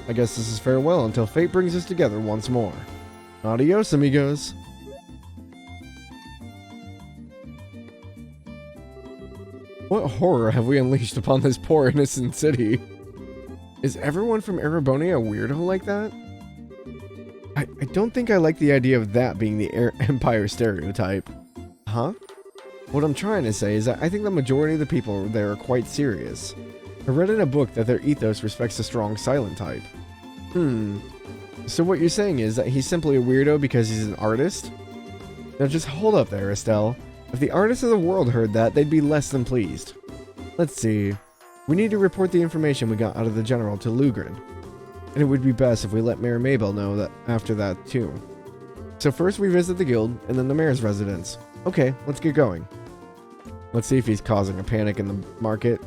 I guess this is farewell until fate brings us together once more. Adios, amigos. What horror have we unleashed upon this poor innocent city? Is everyone from Erebonia a weirdo like that? I don't think I like the idea of that being the Empire stereotype. Huh? What I'm trying to say is that I think the majority of the people there are quite serious. I read in a book that their ethos respects the strong silent type. So what you're saying is that he's simply a weirdo because he's an artist? Now just hold up there, Estelle. If the artists of the world heard that, they'd be less than pleased. Let's see. We need to report the information we got out of the General to Lugrin. And it would be best if we let Mayor Maybell know that after that, too. So first we visit the guild, and then the mayor's residence. Okay, let's get going. Let's see if he's causing a panic in the market.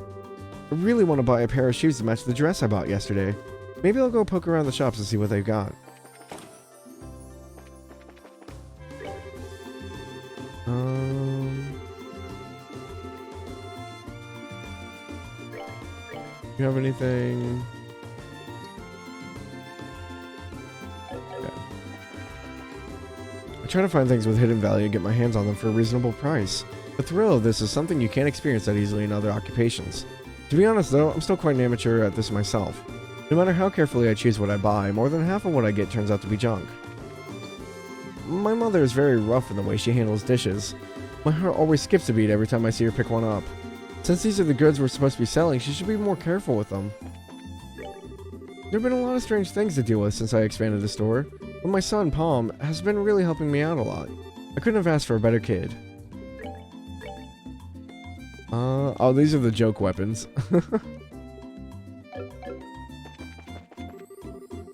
I really want to buy a pair of shoes to match the dress I bought yesterday. Maybe I'll go poke around the shops and see what they've got. You have anything? Yeah. I try to find things with hidden value and get my hands on them for a reasonable price. The thrill of this is something you can't experience that easily in other occupations. To be honest though, I'm still quite an amateur at this myself. No matter how carefully I choose what I buy, more than half of what I get turns out to be junk. My mother is very rough in the way she handles dishes. My heart always skips a beat every time I see her pick one up. Since these are the goods we're supposed to be selling, she should be more careful with them. There have been a lot of strange things to deal with since I expanded the store, but my son, Palm, has been really helping me out a lot. I couldn't have asked for a better kid. Oh, these are the joke weapons.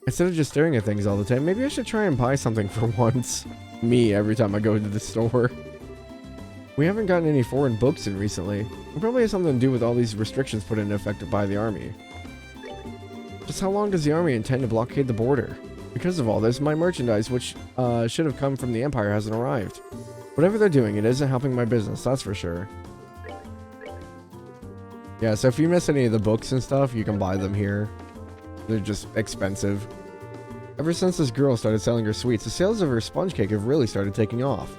Instead of just staring at things all the time, maybe I should try and buy something for once. Me, every time I go into the store. We haven't gotten any foreign books in recently. It probably has something to do with all these restrictions put into effect by the army. Just how long does the army intend to blockade the border? Because of all this, my merchandise, which should have come from the Empire, hasn't arrived. Whatever they're doing, it isn't helping my business, that's for sure. Yeah, so if you miss any of the books and stuff, you can buy them here. They're just expensive. Ever since this girl started selling her sweets, the sales of her sponge cake have really started taking off.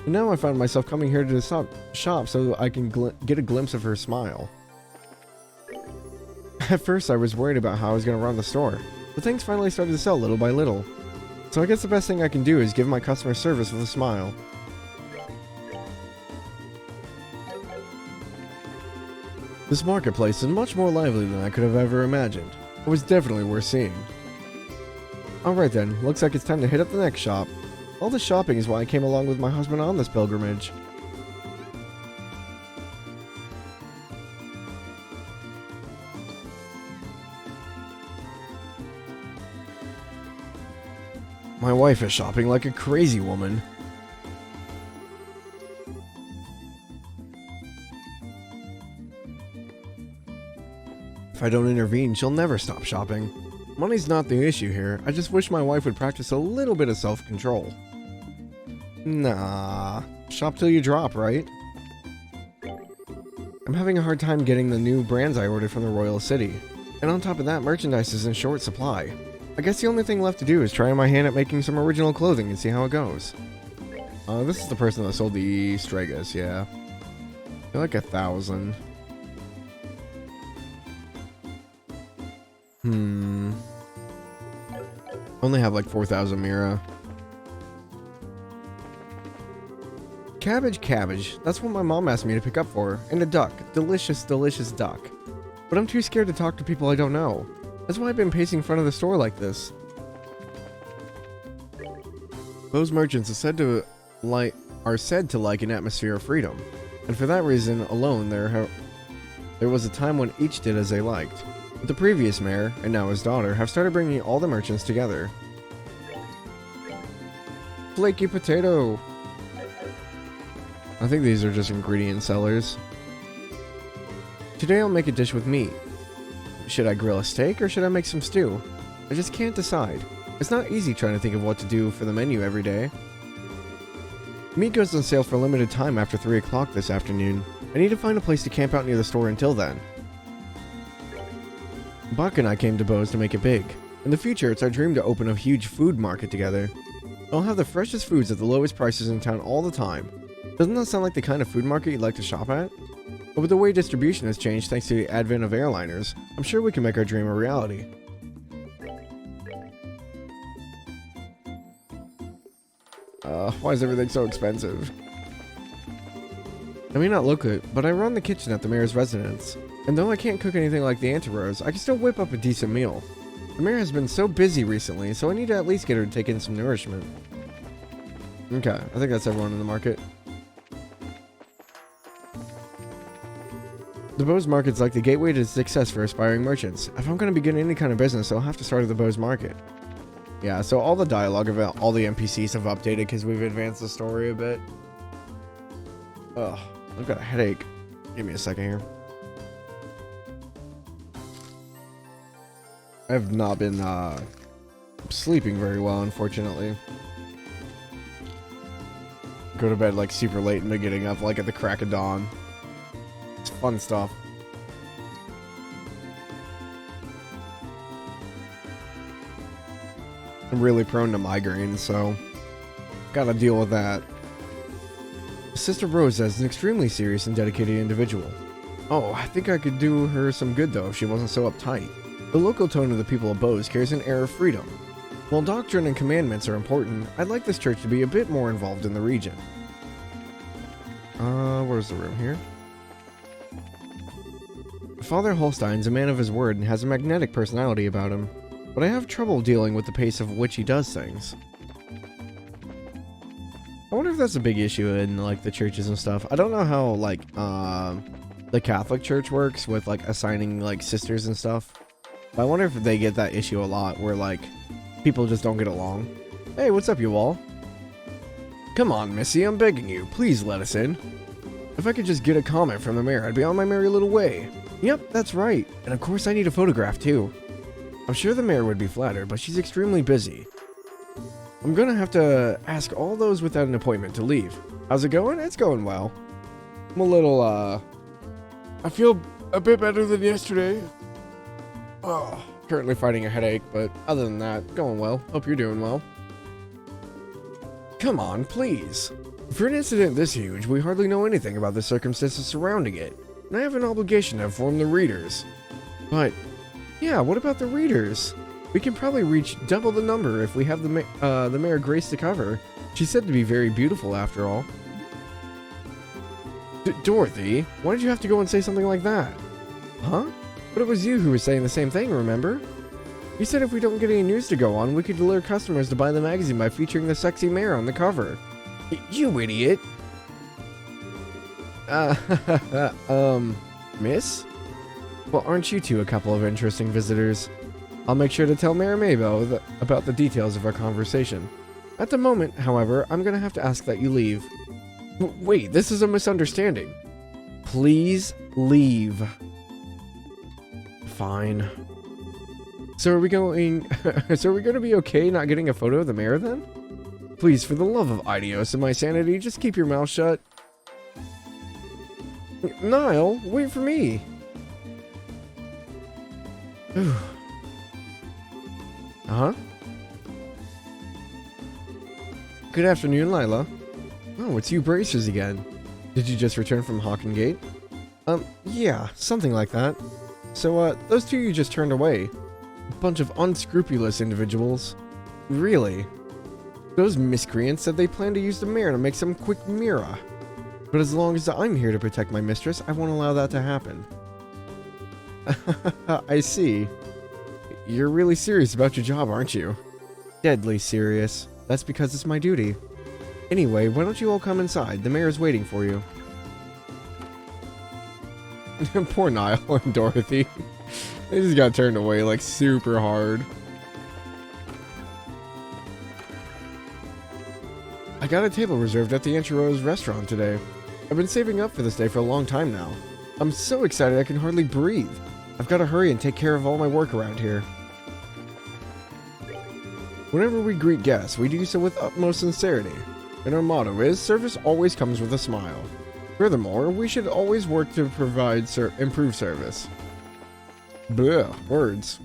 And now I find myself coming here to the shop so I can get a glimpse of her smile. At first I was worried about how I was going to run the store, but things finally started to sell little by little. So I guess the best thing I can do is give my customer service with a smile. This marketplace is much more lively than I could have ever imagined. It was definitely worth seeing. Alright then, looks like it's time to hit up the next shop. All this shopping is why I came along with my husband on this pilgrimage. My wife is shopping like a crazy woman. If I don't intervene, she'll never stop shopping. Money's not the issue here. I just wish my wife would practice a little bit of self-control. Nah. Shop till you drop, right? I'm having a hard time getting the new brands I ordered from the Royal City. And on top of that, merchandise is in short supply. I guess the only thing left to do is try my hand at making some original clothing and see how it goes. This is the person that sold the Stregas, yeah. They're like 1,000. Only have like 4,000 Mira. Cabbage. That's what my mom asked me to pick up for her. And a duck. Delicious, delicious duck. But I'm too scared to talk to people I don't know. That's why I've been pacing in front of the store like this. Those merchants are said to like an atmosphere of freedom. And for that reason alone, there was a time when each did as they liked. But the previous mayor, and now his daughter, have started bringing all the merchants together. Flaky potato! I think these are just ingredient sellers. Today I'll make a dish with meat. Should I grill a steak or should I make some stew? I just can't decide. It's not easy trying to think of what to do for the menu every day. Meat goes on sale for a limited time after 3 o'clock this afternoon. I need to find a place to camp out near the store until then. Buck and I came to Bose to make it big. In the future, it's our dream to open a huge food market together. I'll have the freshest foods at the lowest prices in town all the time. Doesn't that sound like the kind of food market you'd like to shop at? But with the way distribution has changed thanks to the advent of airliners, I'm sure we can make our dream a reality. Why is everything so expensive? I may not look it, but I run the kitchen at the mayor's residence. And though I can't cook anything like the Auntie Rose, I can still whip up a decent meal. The mare has been so busy recently, so I need to at least get her to take in some nourishment. Okay, I think that's everyone in the market. The Bose Market's like the gateway to success for aspiring merchants. If I'm going to begin any kind of business, I'll have to start at the Bose Market. Yeah, so all the dialogue about all the NPCs have updated because we've advanced the story a bit. Ugh, I've got a headache. Give me a second here. I have not been sleeping very well, unfortunately. Go to bed like super late and then getting up like at the crack of dawn. It's fun stuff. I'm really prone to migraines, so gotta deal with that. Sister Rosa is an extremely serious and dedicated individual. Oh, I think I could do her some good though if she wasn't so uptight. The local tone of the people of Bose carries an air of freedom. While doctrine and commandments are important, I'd like this church to be a bit more involved in the region. Where's the room here? Father Holstein's a man of his word and has a magnetic personality about him, but I have trouble dealing with the pace of which he does things. I wonder if that's a big issue in like the churches and stuff. I don't know how like the Catholic Church works with like assigning like sisters and stuff. But I wonder if they get that issue a lot where like people just don't get along. Hey, what's up, you all? Come on, Missy, I'm begging you. Please let us in. If I could just get a comment from the mayor, I'd be on my merry little way. Yep, that's right. And of course I need a photograph too. I'm sure the mayor would be flattered, but she's extremely busy. I'm gonna have to ask all those without an appointment to leave. How's it going? It's going well. I'm a little, I feel a bit better than yesterday. Oh, currently fighting a headache, but other than that, going well. Hope you're doing well. Come on, please. For an incident this huge, we hardly know anything about the circumstances surrounding it, and I have an obligation to inform the readers. But, yeah, what about the readers? We can probably reach double the number if we have the mayor grace the cover. She's said to be very beautiful after all. Dorothy, why did you have to go and say something like that? Huh? But it was you who was saying the same thing, remember? You said if we don't get any news to go on, we could lure customers to buy the magazine by featuring the sexy mayor on the cover. You idiot! Miss? Well, aren't you two a couple of interesting visitors? I'll make sure to tell Mayor Mabel about the details of our conversation. At the moment, however, I'm gonna have to ask that you leave. Wait, this is a misunderstanding. Please leave. Fine. So are we going to be okay not getting a photo of the mayor then? Please, for the love of Idios and my sanity, just keep your mouth shut. Niall, wait for me. Uh-huh. Good afternoon, Lila. Oh, it's you bracers again. Did you just return from Hawkingate? Yeah, something like that. So, those two you just turned away. A bunch of unscrupulous individuals. Really? Those miscreants said they plan to use the mayor to make some quick mirror. But as long as I'm here to protect my mistress, I won't allow that to happen. I see. You're really serious about your job, aren't you? Deadly serious. That's because it's my duty. Anyway, why don't you all come inside? The mayor's waiting for you. Poor Niall and Dorothy. They just got turned away like super hard. I got a table reserved at the Anchi-Rose restaurant today. I've been saving up for this day for a long time now. I'm so excited I can hardly breathe. I've got to hurry and take care of all my work around here. Whenever we greet guests, we do so with utmost sincerity. And our motto is, service always comes with a smile. Furthermore, we should always work to provide improved service. Blech, words.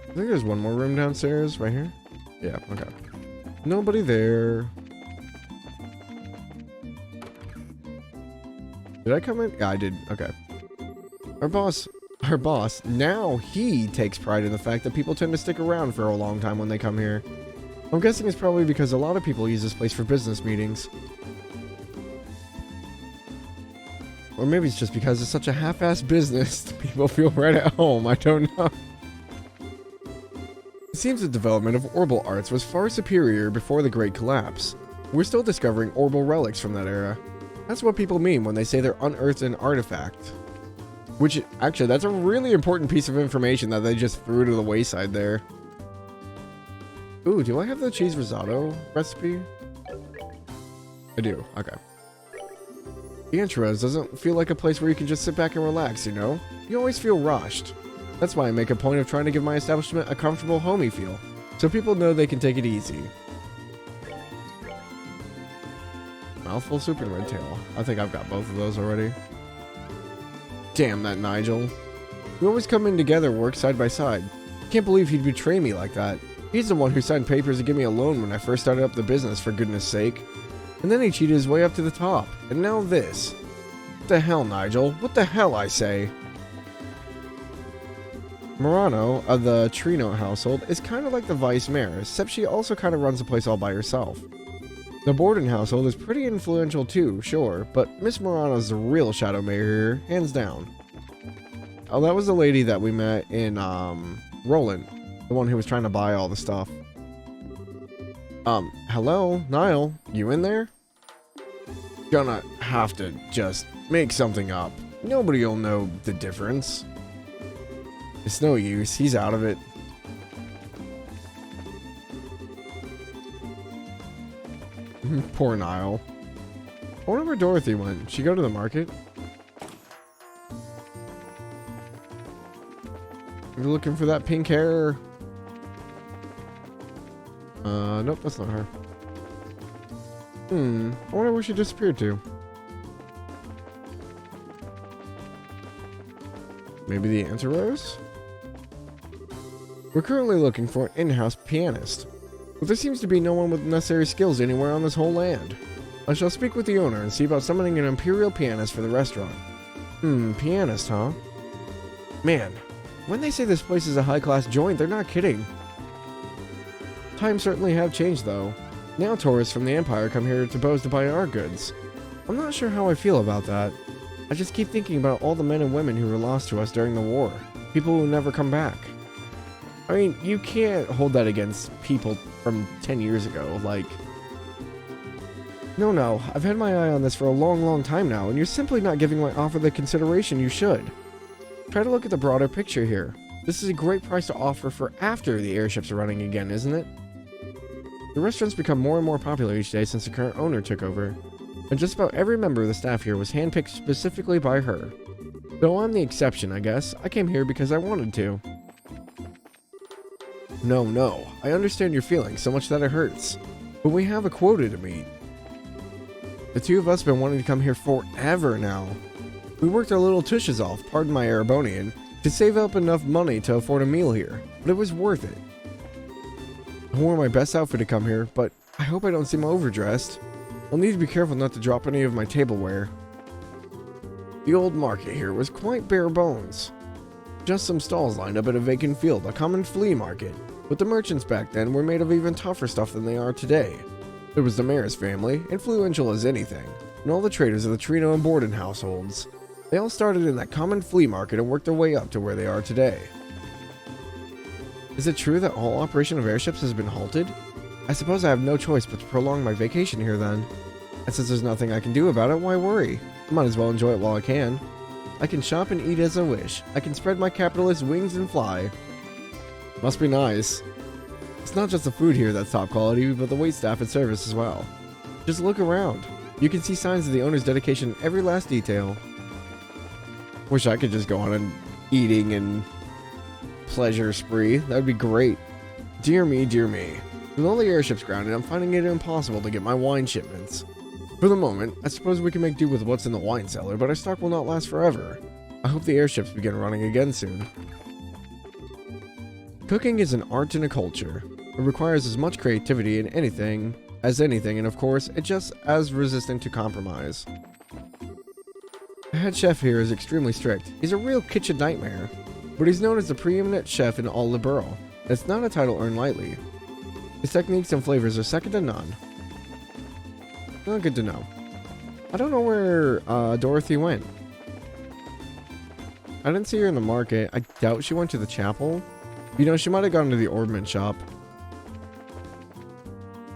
I think there's one more room downstairs, right here. Yeah, okay. Nobody there. Did I come in? Yeah, I did. Okay. Our boss, now he takes pride in the fact that people tend to stick around for a long time when they come here. I'm guessing it's probably because a lot of people use this place for business meetings. Or maybe it's just because it's such a half-assed business that people feel right at home. I don't know. It seems the development of Orbal arts was far superior before the Great Collapse. We're still discovering Orbal relics from that era. That's what people mean when they say they're unearthed an artifact. Which, actually, that's a really important piece of information that they just threw to the wayside there. Ooh, do I have the cheese risotto recipe? I do, okay. Piantra's doesn't feel like a place where you can just sit back and relax, you know? You always feel rushed. That's why I make a point of trying to give my establishment a comfortable, homey feel, so people know they can take it easy. Mouthful soup and red tail. I think I've got both of those already. Damn that Nigel. We always come in together, work side by side. Can't believe he'd betray me like that. He's the one who signed papers to give me a loan when I first started up the business, for goodness sake. And then he cheated his way up to the top. And now this. What the hell, Nigel? What the hell, I say? Morano, of the Trino household, is kind of like the vice mayor, except she also kind of runs the place all by herself. The Borden household is pretty influential too, sure, but Miss Morano's the real shadow mayor here, hands down. Oh, that was the lady that we met in, Roland. The one who was trying to buy all the stuff. Hello, Niall, you in there? Gonna have to just make something up. Nobody'll know the difference. It's no use, he's out of it. Poor Niall. I wonder where Dorothy went. She go to the market? You're looking for that pink hair. Nope, that's not her. I wonder where she disappeared to. Maybe the answer rose? We're currently looking for an in-house pianist, but there seems to be no one with necessary skills anywhere on this whole land. I shall speak with the owner and see about summoning an imperial pianist for the restaurant. Pianist, huh? Man, when they say this place is a high-class joint, they're not kidding. Times certainly have changed, though. Now tourists from the Empire come here to Bose to buy our goods. I'm not sure how I feel about that. I just keep thinking about all the men and women who were lost to us during the war. People who never come back. I mean, you can't hold that against people from 10 years ago, like... No, I've had my eye on this for a long time now, and you're simply not giving my offer the consideration you should. Try to look at the broader picture here. This is a great price to offer for after the airships are running again, isn't it? The restaurant's become more and more popular each day since the current owner took over, and just about every member of the staff here was handpicked specifically by her. Though I'm the exception, I guess. I came here because I wanted to. No, I understand your feelings so much that it hurts, but we have a quota to meet. The two of us have been wanting to come here forever now. We worked our little tushes off, pardon my Erebonian, to save up enough money to afford a meal here, but it was worth it. I wore my best outfit to come here, but I hope I don't seem overdressed. I'll need to be careful not to drop any of my tableware. The old market here was quite bare bones. Just some stalls lined up at a vacant field, a common flea market, but the merchants back then were made of even tougher stuff than they are today. There was the mayor's family, influential as anything, and all the traders of the Trino and Borden households. They all started in that common flea market and worked their way up to where they are today. Is it true that all operation of airships has been halted? I suppose I have no choice but to prolong my vacation here then. And since there's nothing I can do about it, why worry? I might as well enjoy it while I can. I can shop and eat as I wish. I can spread my capitalist wings and fly. Must be nice. It's not just the food here that's top quality, but the waitstaff and service as well. Just look around. You can see signs of the owner's dedication in every last detail. Wish I could just go on an eating and pleasure spree. That would be great. Dear me, dear me. With all the airships grounded, I'm finding it impossible to get my wine shipments. For the moment, I suppose we can make do with what's in the wine cellar, but our stock will not last forever. I hope the airships begin running again soon. Cooking is an art and a culture. It requires as much creativity in anything, and of course, it's just as resistant to compromise. The head chef here is extremely strict. He's a real kitchen nightmare, but he's known as the preeminent chef in all the borough. It's not a title earned lightly. His techniques and flavors are second to none. Well, good to know. I don't know where Dorothy went. I didn't see her in the market. I doubt she went to the chapel. You know, she might have gone to the ornament shop.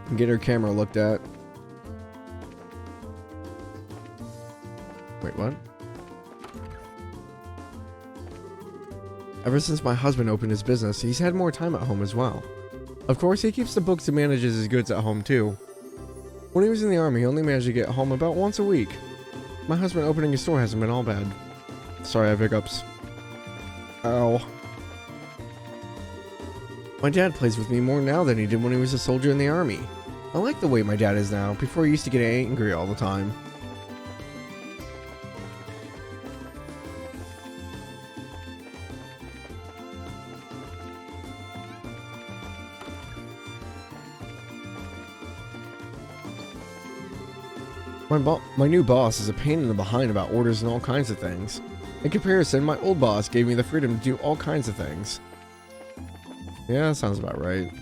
And get her camera looked at. Wait, what? Ever since my husband opened his business, he's had more time at home as well. Of course, he keeps the books and manages his goods at home too. When he was in the army, he only managed to get home about once a week. My husband opening his store hasn't been all bad. Sorry, I have hiccups. Ow. My dad plays with me more now than he did when he was a soldier in the army. I like the way my dad is now. Before, he used to get angry all the time. My new boss is a pain in the behind about orders and all kinds of things. In comparison, my old boss gave me the freedom to do all kinds of things. Yeah, that sounds about right.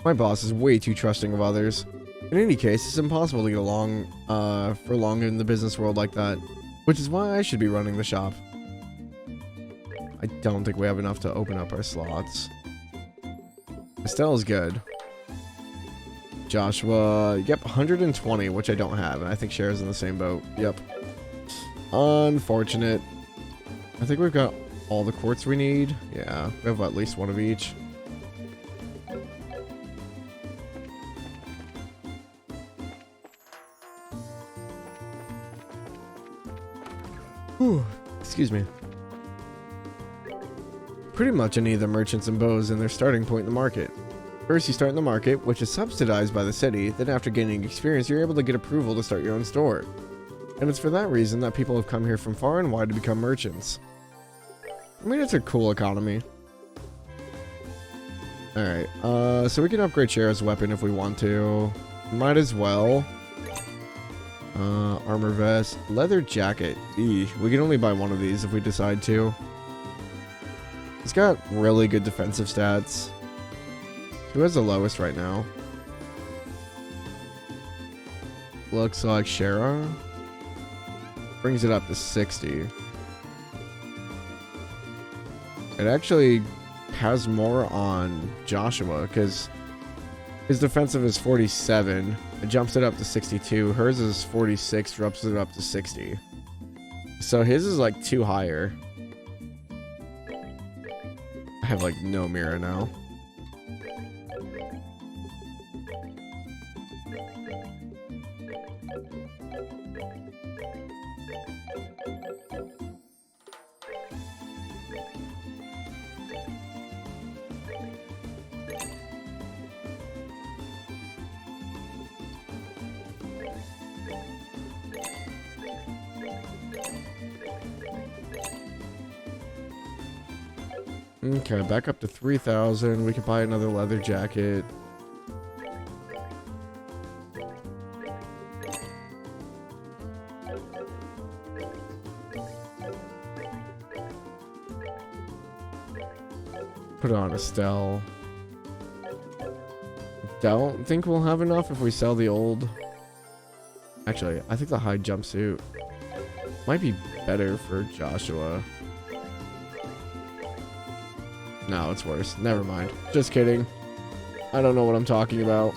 My boss is way too trusting of others. In any case, it's impossible to get along for long in the business world like that, which is why I should be running the shop. I don't think we have enough to open up our slots. Estelle's good. Joshua, yep, 120, which I don't have, and I think Cher's in the same boat. Yep. Unfortunate. I think we've got all the quartz we need. Yeah, we have at least one of each. Whew, excuse me. Pretty much any of the merchants and bows in their starting point in the market. First, you start in the market, which is subsidized by the city. Then after gaining experience, you're able to get approval to start your own store. And it's for that reason that people have come here from far and wide to become merchants. I mean, it's a cool economy. Alright, so we can upgrade Cher's weapon if we want to. Might as well. Armor vest. Leather jacket. We can only buy one of these if we decide to. It's got really good defensive stats. Who has the lowest right now? Looks like Shara. Brings it up to 60. It actually has more on Joshua because his defensive is 47. It jumps it up to 62. Hers is 46, drops it up to 60. So his is like 2 higher. I have like no mirror now. Okay, back up to 3,000. We can buy another leather jacket. Put on Estelle. Don't think we'll have enough if we sell the old. Actually, I think the high jumpsuit might be better for Joshua. No, it's worse. Never mind. Just kidding. I don't know what I'm talking about.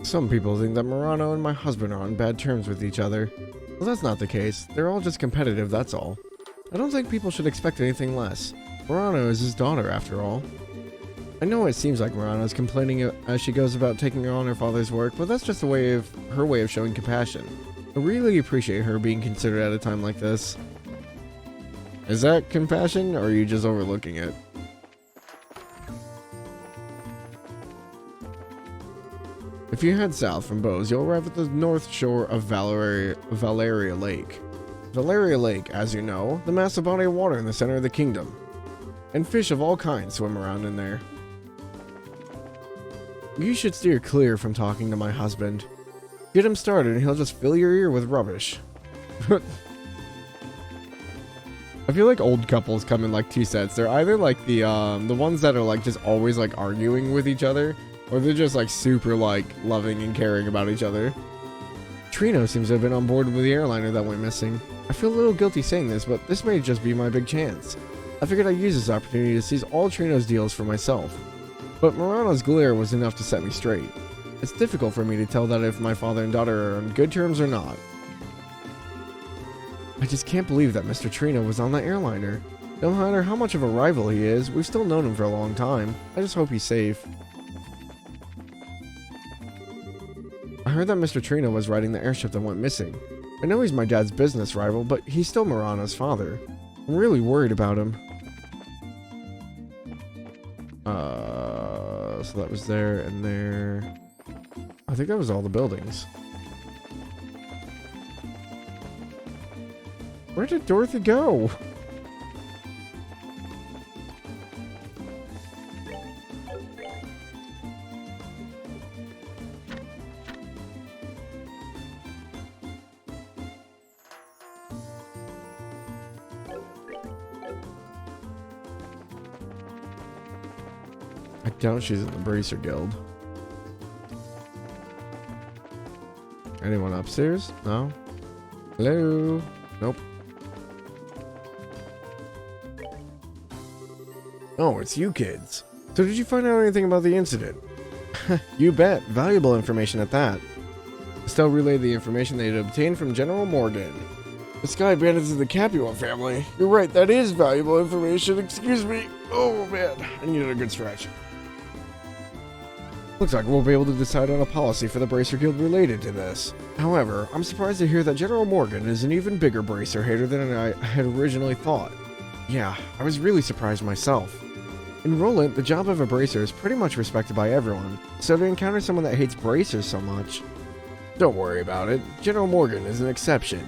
Some people think that Murano and my husband are on bad terms with each other. Well, that's not the case. They're all just competitive, that's all. I don't think people should expect anything less. Murano is his daughter, after all. I know it seems like Murano is complaining as she goes about taking on her father's work, but that's just her way of showing compassion. I really appreciate her being considered at a time like this. Is that compassion, or are you just overlooking it? If you head south from Bose, you'll arrive at the north shore of Valeria Lake. Valeria Lake, as you know, the massive body of water in the center of the kingdom. And fish of all kinds swim around in there. You should steer clear from talking to my husband. Get him started and he'll just fill your ear with rubbish. I feel like old couples come in like two sets. They're either like the ones that are like just always like arguing with each other, or they're just like super like loving and caring about each other. Trino seems to have been on board with the airliner that went missing. I feel a little guilty saying this, but this may just be my big chance. I figured I'd use this opportunity to seize all Trino's deals for myself. But Marana's glare was enough to set me straight. It's difficult for me to tell that if my father and daughter are on good terms or not. I just can't believe that Mr. Trino was on that airliner. No matter how much of a rival he is, we've still known him for a long time. I just hope he's safe. I heard that Mr. Trino was riding the airship that went missing. I know he's my dad's business rival, but he's still Marana's father. I'm really worried about him. So that was there and there. I think that was all the buildings. Where did Dorothy go? I doubt she's in the Bracer Guild. Anyone upstairs? No? Hello? Nope. Oh, it's you kids. So did you find out anything about the incident? You bet. Valuable information at that. Estelle relayed the information they had obtained from General Morgan. The Sky Bandits of the Capua family. You're right, that is valuable information. Excuse me. Oh man, I needed a good stretch. Looks like we'll be able to decide on a policy for the Bracer Guild related to this. However, I'm surprised to hear that General Morgan is an even bigger Bracer hater than I had originally thought. Yeah, I was really surprised myself. In Roland, the job of a Bracer is pretty much respected by everyone, so to encounter someone that hates Bracers so much... Don't worry about it, General Morgan is an exception.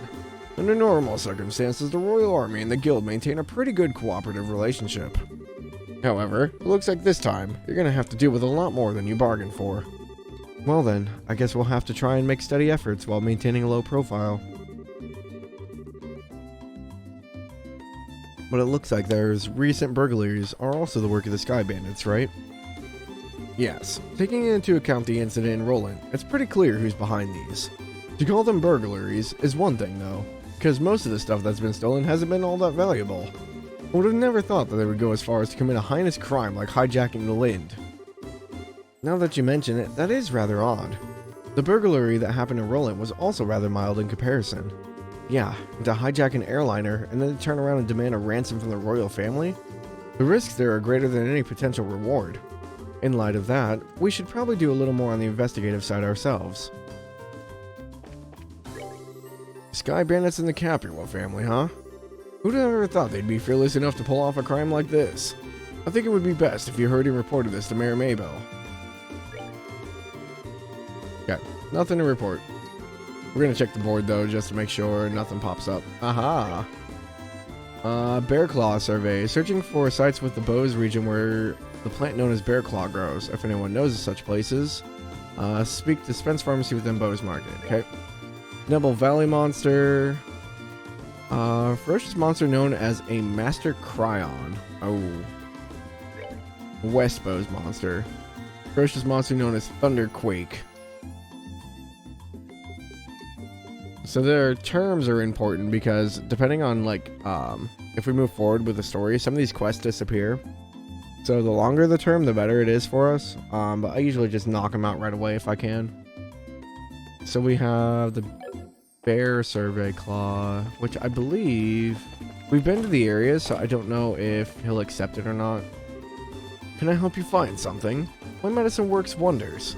Under normal circumstances, the Royal Army and the Guild maintain a pretty good cooperative relationship. However, it looks like this time, you're gonna have to deal with a lot more than you bargained for. Well then, I guess we'll have to try and make steady efforts while maintaining a low profile. But it looks like there's recent burglaries are also the work of the Sky Bandits, right? Yes. Taking into account the incident in Roland, it's pretty clear who's behind these. To call them burglaries is one thing though, because most of the stuff that's been stolen hasn't been all that valuable. I would have never thought that they would go as far as to commit a heinous crime like hijacking the Lind. Now that you mention it, that is rather odd. The burglary that happened in Roland was also rather mild in comparison. Yeah, to hijack an airliner and then to turn around and demand a ransom from the royal family? The risks there are greater than any potential reward. In light of that, we should probably do a little more on the investigative side ourselves. Sky Bandits and the Capua family, huh? Who'd have ever thought they'd be fearless enough to pull off a crime like this? I think it would be best if you heard and reported this to Mayor Maybell. Okay, nothing to report. We're gonna check the board though, just to make sure nothing pops up. Aha! Bear Claw survey. Searching for sites with the Bose region where the plant known as Bear Claw grows. If anyone knows of such places, speak to Spence Pharmacy within Bose Market. Okay. Nebel Valley monster. Ferocious monster known as a Master Cryon. Oh. West Bose monster. Ferocious monster known as Thunderquake. So their terms are important because depending on like if we move forward with the story, some of these quests disappear. So the longer the term, the better it is for us. But I usually just knock them out right away if I can. So we have the Bear Survey Claw, which I believe we've been to the area, so I don't know if he'll accept it or not. Can I help you find something? My medicine works wonders.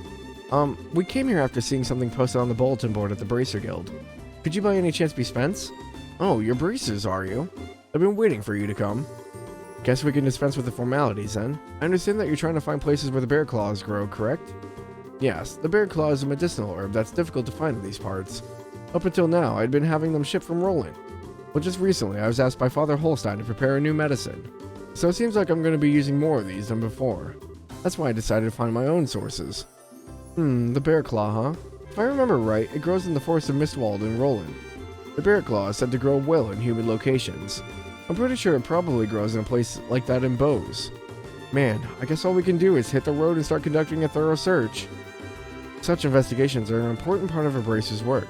We came here after seeing something posted on the bulletin board at the Bracer Guild. Could you by any chance be Spence? Oh, you're Bracers, are you? I've been waiting for you to come. Guess we can dispense with the formalities then. I understand that you're trying to find places where the bear claws grow, correct? Yes, the bear claw is a medicinal herb that's difficult to find in these parts. Up until now, I'd been having them shipped from Roland. But just recently, I was asked by Father Holstein to prepare a new medicine. So it seems like I'm going to be using more of these than before. That's why I decided to find my own sources. The bear claw, huh? If I remember right, it grows in the forest of Mistwald in Roland. The bear claw is said to grow well in humid locations. I'm pretty sure it probably grows in a place like that in Bose. Man, I guess all we can do is hit the road and start conducting a thorough search. Such investigations are an important part of a bracer's work.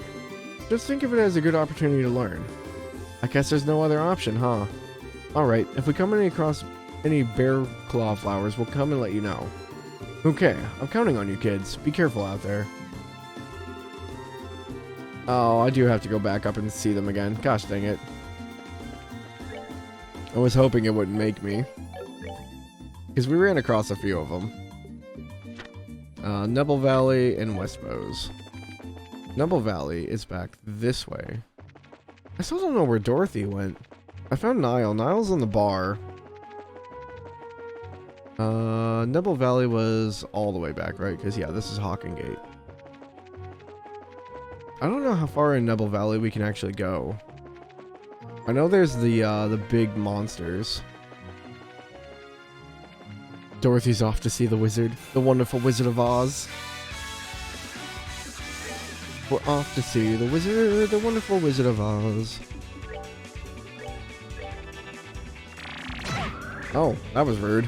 Just think of it as a good opportunity to learn. I guess there's no other option, huh? Alright, if we come across any bear claw flowers, we'll come and let you know. Okay, I'm counting on you kids. Be careful out there. Oh, I do have to go back up and see them again. Gosh dang it. I was hoping it wouldn't make me. Because we ran across a few of them. Nebel Valley and West Bose. Nebel Valley is back this way. I still don't know where Dorothy went. I found Niall. Niall's in the bar. Nebel Valley was all the way back, right? Because, yeah, this is Hawkingate. I don't know how far in Nebel Valley we can actually go. I know there's the big monsters. Dorothy's off to see the wizard. The wonderful Wizard of Oz. We're off to see the wizard, the wonderful Wizard of Oz. Oh, that was rude.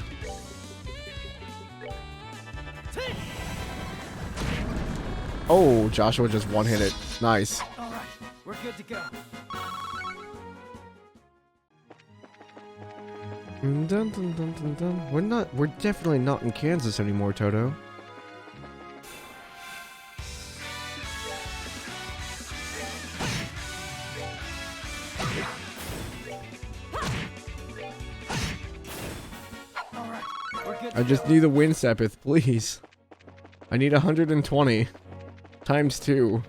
Oh, Joshua just one-hit it. Nice. All right, we're good to go. Dun, dun, dun, dun, dun. We're definitely not in Kansas anymore, Toto. All right, we're good to I just go. need the wind Sepith, please. I need 120 times 2.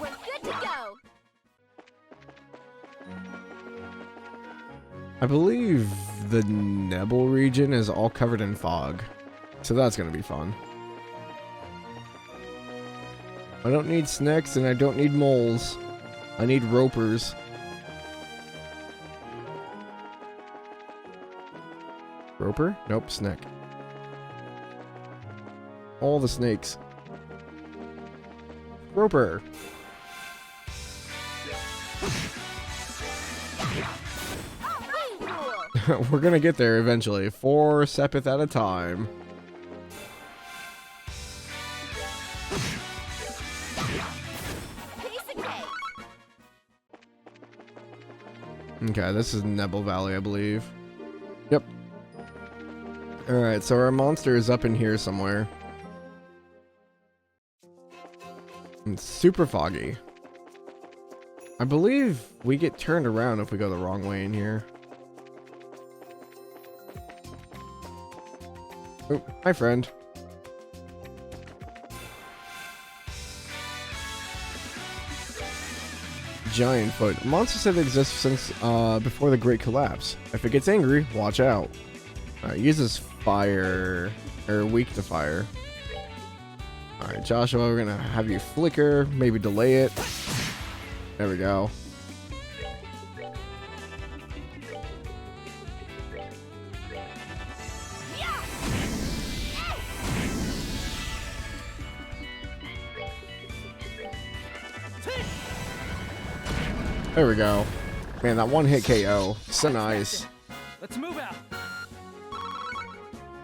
We're good to go. I believe the Nebel region is all covered in fog, so that's gonna be fun. I don't need snakes and I don't need moles. I need ropers. Roper? Nope, snake. All the snakes. Roper. Cool. We're gonna get there eventually. 4 Sepith at a time. Piece of cake. Okay, this is Nebel Valley, I believe. Yep. Alright, so our monster is up in here somewhere. It's super foggy. I believe we get turned around if we go the wrong way in here. Oh, hi friend. Giant foot. A monster said it exists since before the Great Collapse. If it gets angry, watch out. It uses fire, or weak to fire. Alright, Joshua, we're gonna have you flicker, maybe delay it. There we go. There we go. Man, that one hit KO. So nice. Let's move out.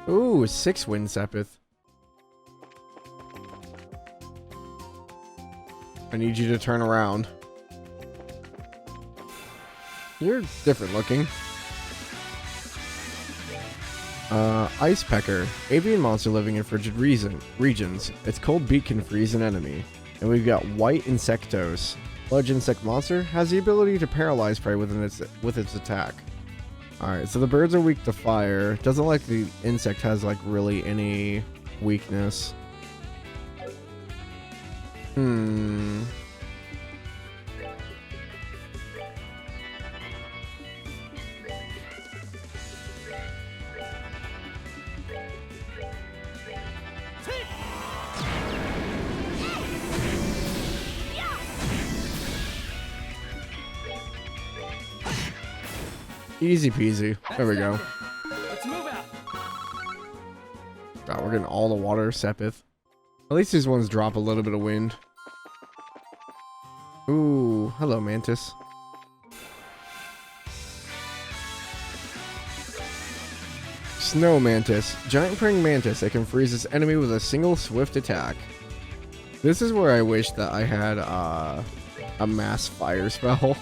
Ooh, 6 wind Sepith. I need you to turn around. You're different looking. Ice Pecker. Avian monster living in frigid regions. Its cold beak can freeze an enemy. And we've got White Insectos. Large insect monster has the ability to paralyze prey with its attack. Alright, so the birds are weak to fire. Doesn't like the insect has like really any weakness. Easy peasy. There we go. Let's move out. God, we're getting all the water, Sepith. At least these ones drop a little bit of wind. Ooh, hello, Mantis. Snow Mantis. Giant praying mantis that can freeze its enemy with a single swift attack. This is where I wish that I had a mass fire spell.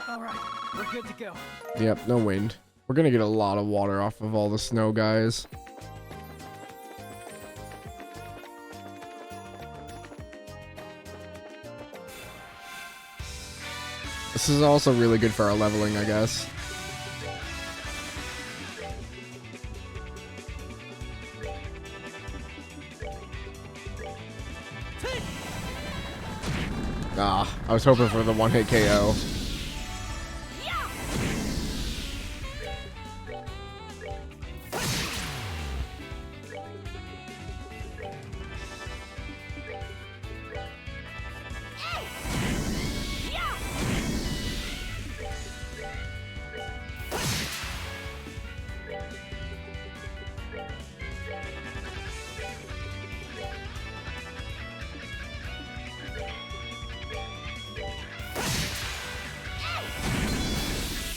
All right, we're good to go. Yep, no wind. We're gonna get a lot of water off of all the snow guys. This is also really good for our leveling, I guess. Ah, I was hoping for the one-hit KO.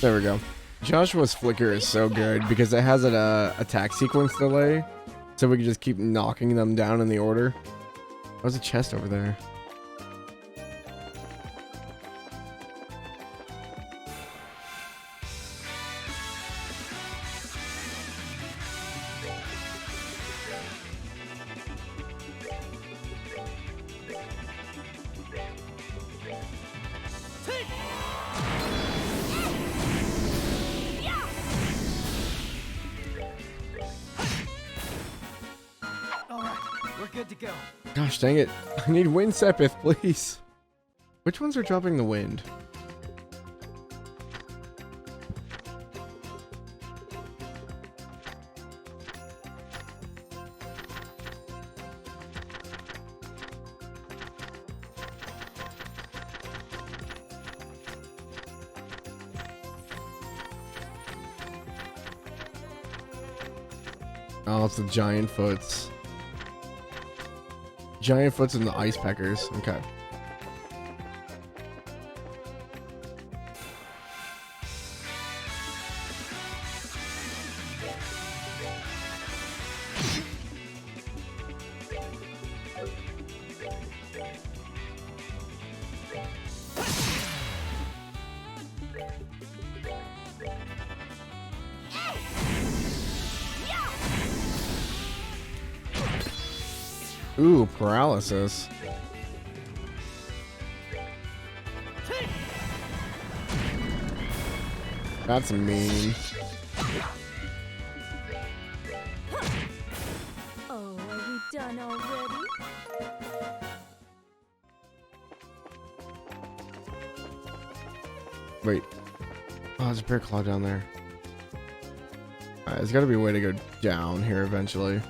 There we go. Joshua's flicker is so good because it has an attack sequence delay, so we can just keep knocking them down in the order. There's a chest over there. All right, we're good to go. Gosh dang it. I need wind Sepith, please. Which ones are dropping the wind? Oh, it's the giant foots. Giant foots and the ice peckers. Okay. Ooh, paralysis. That's mean. Oh, are we done already? Wait. Oh, there's a bear claw down there. There's got to be a way to go down here eventually.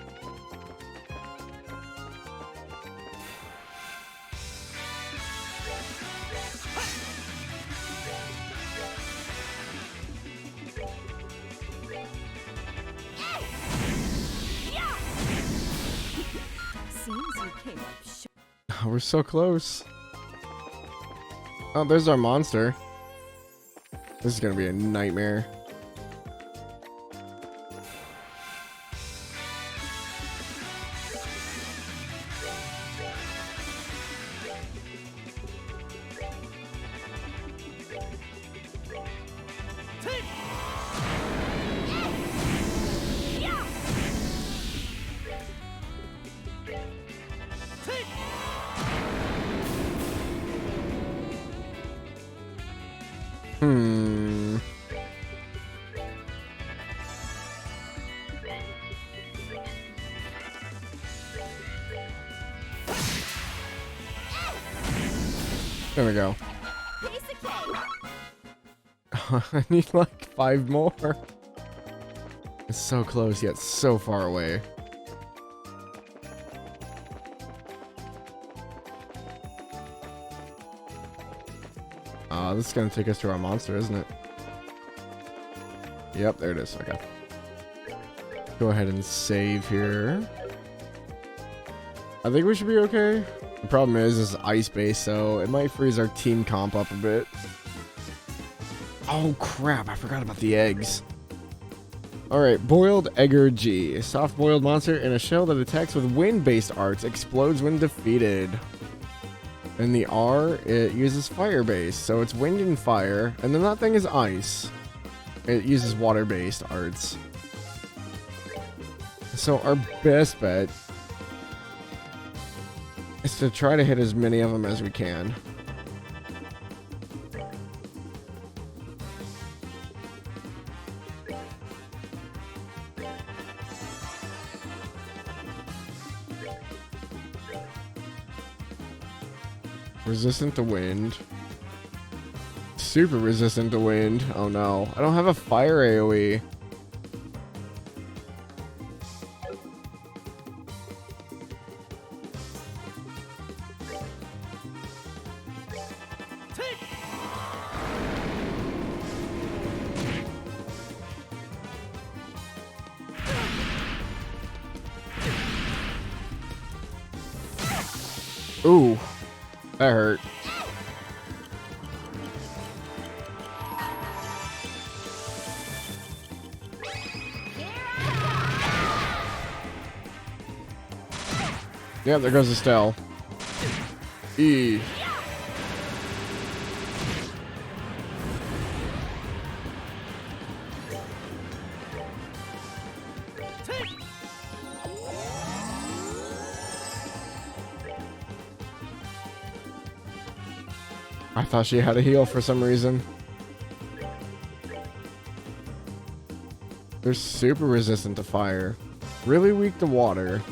Seems you came up short. Oh, we're so close. Oh, there's our monster. This is gonna be a nightmare. Hmm. There we go. Piece of cake. I need like 5 more. It's so close yet so far away. This is gonna take us to our monster, isn't it? Yep, there it is. Okay. Go ahead and save here. I think we should be okay. The problem is it's ice-based, so it might freeze our team comp up a bit. Oh crap, I forgot about the eggs. Alright, Boiled Egger G. A soft boiled monster in a shell that attacks with wind-based arts, explodes when defeated. And the R, it uses fire-based, so it's wind and fire. And then that thing is ice. It uses water-based arts. So our best bet is to try to hit as many of them as we can. Resistant to wind. Super resistant to wind. Oh no. I don't have a fire AoE. Ooh. That hurt. Yeah, there goes Estelle. E. I thought she had a heal for some reason. They're super resistant to fire. Really weak to water.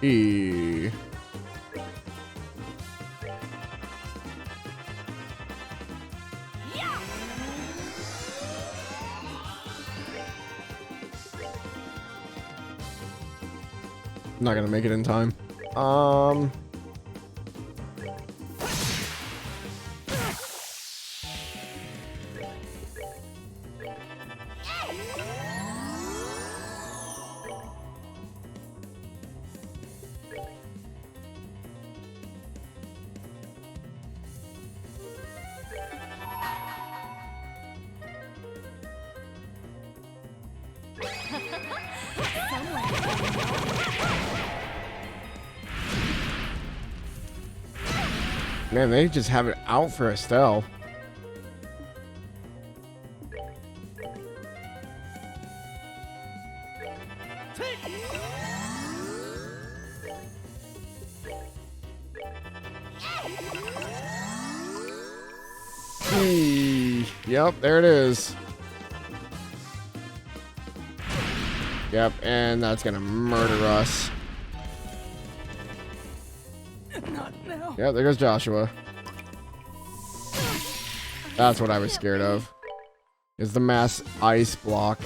E. Not gonna make it in time. Man, they just have it out for Estelle. Yep, there it is. Yep, and that's gonna murder us. Not now. Yeah, there goes Joshua. That's what I was scared of. Is the mass ice block.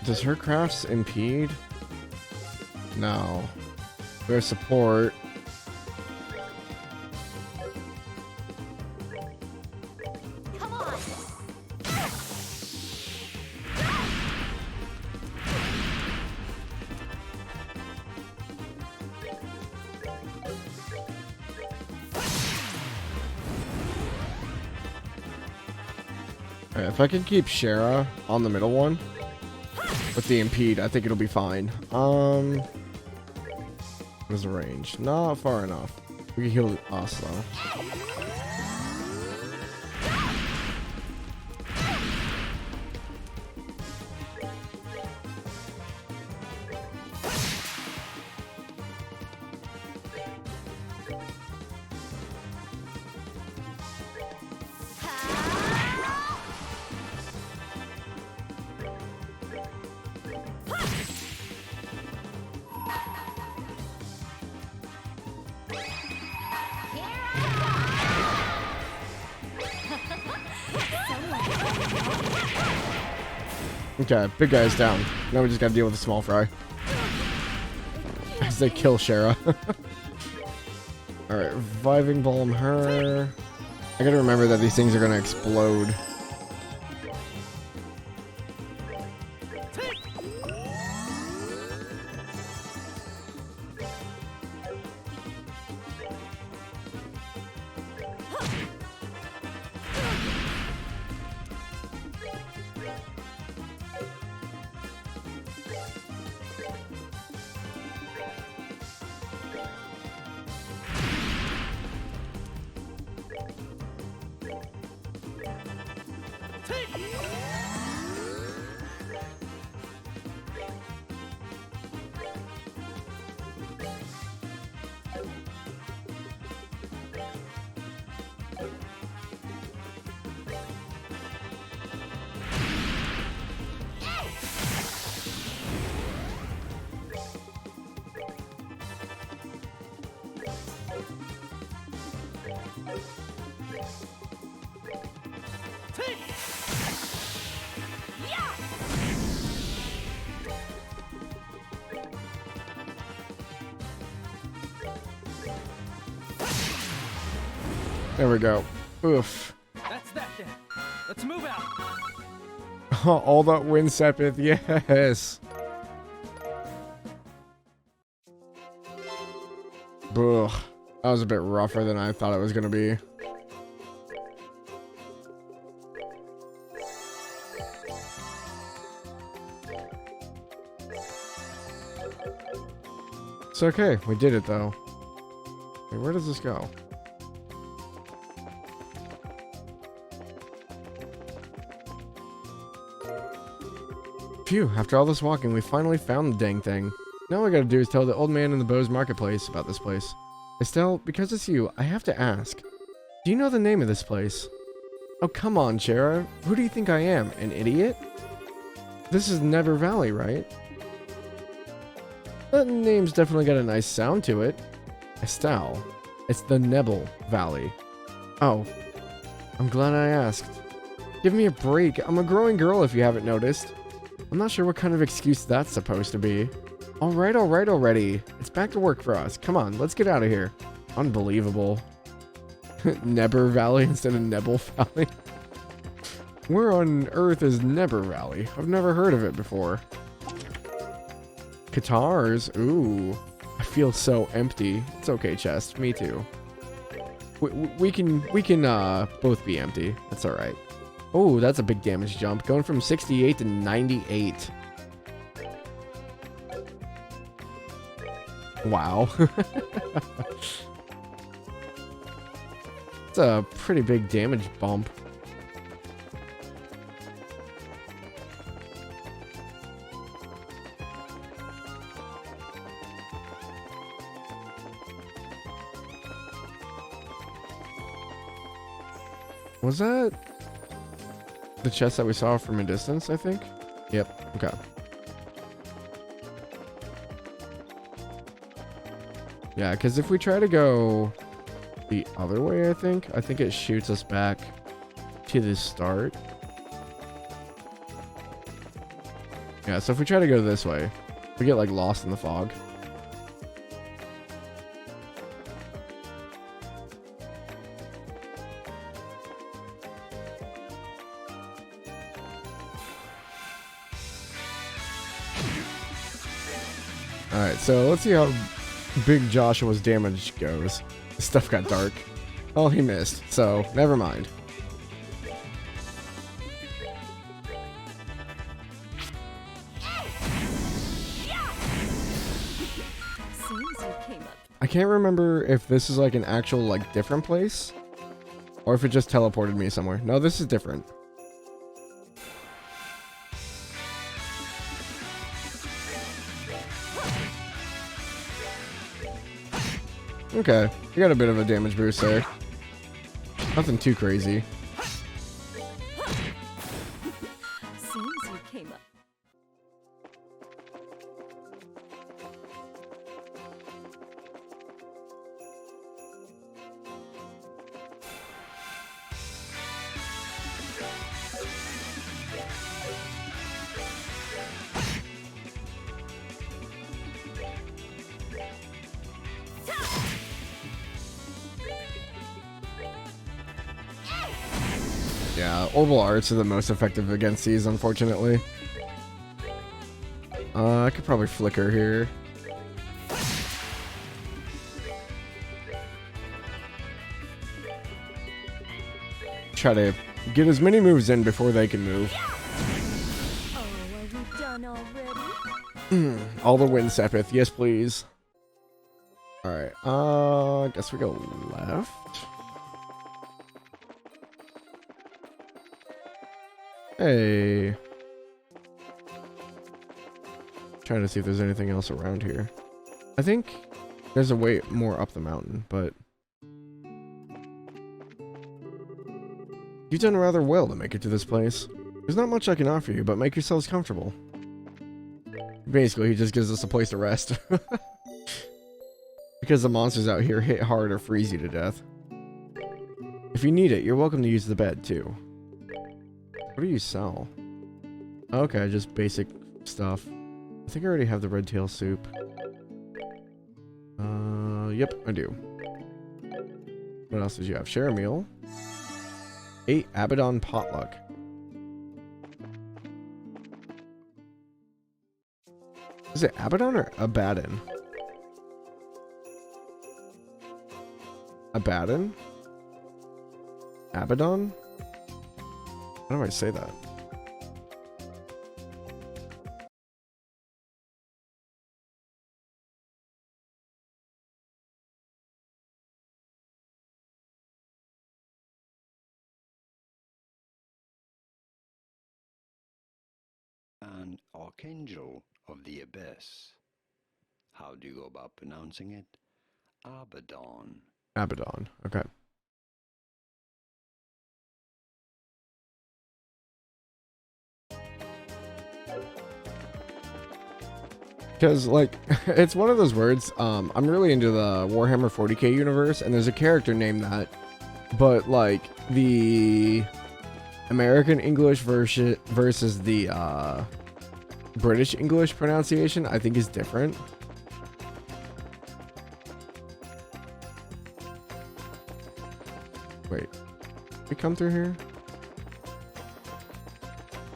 Does her crafts impede? No. We have support. Come on. Alright, if I can keep Shara on the middle one with the impede, I think it'll be fine. What is the range? Not far enough. We can heal us though. Okay, big guy's down. Now we just gotta deal with the small fry. As they kill Shara. Alright, reviving Balm her. I gotta remember that these things are gonna explode. There we go. Oof. That's that then. Let's move out. All that wind Sepith, yes. Ugh. That was a bit rougher than I thought it was gonna be. It's okay, we did it though. Wait, where does this go? Phew, after all this walking, we finally found the dang thing. Now all I gotta do is tell the old man in the Bose Marketplace about this place. Estelle, because it's you, I have to ask. Do you know the name of this place? Oh, come on, Shara. Who do you think I am? An idiot? This is Never Valley, right? That name's definitely got a nice sound to it. Estelle. It's the Nebel Valley. Oh. I'm glad I asked. Give me a break. I'm a growing girl if you haven't noticed. I'm not sure what kind of excuse that's supposed to be. Alright already. It's back to work for us. Come on, let's get out of here. Unbelievable. Neber Valley instead of Nebel Valley. Where on earth is Neber Valley? I've never heard of it before. Guitars? Ooh. I feel so empty. It's okay, Chest. Me too. We can both be empty. That's alright. Oh, that's a big damage jump. Going from 68 to 98. Wow. It's a pretty big damage bump. Was that the chest that we saw from a distance, I think? Yep, okay. Yeah, because if we try to go the other way, I think it shoots us back to the start. Yeah, so if we try to go this way, we get like lost in the fog. Alright, so let's see how big Joshua's damage goes. This stuff got dark. Oh, he missed, so never mind. Seems you came up. I can't remember if this is like an actual like different place or if it just teleported me somewhere. No, this is different. Okay, you got a bit of a damage boost there. Nothing too crazy. Seems you came up. Yeah, Orbital Arts are the most effective against these, unfortunately. I could probably flicker here. Try to get as many moves in before they can move. Oh, are we done already? All the wind, Sepith. Yes, please. Alright, I guess we go left. Hey. Trying to see if there's anything else around here. I think there's a way more up the mountain, but you've done rather well to make it to this place. There's not much I can offer you, but make yourselves comfortable. Basically, he just gives us a place to rest. Because the monsters out here hit hard or freeze you to death. If you need it, you're welcome to use the bed, too. What do you sell? Okay, just basic stuff. I think I already have the red tail soup. Yep, I do. What else did you have? Share a meal. 8 Abaddon potluck. Is it Abaddon or Abaddon? Abaddon? Abaddon? How do I say that? An archangel of the abyss. How do you go about pronouncing it? Abaddon. Abaddon, okay. Because, like, it's one of those words, I'm really into the Warhammer 40k universe, and there's a character named that, but, like, the American English versus the, British English pronunciation, I think is different. Wait, we come through here?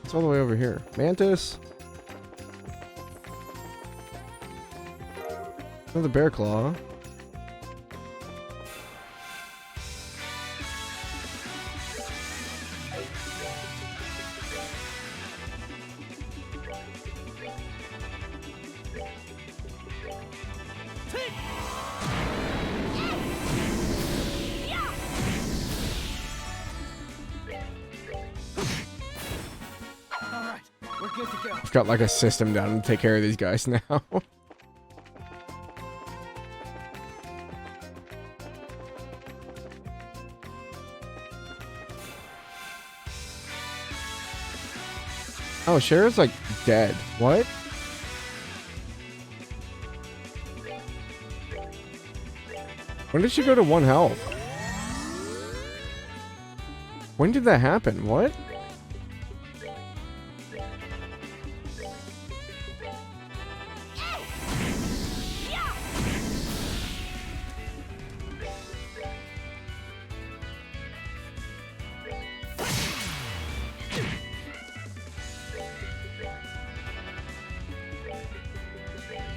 It's all the way over here. Mantis! Another bear claw. Alright, we're good to go. I've got like a system down to take care of these guys now. Oh, Shara's like dead. What? When did she go to 1 health? When did that happen? What?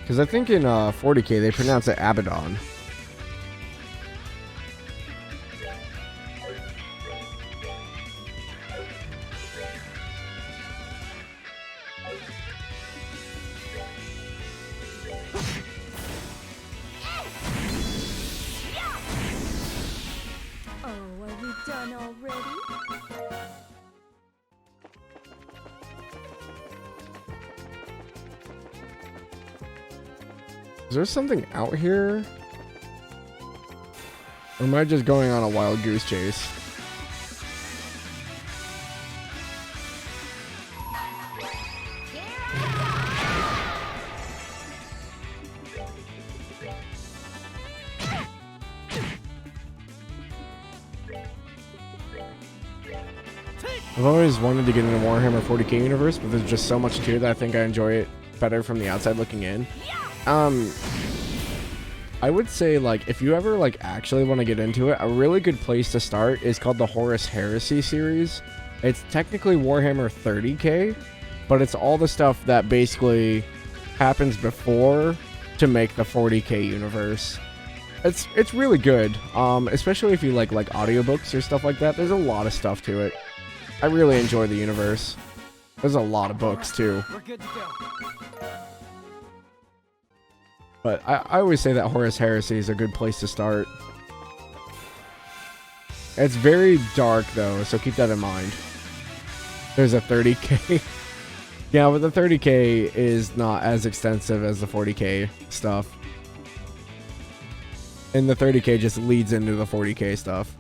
Because I think in 40k they pronounce it Abaddon. Oh, are we done already? Is there something out here? Or am I just going on a wild goose chase? I've always wanted to get into Warhammer 40k universe, but there's just so much to it that I think I enjoy it better from the outside looking in. I would say, like, if you ever, like, actually want to get into it, a really good place to start is called the Horus Heresy series. It's technically Warhammer 30k, but it's all the stuff that basically happens before to make the 40k universe. It's really good, especially if you like audiobooks or stuff like that. There's a lot of stuff to it. I really enjoy the universe. There's a lot of books too. We're good to go. But I always say that Horus Heresy is a good place to start. It's very dark though, so keep that in mind. There's a 30k. Yeah, but the 30k is not as extensive as the 40k stuff. And the 30k just leads into the 40k stuff.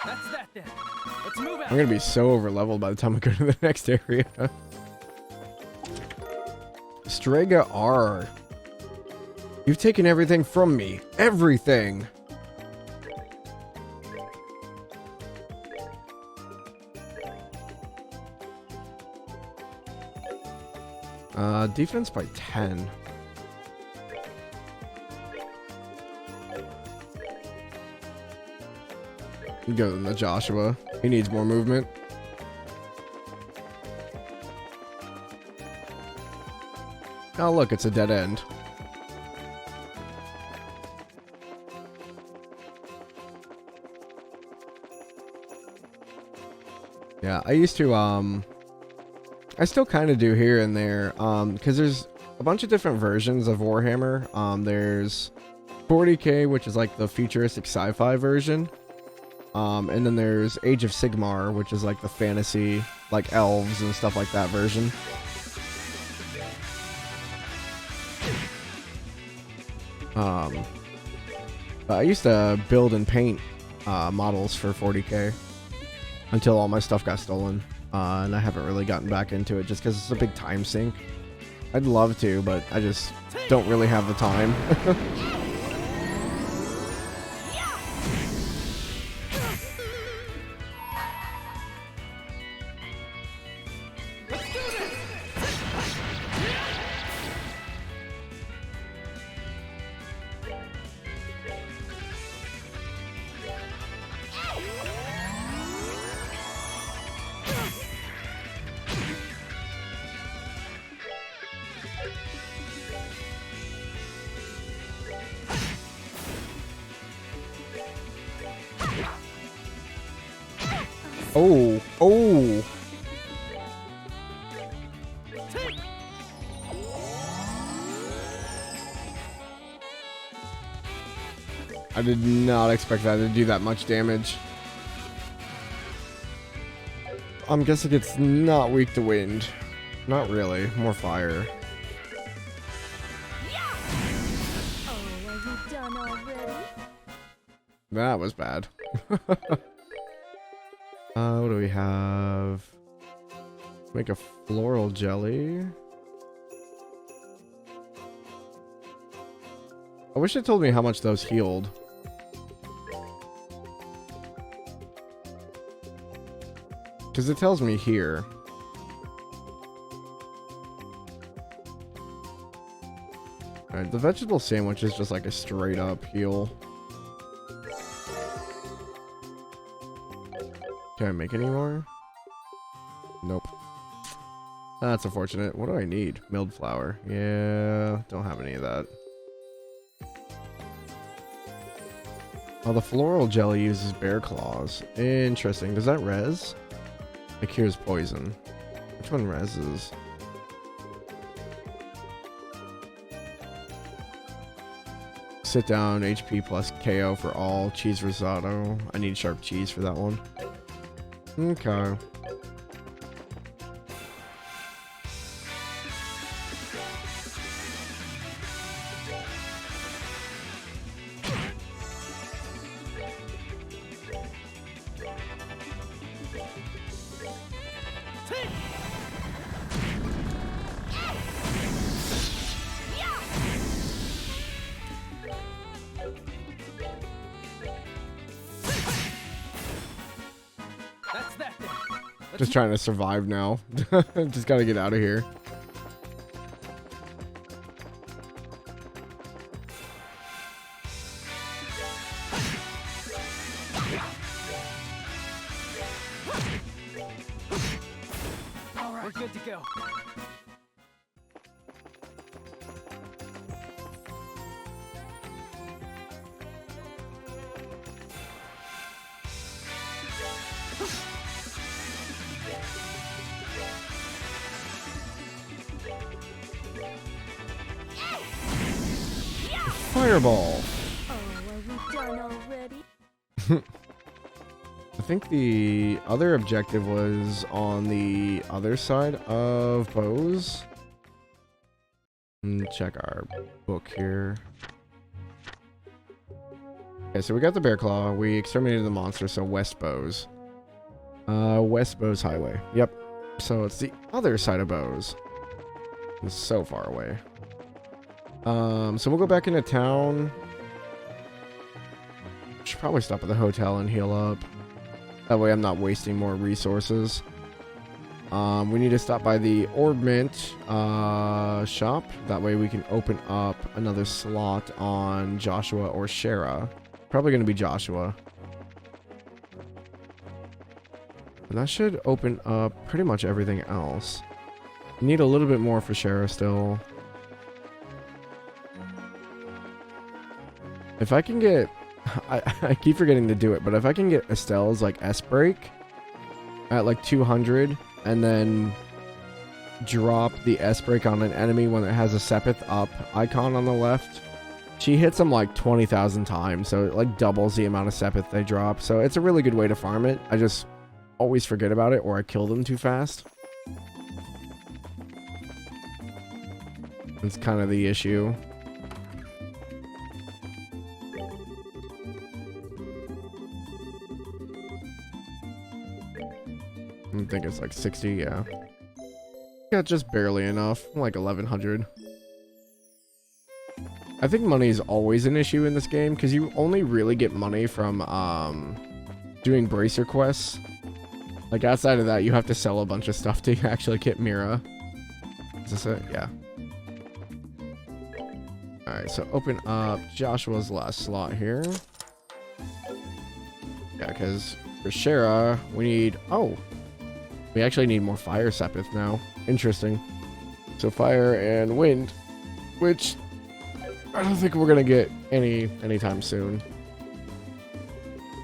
That's that then. Let's move out. I'm gonna be so over leveled by the time I go to the next area. Strega R. You've taken everything from me. Everything. Defense by 10. You go to the Joshua. He needs more movement. Oh, look, it's a dead end. Yeah, I used to, I still kind of do here and there, because there's a bunch of different versions of Warhammer. There's 40k, which is like the futuristic sci-fi version. And then there's Age of Sigmar, which is like the fantasy, like elves and stuff like that version. But I used to build and paint models for 40k until all my stuff got stolen, and I haven't really gotten back into it just because it's a big time sink. I'd love to, but I just don't really have the time. Oh, oh. I did not expect that to do that much damage. I'm guessing it's not weak to wind. Not really. More fire. Oh, are you done already? That was bad. What do we have? Make a floral jelly. I wish it told me how much those healed. Because it tells me here. Alright, the vegetable sandwich is just like a straight up heal. Can I make any more? Nope. That's unfortunate. What do I need? Milled flour. Yeah, don't have any of that. Oh, the floral jelly uses bear claws. Interesting. Does that res? It cures poison. Which one reses? Sit down, HP plus KO for all. Cheese risotto. I need sharp cheese for that one. Okay. Just trying to survive now. Just gotta get out of here. All right, we're good to go. Fireball. Oh, are we done already? I think the other objective was on the other side of bows. Check our book here. Okay, so we got the bear claw. We exterminated the monster, so West Bows. West Bows Highway. Yep. So it's the other side of Bows. It's so far away. So we'll go back into town. Should probably stop at the hotel and heal up. That way I'm not wasting more resources. We need to stop by the Orb Mint shop. That way we can open up another slot on Joshua or Shara. Probably going to be Joshua. And that should open up pretty much everything else. Need a little bit more for Shara still. If I can get... I keep forgetting to do it, but if I can get Estelle's like S-Break at like 200 and then drop the S-Break on an enemy when it has a Sepith up icon on the left, she hits them like 20,000 times, so it like doubles the amount of Sepith they drop. So it's a really good way to farm it. I just always forget about it, or I kill them too fast. It's kind of the issue. I think it's like 60, yeah. Yeah, just barely enough. Like 1100. I think money is always an issue in this game, because you only really get money from doing bracer quests. Like outside of that, you have to sell a bunch of stuff to actually get Mira. Is this it? Yeah. Alright, so open up Joshua's last slot here. Yeah, because for Shara, we need... Oh! We actually need more fire Sepith now. Interesting. So fire and wind, which I don't think we're gonna get anytime soon.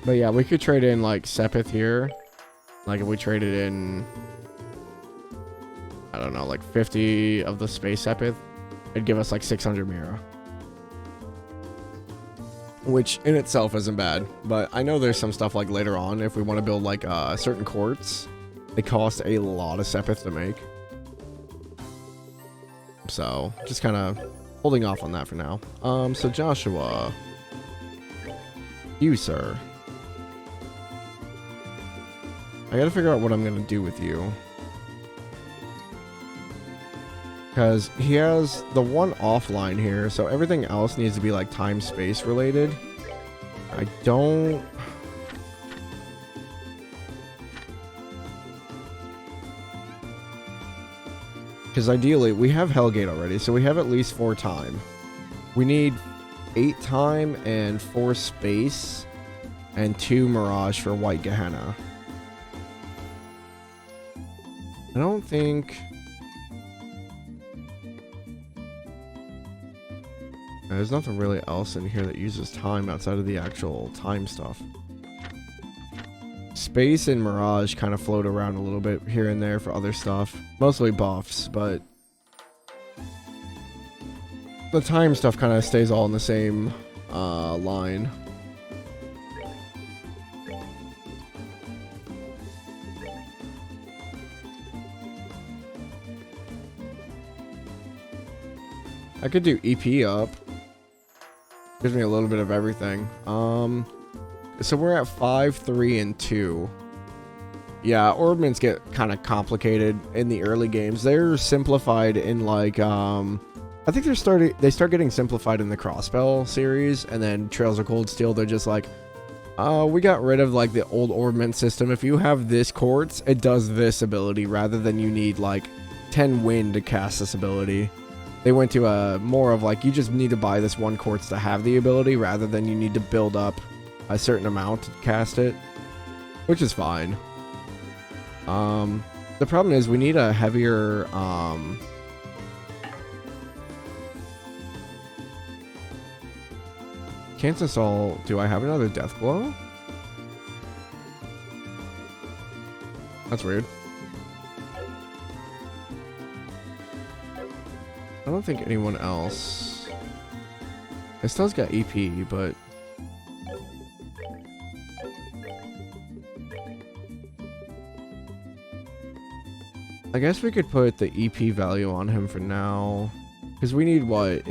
But yeah, we could trade in like Sepith here. Like if we traded in, I don't know, like 50 of the space Sepith, it'd give us like 600 Mira. Which in itself isn't bad, but I know there's some stuff like later on if we want to build like certain quartz. They cost a lot of Sepith to make. So, just kind of holding off on that for now. So Joshua. You, sir. I gotta figure out what I'm gonna do with you. Because he has the one offline here, so everything else needs to be like time-space related. I don't... Because ideally, we have Hellgate already, so we have at least 4 time. We need 8 time and 4 space and 2 Mirage for White Gehenna. I don't think... There's nothing really else in here that uses time outside of the actual time stuff. Space and Mirage kind of float around a little bit here and there for other stuff. Mostly buffs, but the time stuff kind of stays all in the same line. I could do EP up. Gives me a little bit of everything. So we're at 5, 3, and 2. Yeah, Orb Mints get kind of complicated in the early games. They're simplified in like I think they start getting simplified in the Crossbell series, and then Trails of Cold Steel, they're just like We got rid of like the old ornament system. If you have this quartz, it does this ability rather than you need like 10 wind to cast this ability. They went to a more of like you just need to buy this one quartz to have the ability rather than you need to build up a certain amount to cast it, which is fine. The problem is we need a heavier can't install. Do I have another death blow? That's weird. I don't think anyone else. Estelle's got EP, but I guess we could put the EP value on him for now, because we need what?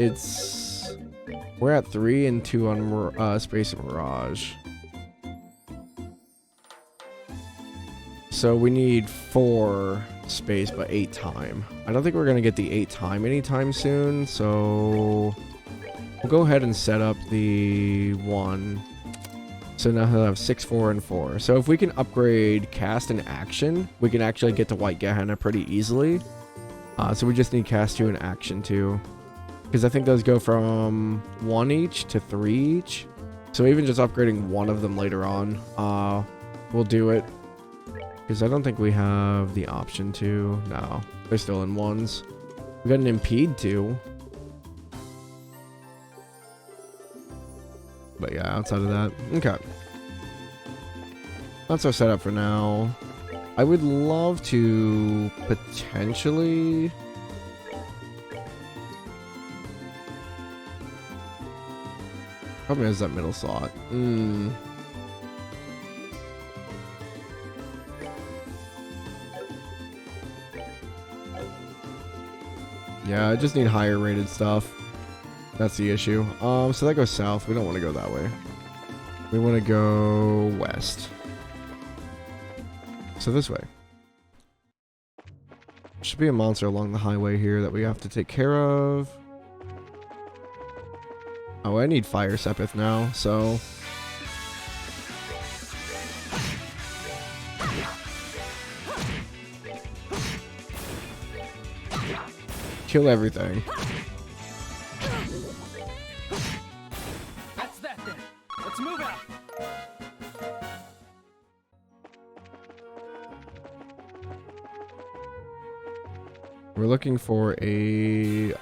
We're at 3 and 2 on Space and Mirage. So we need 4 space, but 8 time. I don't think we're going to get the 8 time anytime soon, so we'll go ahead and set up the 1. So now he'll have 6, 4, and 4. So if we can upgrade cast and action, we can actually get to White Gehenna pretty easily. So we just need cast 2 and action 2. Because I think those go from 1 each to 3 each. So even just upgrading one of them later on, we'll do it. Because I don't think we have the option to. No, they're still in 1s. We got an impede too. But yeah, outside of that, okay. That's our setup for now. I would love to potentially... Probably has that middle slot. Yeah, I just need higher rated stuff. That's the issue. So that goes south. We don't want to go that way. We want to go west. So this way. Should be a monster along the highway here that we have to take care of. Oh, I need Fire Sepith now, so... Kill everything. That's that then. Let's move out. We're looking for a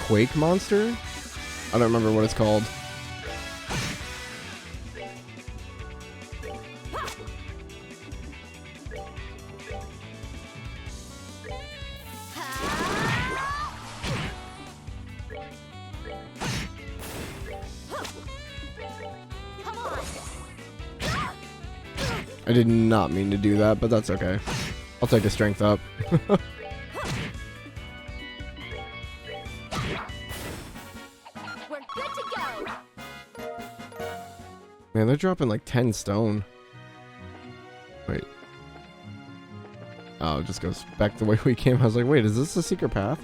Quake monster. I don't remember what it's called. I did not mean to do that, but that's okay. I'll take a strength up. We're good to go. Man, they're dropping like 10 stone. Wait. Oh, it just goes back the way we came. I was like, wait, is this the secret path?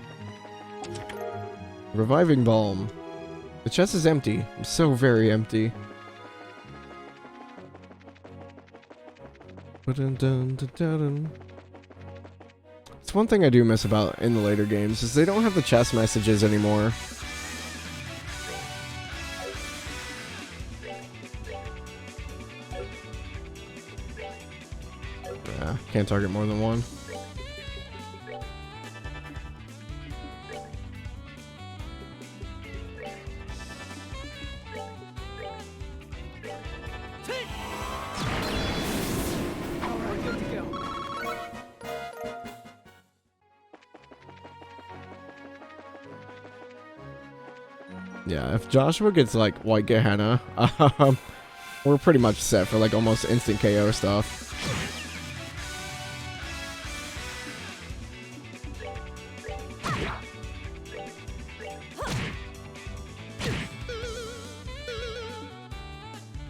Reviving Balm. The chest is empty. I'm so very empty. It's one thing I do miss about in the later games is they don't have the chest messages anymore. Yeah, can't target more than one. Yeah, if Joshua gets like White Gehenna, we're pretty much set for like almost instant KO stuff.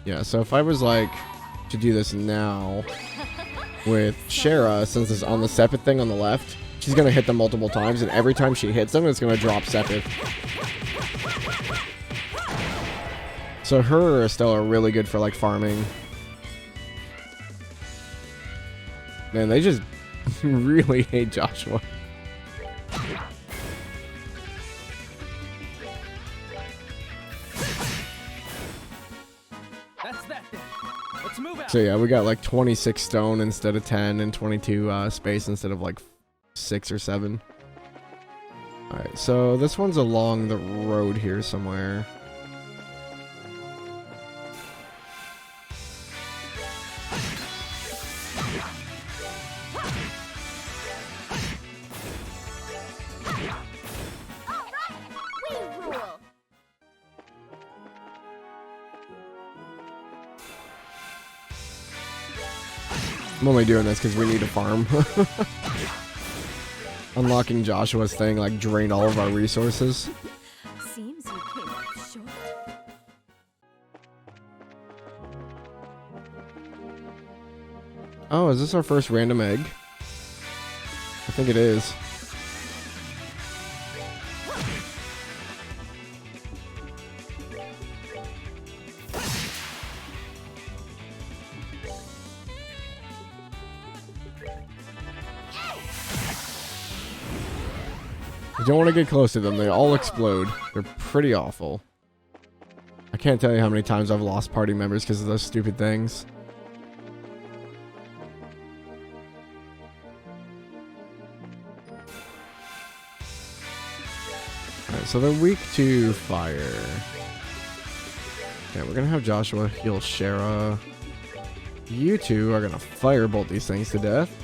Yeah, so if I was like to do this now with Shara, since it's on the Sepith thing on the left, she's gonna hit them multiple times, and every time she hits them, it's gonna drop Sepith. So her or Estelle are really good for like farming. Man, they just really hate Joshua. That's that then. Let's move out. So yeah, we got like 26 stone instead of 10 and 22 space instead of like 6 or 7. Alright, so this one's along the road here somewhere. We rule. I'm only doing this because we need to farm. Unlocking Joshua's thing like drained all of our resources. Seems you came up short. Oh, is this our first random egg? I think it is. You don't want to get close to them. They all explode. They're pretty awful. I can't tell you how many times I've lost party members because of those stupid things. Alright, so they're weak to fire. Yeah, we're gonna have Joshua heal Shara. You two are gonna firebolt these things to death.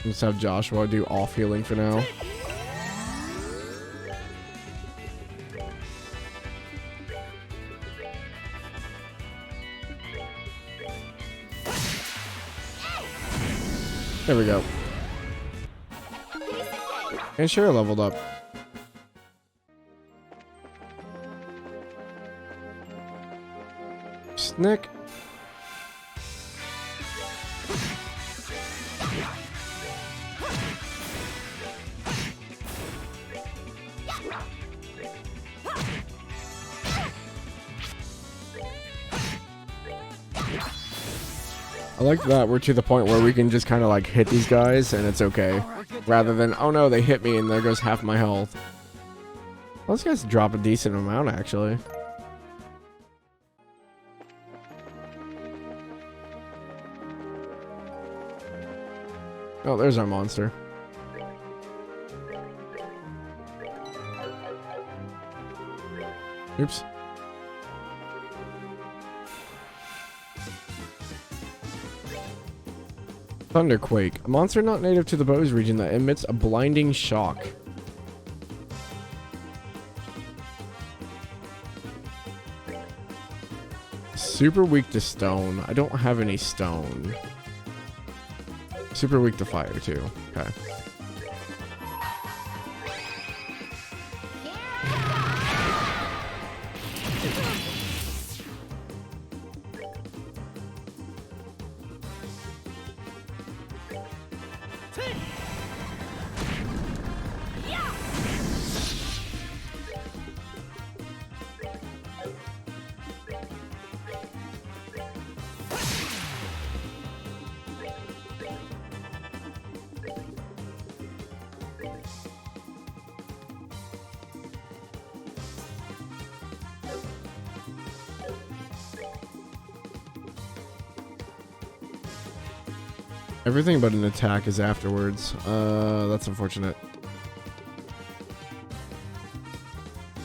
Let's have Joshua do off healing for now. There we go. And Shara leveled up. Snick. I like that we're to the point where we can just kind of like hit these guys and it's okay. Rather than, oh no, they hit me and there goes half my health. Well, those guys drop a decent amount actually. Oh, there's our monster. Oops. Thunderquake, a monster not native to the Bose region that emits a blinding shock. Super weak to stone. I don't have any stone. Super weak to fire too. Okay. Everything but an attack is afterwards. That's unfortunate.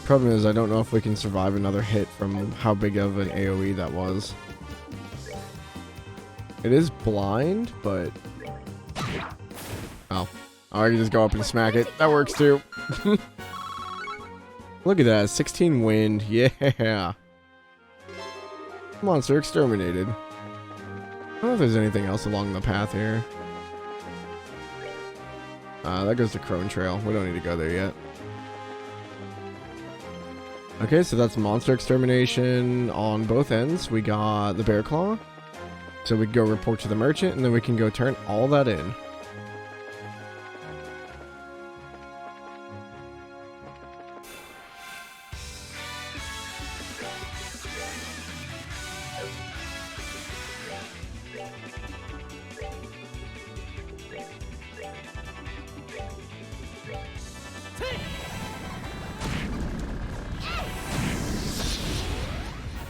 Problem is, I don't know if we can survive another hit from how big of an AoE that was. It is blind, but... Oh. Oh, I can just go up and smack it. That works too. Look at that, 16 wind. Yeah. Monster exterminated. I don't know if there's anything else along the path here. That goes to Crone Trail. We don't need to go there yet. Okay, so that's monster extermination on both ends. We got the Bear Claw. So we can go report to the merchant, and then we can go turn all that in.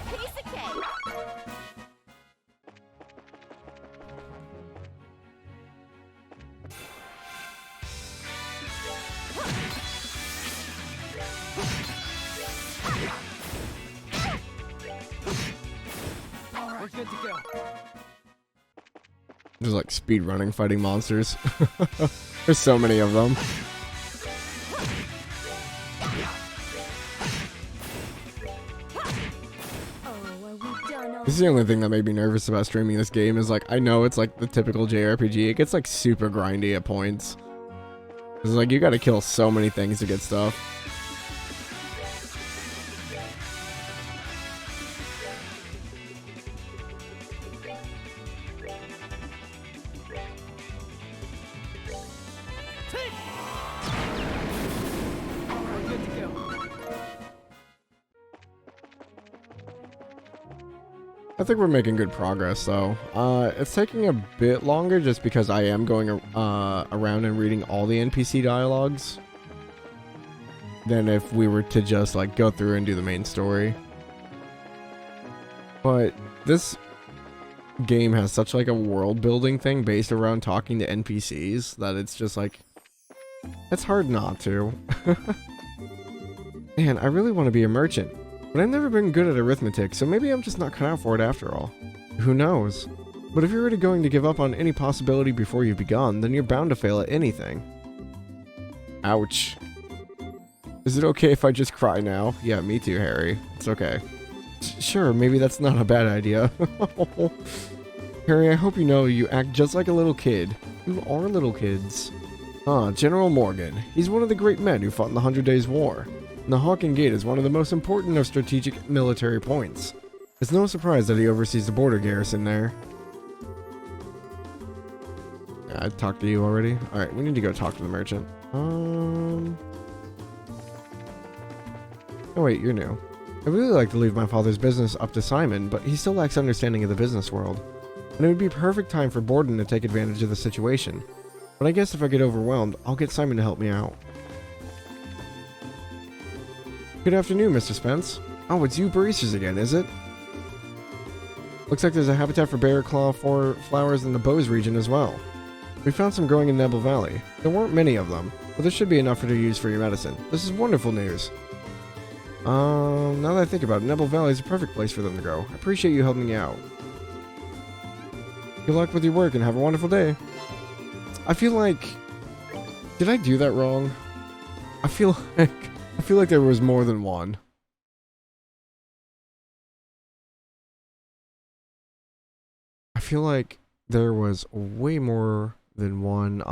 Piece of cake. All right, we're good to go. Just like speed running fighting monsters. There's so many of them. Oh, are we done This is the only thing that made me nervous about streaming this game is like, I know it's like the typical JRPG. It gets like super grindy at points. It's like you gotta kill so many things to get stuff. All right, good to go. I think we're making good progress though. It's taking a bit longer just because I am going around and reading all the NPC dialogues than if we were to just like go through and do the main story. But this game has such like a world building thing based around talking to NPCs that it's just like, it's hard not to. Man, I really want to be a merchant. But I've never been good at arithmetic, so maybe I'm just not cut out for it after all. Who knows? But if you're already going to give up on any possibility before you've begun, then you're bound to fail at anything. Ouch. Is it okay if I just cry now? Yeah, me too, Harry. It's okay. Sure, maybe that's not a bad idea. Harry, I hope you know you act just like a little kid. You are little kids. Ah, General Morgan. He's one of the great men who fought in the 100 Days' War. And the Hawken Gate is one of the most important of strategic military points. It's no surprise that he oversees the border garrison there. Yeah, I talked to you already. Alright, we need to go talk to the merchant. Oh wait, you're new. I'd really like to leave my father's business up to Simon, but he still lacks understanding of the business world. And it would be a perfect time for Borden to take advantage of the situation. But I guess if I get overwhelmed, I'll get Simon to help me out. Good afternoon, Mr. Spence. Oh, it's you baristas again, is it? Looks like there's a habitat for bear claw flowers in the Bose region as well. We found some growing in Nebel Valley. There weren't many of them, but there should be enough for to use for your medicine. This is wonderful news. Now that I think about it, Nebel Valley is a perfect place for them to go. I appreciate you helping me out. Good luck with your work and have a wonderful day. I feel like... Did I do that wrong? I feel like there was more than one. I feel like there was way more than one,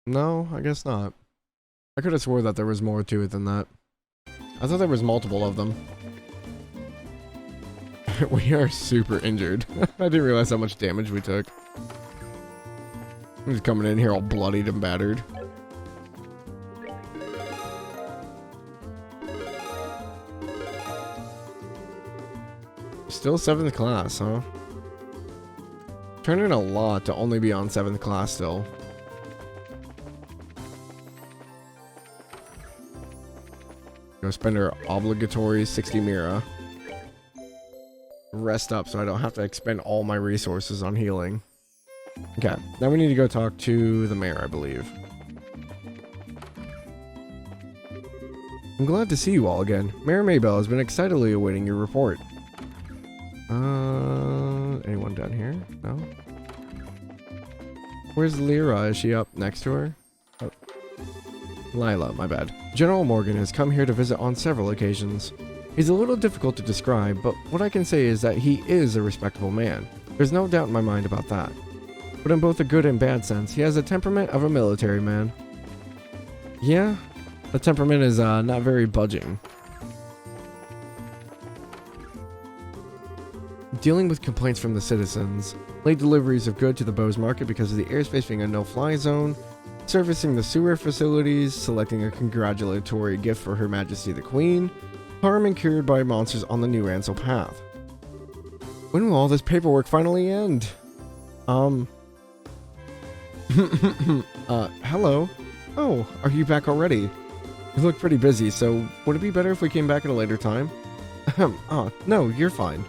No, I guess not. I could have swore that there was more to it than that. I thought there was multiple of them. We are super injured. I didn't realize how much damage we took. He's coming in here all bloodied and battered. Still 7th class, huh? Turned in a lot to only be on 7th class still. Go spend our obligatory 60 Mira. Rest up so I don't have to expend all my resources on healing. Okay, now we need to go talk to the mayor, I believe. I'm glad to see you all again. Mayor Maybell has been excitedly awaiting your report. Anyone down here? No? Where's Lyra? Is she up next to her? Oh. Lila, my bad. General Morgan has come here to visit on several occasions. He's a little difficult to describe, but what I can say is that he is a respectable man. There's no doubt in my mind about that. But in both a good and bad sense, he has the temperament of a military man. Yeah, the temperament is not very budging. Dealing with complaints from the citizens, late deliveries of goods to the Bose Market because of the airspace being a no-fly zone, servicing the sewer facilities, selecting a congratulatory gift for Her Majesty the Queen, harm incurred by monsters on the New Ansel path. When will all this paperwork finally end? Hello? Oh, are you back already? You look pretty busy, so would it be better if we came back at a later time? No, you're fine.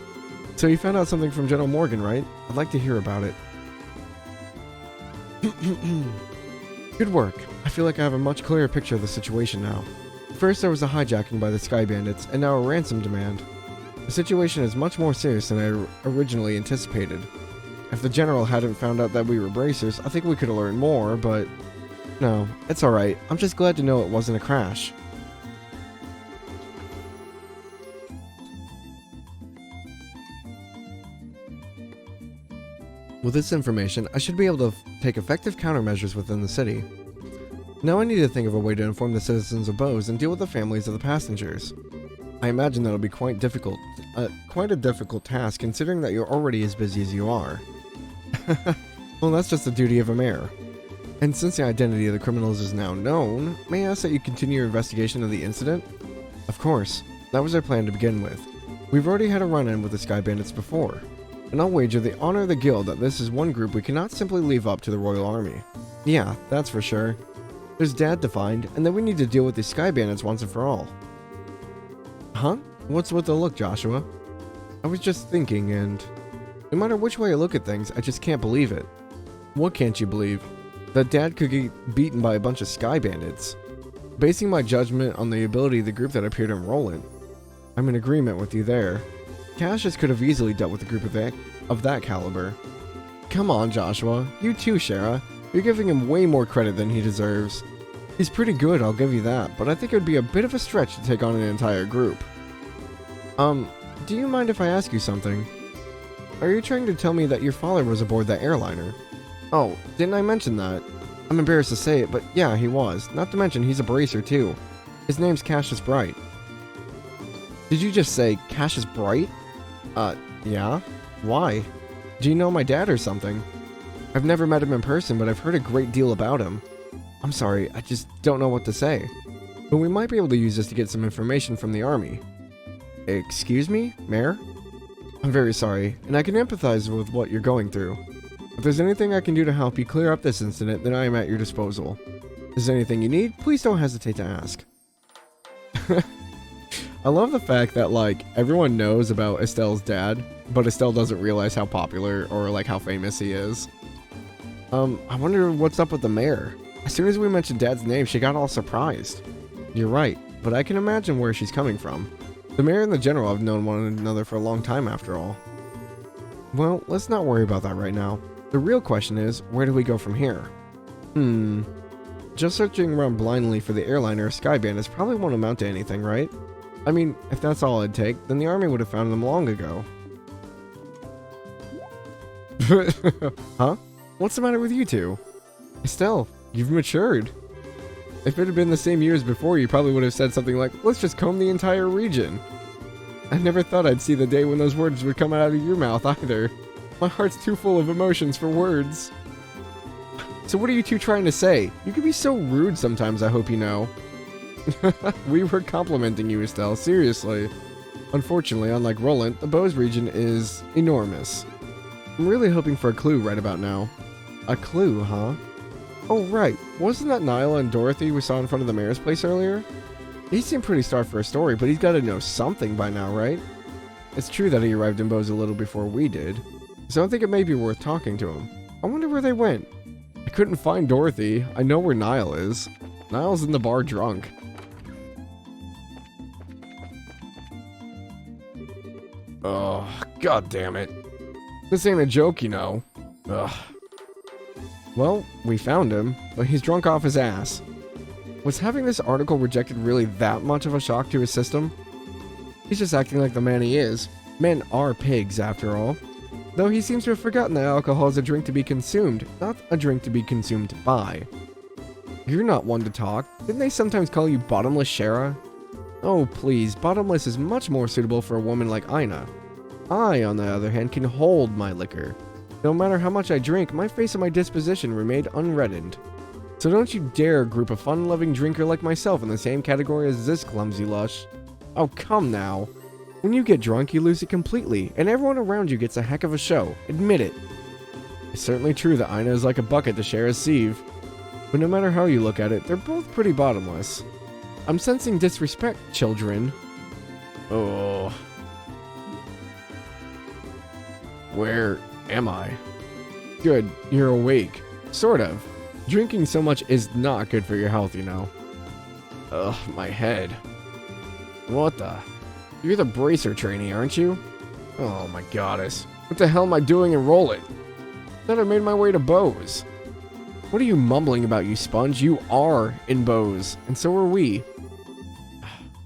So you found out something from General Morgan, right? I'd like to hear about it. Good work. I feel like I have a much clearer picture of the situation now. First there was a hijacking by the Sky Bandits, and now a ransom demand. The situation is much more serious than I originally anticipated. If the General hadn't found out that we were bracers, I think we could have learned more, but... No, it's alright. I'm just glad to know it wasn't a crash. With this information, I should be able to take effective countermeasures within the city. Now I need to think of a way to inform the citizens of Bose and deal with the families of the passengers. I imagine that'll be quite a difficult task considering that you're already as busy as you are. Well, that's just the duty of a mayor. And since the identity of the criminals is now known, may I ask that you continue your investigation of the incident? Of course, that was our plan to begin with. We've already had a run-in with the Sky Bandits before, and I'll wager the honor of the guild that this is one group we cannot simply leave up to the Royal Army. Yeah, that's for sure. There's Dad to find, and then we need to deal with the Sky Bandits once and for all. Huh? What's with the look, Joshua? I was just thinking, and no matter which way I look at things, I just can't believe it. What can't you believe? That Dad could get beaten by a bunch of Sky Bandits. Basing my judgment on the ability of the group that appeared to enroll in. I'm in agreement with you there. Cassius could have easily dealt with a group of that caliber. Come on, Joshua. You too, Shara. You're giving him way more credit than he deserves. He's pretty good, I'll give you that, but I think it would be a bit of a stretch to take on an entire group. Do you mind if I ask you something? Are you trying to tell me that your father was aboard that airliner? Oh, didn't I mention that? I'm embarrassed to say it, but yeah, he was. Not to mention, he's a bracer too. His name's Cassius Bright. Did you just say Cassius Bright? Yeah? Why? Do you know my dad or something? I've never met him in person, but I've heard a great deal about him. I'm sorry, I just don't know what to say. But we might be able to use this to get some information from the army. Excuse me, Mayor? I'm very sorry, and I can empathize with what you're going through. If there's anything I can do to help you clear up this incident, then I am at your disposal. If there's anything you need, please don't hesitate to ask. I love the fact that, like, everyone knows about Estelle's dad, but Estelle doesn't realize how popular or, like, how famous he is. I wonder what's up with the mayor. As soon as we mentioned Dad's name, she got all surprised. You're right, but I can imagine where she's coming from. The mayor and the general have known one another for a long time after all. Well, let's not worry about that right now. The real question is, where do we go from here? Just searching around blindly for the airliner or Sky Bandits probably won't amount to anything, right? I mean, if that's all it'd take, then the army would have found them long ago. Huh? What's the matter with you two? Estelle, you've matured. If it had been the same year as before, you probably would have said something like, let's just comb the entire region. I never thought I'd see the day when those words would come out of your mouth either. My heart's too full of emotions for words. So what are you two trying to say? You can be so rude sometimes, I hope you know. We were complimenting you, Estelle, seriously. Unfortunately, unlike Roland, the Bose region is enormous. I'm really hoping for a clue right about now. A clue, huh? Oh right, wasn't that Nyla and Dorothy we saw in front of the mayor's place earlier? He seemed pretty starved for a story, but he's gotta know something by now, right? It's true that he arrived in Bose a little before we did, so I think it may be worth talking to him. I wonder where they went. I couldn't find Dorothy. I know where Niall is. Niall's in the bar drunk. Oh, god damn it. This ain't a joke, you know. Ugh. Well, we found him, but he's drunk off his ass. Was having this article rejected really that much of a shock to his system? He's just acting like the man he is. Men are pigs, after all. Though he seems to have forgotten that alcohol is a drink to be consumed, not a drink to be consumed by. You're not one to talk. Didn't they sometimes call you Bottomless Shara? Oh, please, Bottomless is much more suitable for a woman like Aina. I, on the other hand, can hold my liquor. No matter how much I drink, my face and my disposition remained unreddened. So don't you dare group a fun-loving drinker like myself in the same category as this clumsy lush. Oh, come now. When you get drunk, you lose it completely, and everyone around you gets a heck of a show. Admit it. It's certainly true that Aina is like a bucket to share a sieve. But no matter how you look at it, they're both pretty bottomless. I'm sensing disrespect, children. Oh. Where am I? Good, you're awake. Sort of. Drinking so much is not good for your health, you know. Ugh, my head. What the? You're the bracer trainee, aren't you? Oh my goddess. What the hell am I doing in Roll It? Thought I made my way to Bose. What are you mumbling about, you sponge? You are in Bose, and so are we.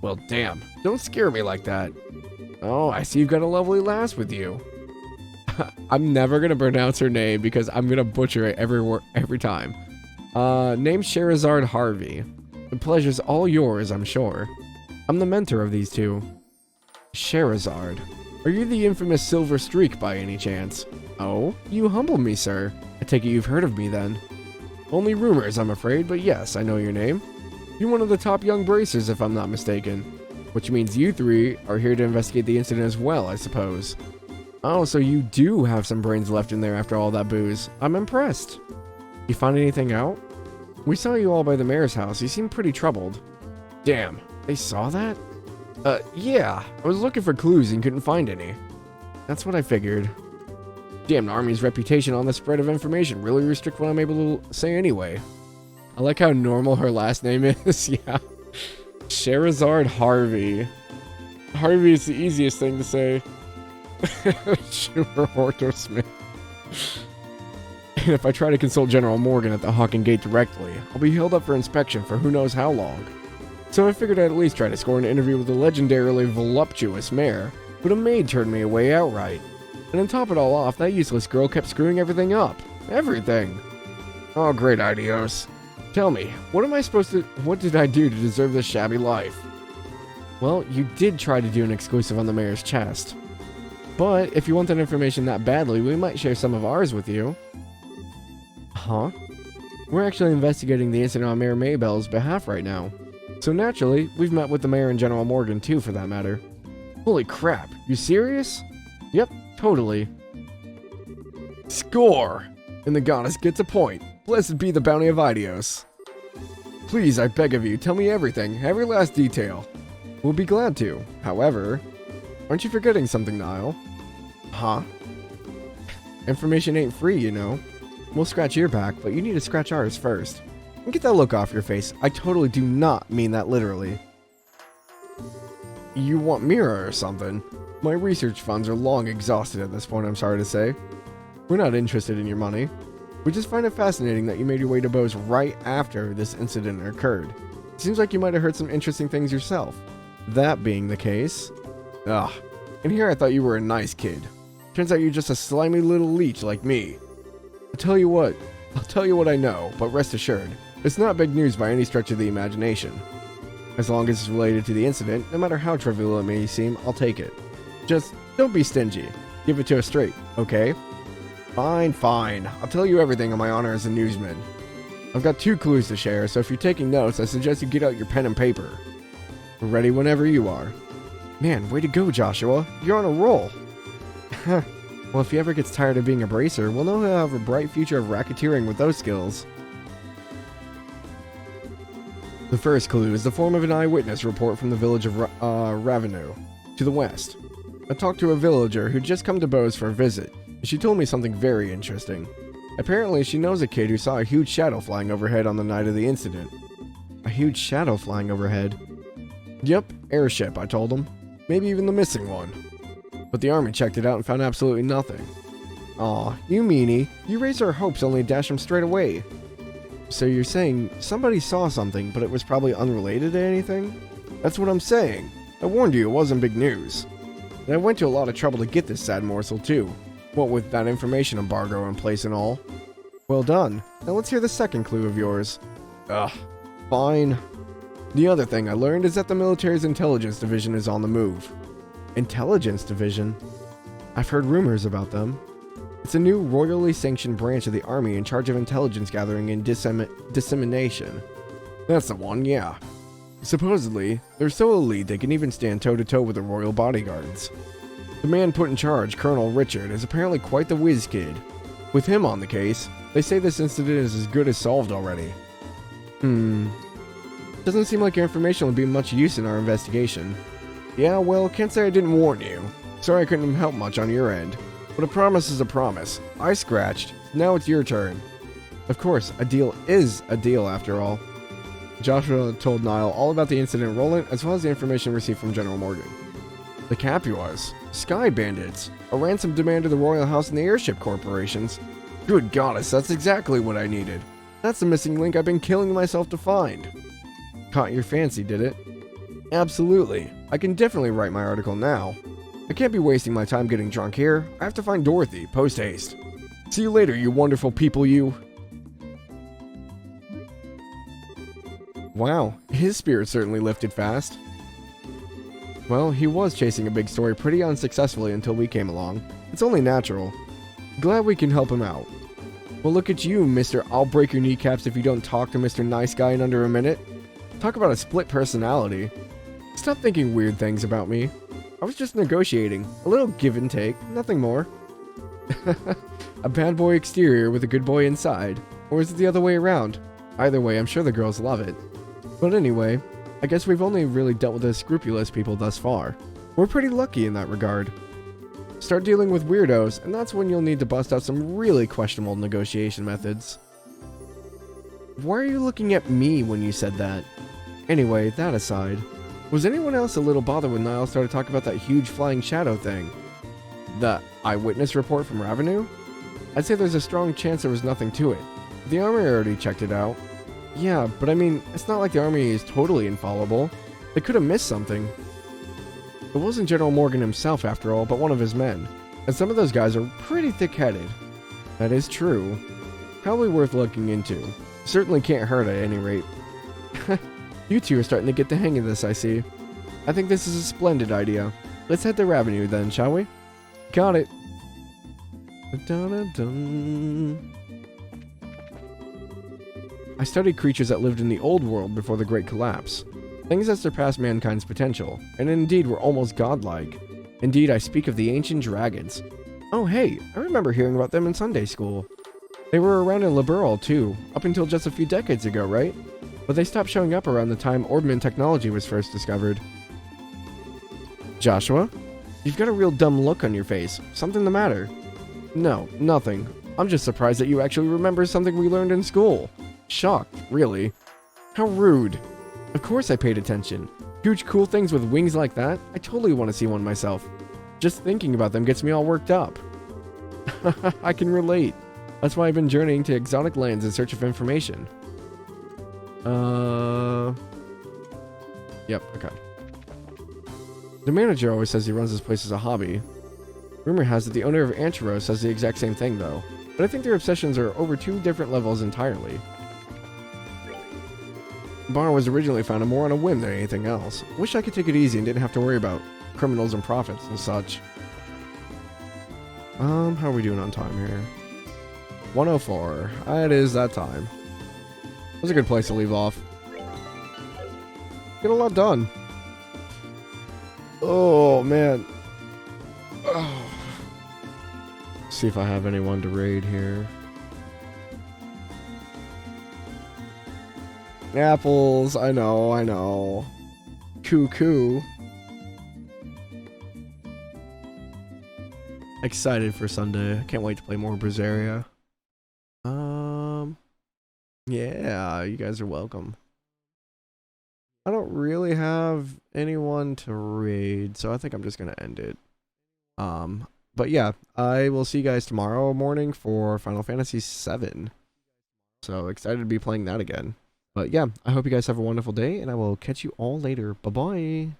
Well, damn. Don't scare me like that. Oh, I see you've got a lovely lass with you. I'm never gonna pronounce her name because I'm gonna butcher it every time. Name's Sherazard Harvey. The pleasure's all yours, I'm sure. I'm the mentor of these two. Sherazard. Are you the infamous Silver Streak by any chance? Oh, you humble me, sir. I take it you've heard of me then. Only rumors, I'm afraid, but yes, I know your name. You're one of the top young bracers, if I'm not mistaken. Which means you three are here to investigate the incident as well, I suppose. Oh, so you do have some brains left in there after all that booze. I'm impressed. You found anything out? We saw you all by the mayor's house. You seemed pretty troubled. Damn, they saw that? Yeah. I was looking for clues and couldn't find any. That's what I figured. Damn, the army's reputation on the spread of information really restrict what I'm able to say anyway. I like how normal her last name is. Yeah. Sherazard Harvey. Harvey is the easiest thing to say. Schumer Orto Smith. And if I try to consult General Morgan at the Hawking Gate directly, I'll be held up for inspection for who knows how long. So I figured I'd at least try to score an interview with the legendarily voluptuous mayor, but a maid turned me away outright. And to top it all off, that useless girl kept screwing everything up. Everything. Oh, great Idios. Tell me, what did I do to deserve this shabby life? Well, you did try to do an exclusive on the mayor's chest. But if you want that information that badly, we might share some of ours with you. Huh? We're actually investigating the incident on Mayor Maybell's behalf right now. So naturally, we've met with the mayor and General Morgan too, for that matter. Holy crap, you serious? Yep, totally. Score! And the goddess gets a point. Blessed be the bounty of Idios. Please, I beg of you, tell me everything, every last detail. We'll be glad to. However, aren't you forgetting something, Niall? Huh? Information ain't free, you know. We'll scratch your back, but you need to scratch ours first. And get that look off your face. I totally do not mean that literally. You want Mira or something? My research funds are long exhausted at this point, I'm sorry to say. We're not interested in your money. We just find it fascinating that you made your way to Bose right after this incident occurred. It seems like you might have heard some interesting things yourself. That being the case... Ugh. And here I thought you were a nice kid. Turns out you're just a slimy little leech like me. I'll tell you what I know, but rest assured, it's not big news by any stretch of the imagination. As long as it's related to the incident, no matter how trivial it may seem, I'll take it. Just don't be stingy. Give it to us straight, okay? Fine, fine. I'll tell you everything on my honor as a newsman. I've got 2 clues to share, so if you're taking notes, I suggest you get out your pen and paper. We're ready whenever you are. Man, way to go, Joshua. You're on a roll. Well, if he ever gets tired of being a bracer, we'll know he'll have a bright future of racketeering with those skills. The first clue is the form of an eyewitness report from the village of Raveneux, to the west. I talked to a villager who'd just come to Bose for a visit, and she told me something very interesting. Apparently, she knows a kid who saw a huge shadow flying overhead on the night of the incident. A huge shadow flying overhead? Yep, airship, I told him. Maybe even the missing one. But the army checked it out and found absolutely nothing. Aw, you meanie. You raised our hopes only to dash them straight away. So you're saying somebody saw something, but it was probably unrelated to anything? That's what I'm saying. I warned you it wasn't big news. And I went to a lot of trouble to get this sad morsel too. What with that information embargo in place and all. Well done. Now let's hear the second clue of yours. Ugh, fine. The other thing I learned is that the military's intelligence division is on the move. Intelligence division? I've heard rumors about them. It's a new royally sanctioned branch of the army in charge of intelligence gathering and dissemination. That's the one, yeah. Supposedly, they're so elite they can even stand toe-to-toe with the royal bodyguards. The man put in charge, Colonel Richard, is apparently quite the whiz kid. With him on the case, they say this incident is as good as solved already. Doesn't seem like your information will be much use in our investigation. Yeah, well, can't say I didn't warn you. Sorry I couldn't help much on your end. But a promise is a promise. I scratched. Now it's your turn. Of course, a deal is a deal after all. Joshua told Niall all about the incident in Roland, as well as the information received from General Morgan. The Capuas, Sky Bandits, a ransom demand to the Royal House and the Airship Corporations. Good goddess, that's exactly what I needed. That's the missing link I've been killing myself to find. Caught your fancy, did it? Absolutely. I can definitely write my article now. I can't be wasting my time getting drunk here. I have to find Dorothy, post-haste. See you later, you wonderful people, you. Wow, his spirit certainly lifted fast. Well, he was chasing a big story pretty unsuccessfully until we came along. It's only natural. Glad we can help him out. Well, look at you, Mr. I'll break your kneecaps if you don't talk to Mr. Nice Guy in under a minute. Talk about a split personality. Stop thinking weird things about me. I was just negotiating. A little give and take, nothing more. A bad boy exterior with a good boy inside. Or is it the other way around? Either way, I'm sure the girls love it. But anyway, I guess we've only really dealt with the scrupulous people thus far. We're pretty lucky in that regard. Start dealing with weirdos, and that's when you'll need to bust out some really questionable negotiation methods. Why are you looking at me when you said that? Anyway, that aside, was anyone else a little bothered when Niall started talking about that huge flying shadow thing? The eyewitness report from Ravenue? I'd say there's a strong chance there was nothing to it. The army already checked it out. Yeah, but I mean, it's not like the army is totally infallible. They could have missed something. It wasn't General Morgan himself after all, but one of his men. And some of those guys are pretty thick-headed. That is true. Probably worth looking into. Certainly can't hurt at any rate. You two are starting to get the hang of this, I see. I think this is a splendid idea. Let's head to Ravenue then, shall we? Got it. Dun-dun-dun. I studied creatures that lived in the old world before the Great Collapse. Things that surpassed mankind's potential, and indeed were almost godlike. Indeed, I speak of the ancient dragons. Oh hey, I remember hearing about them in Sunday school. They were around in Liberal too, up until just a few decades ago, right? But they stopped showing up around the time Ordman technology was first discovered. Joshua? You've got a real dumb look on your face. Something the matter? No, nothing. I'm just surprised that you actually remember something we learned in school. Shocked, really. How rude. Of course I paid attention. Huge cool things with wings like that? I totally want to see one myself. Just thinking about them gets me all worked up. I can relate. That's why I've been journeying to exotic lands in search of information. Yep, okay. The manager always says he runs this place as a hobby. Rumor has it the owner of Anchero says the exact same thing though. But I think their obsessions are over two different levels entirely. The bar was originally founded more on a whim than anything else. Wish I could take it easy and didn't have to worry about criminals and profits and such. How are we doing on time here? 104. It is that time. That's a good place to leave off. Get a lot done. Oh, man. Oh. See if I have anyone to raid here. Apples, I know. Cuckoo. Excited for Sunday. I can't wait to play more Berseria. Yeah, you guys are welcome. I don't really have anyone to raid, so I think I'm just gonna end it. But yeah, I will see you guys tomorrow morning for Final Fantasy VII. So excited to be playing that again. But yeah, I hope you guys have a wonderful day, and I will catch you all later. Bye-bye.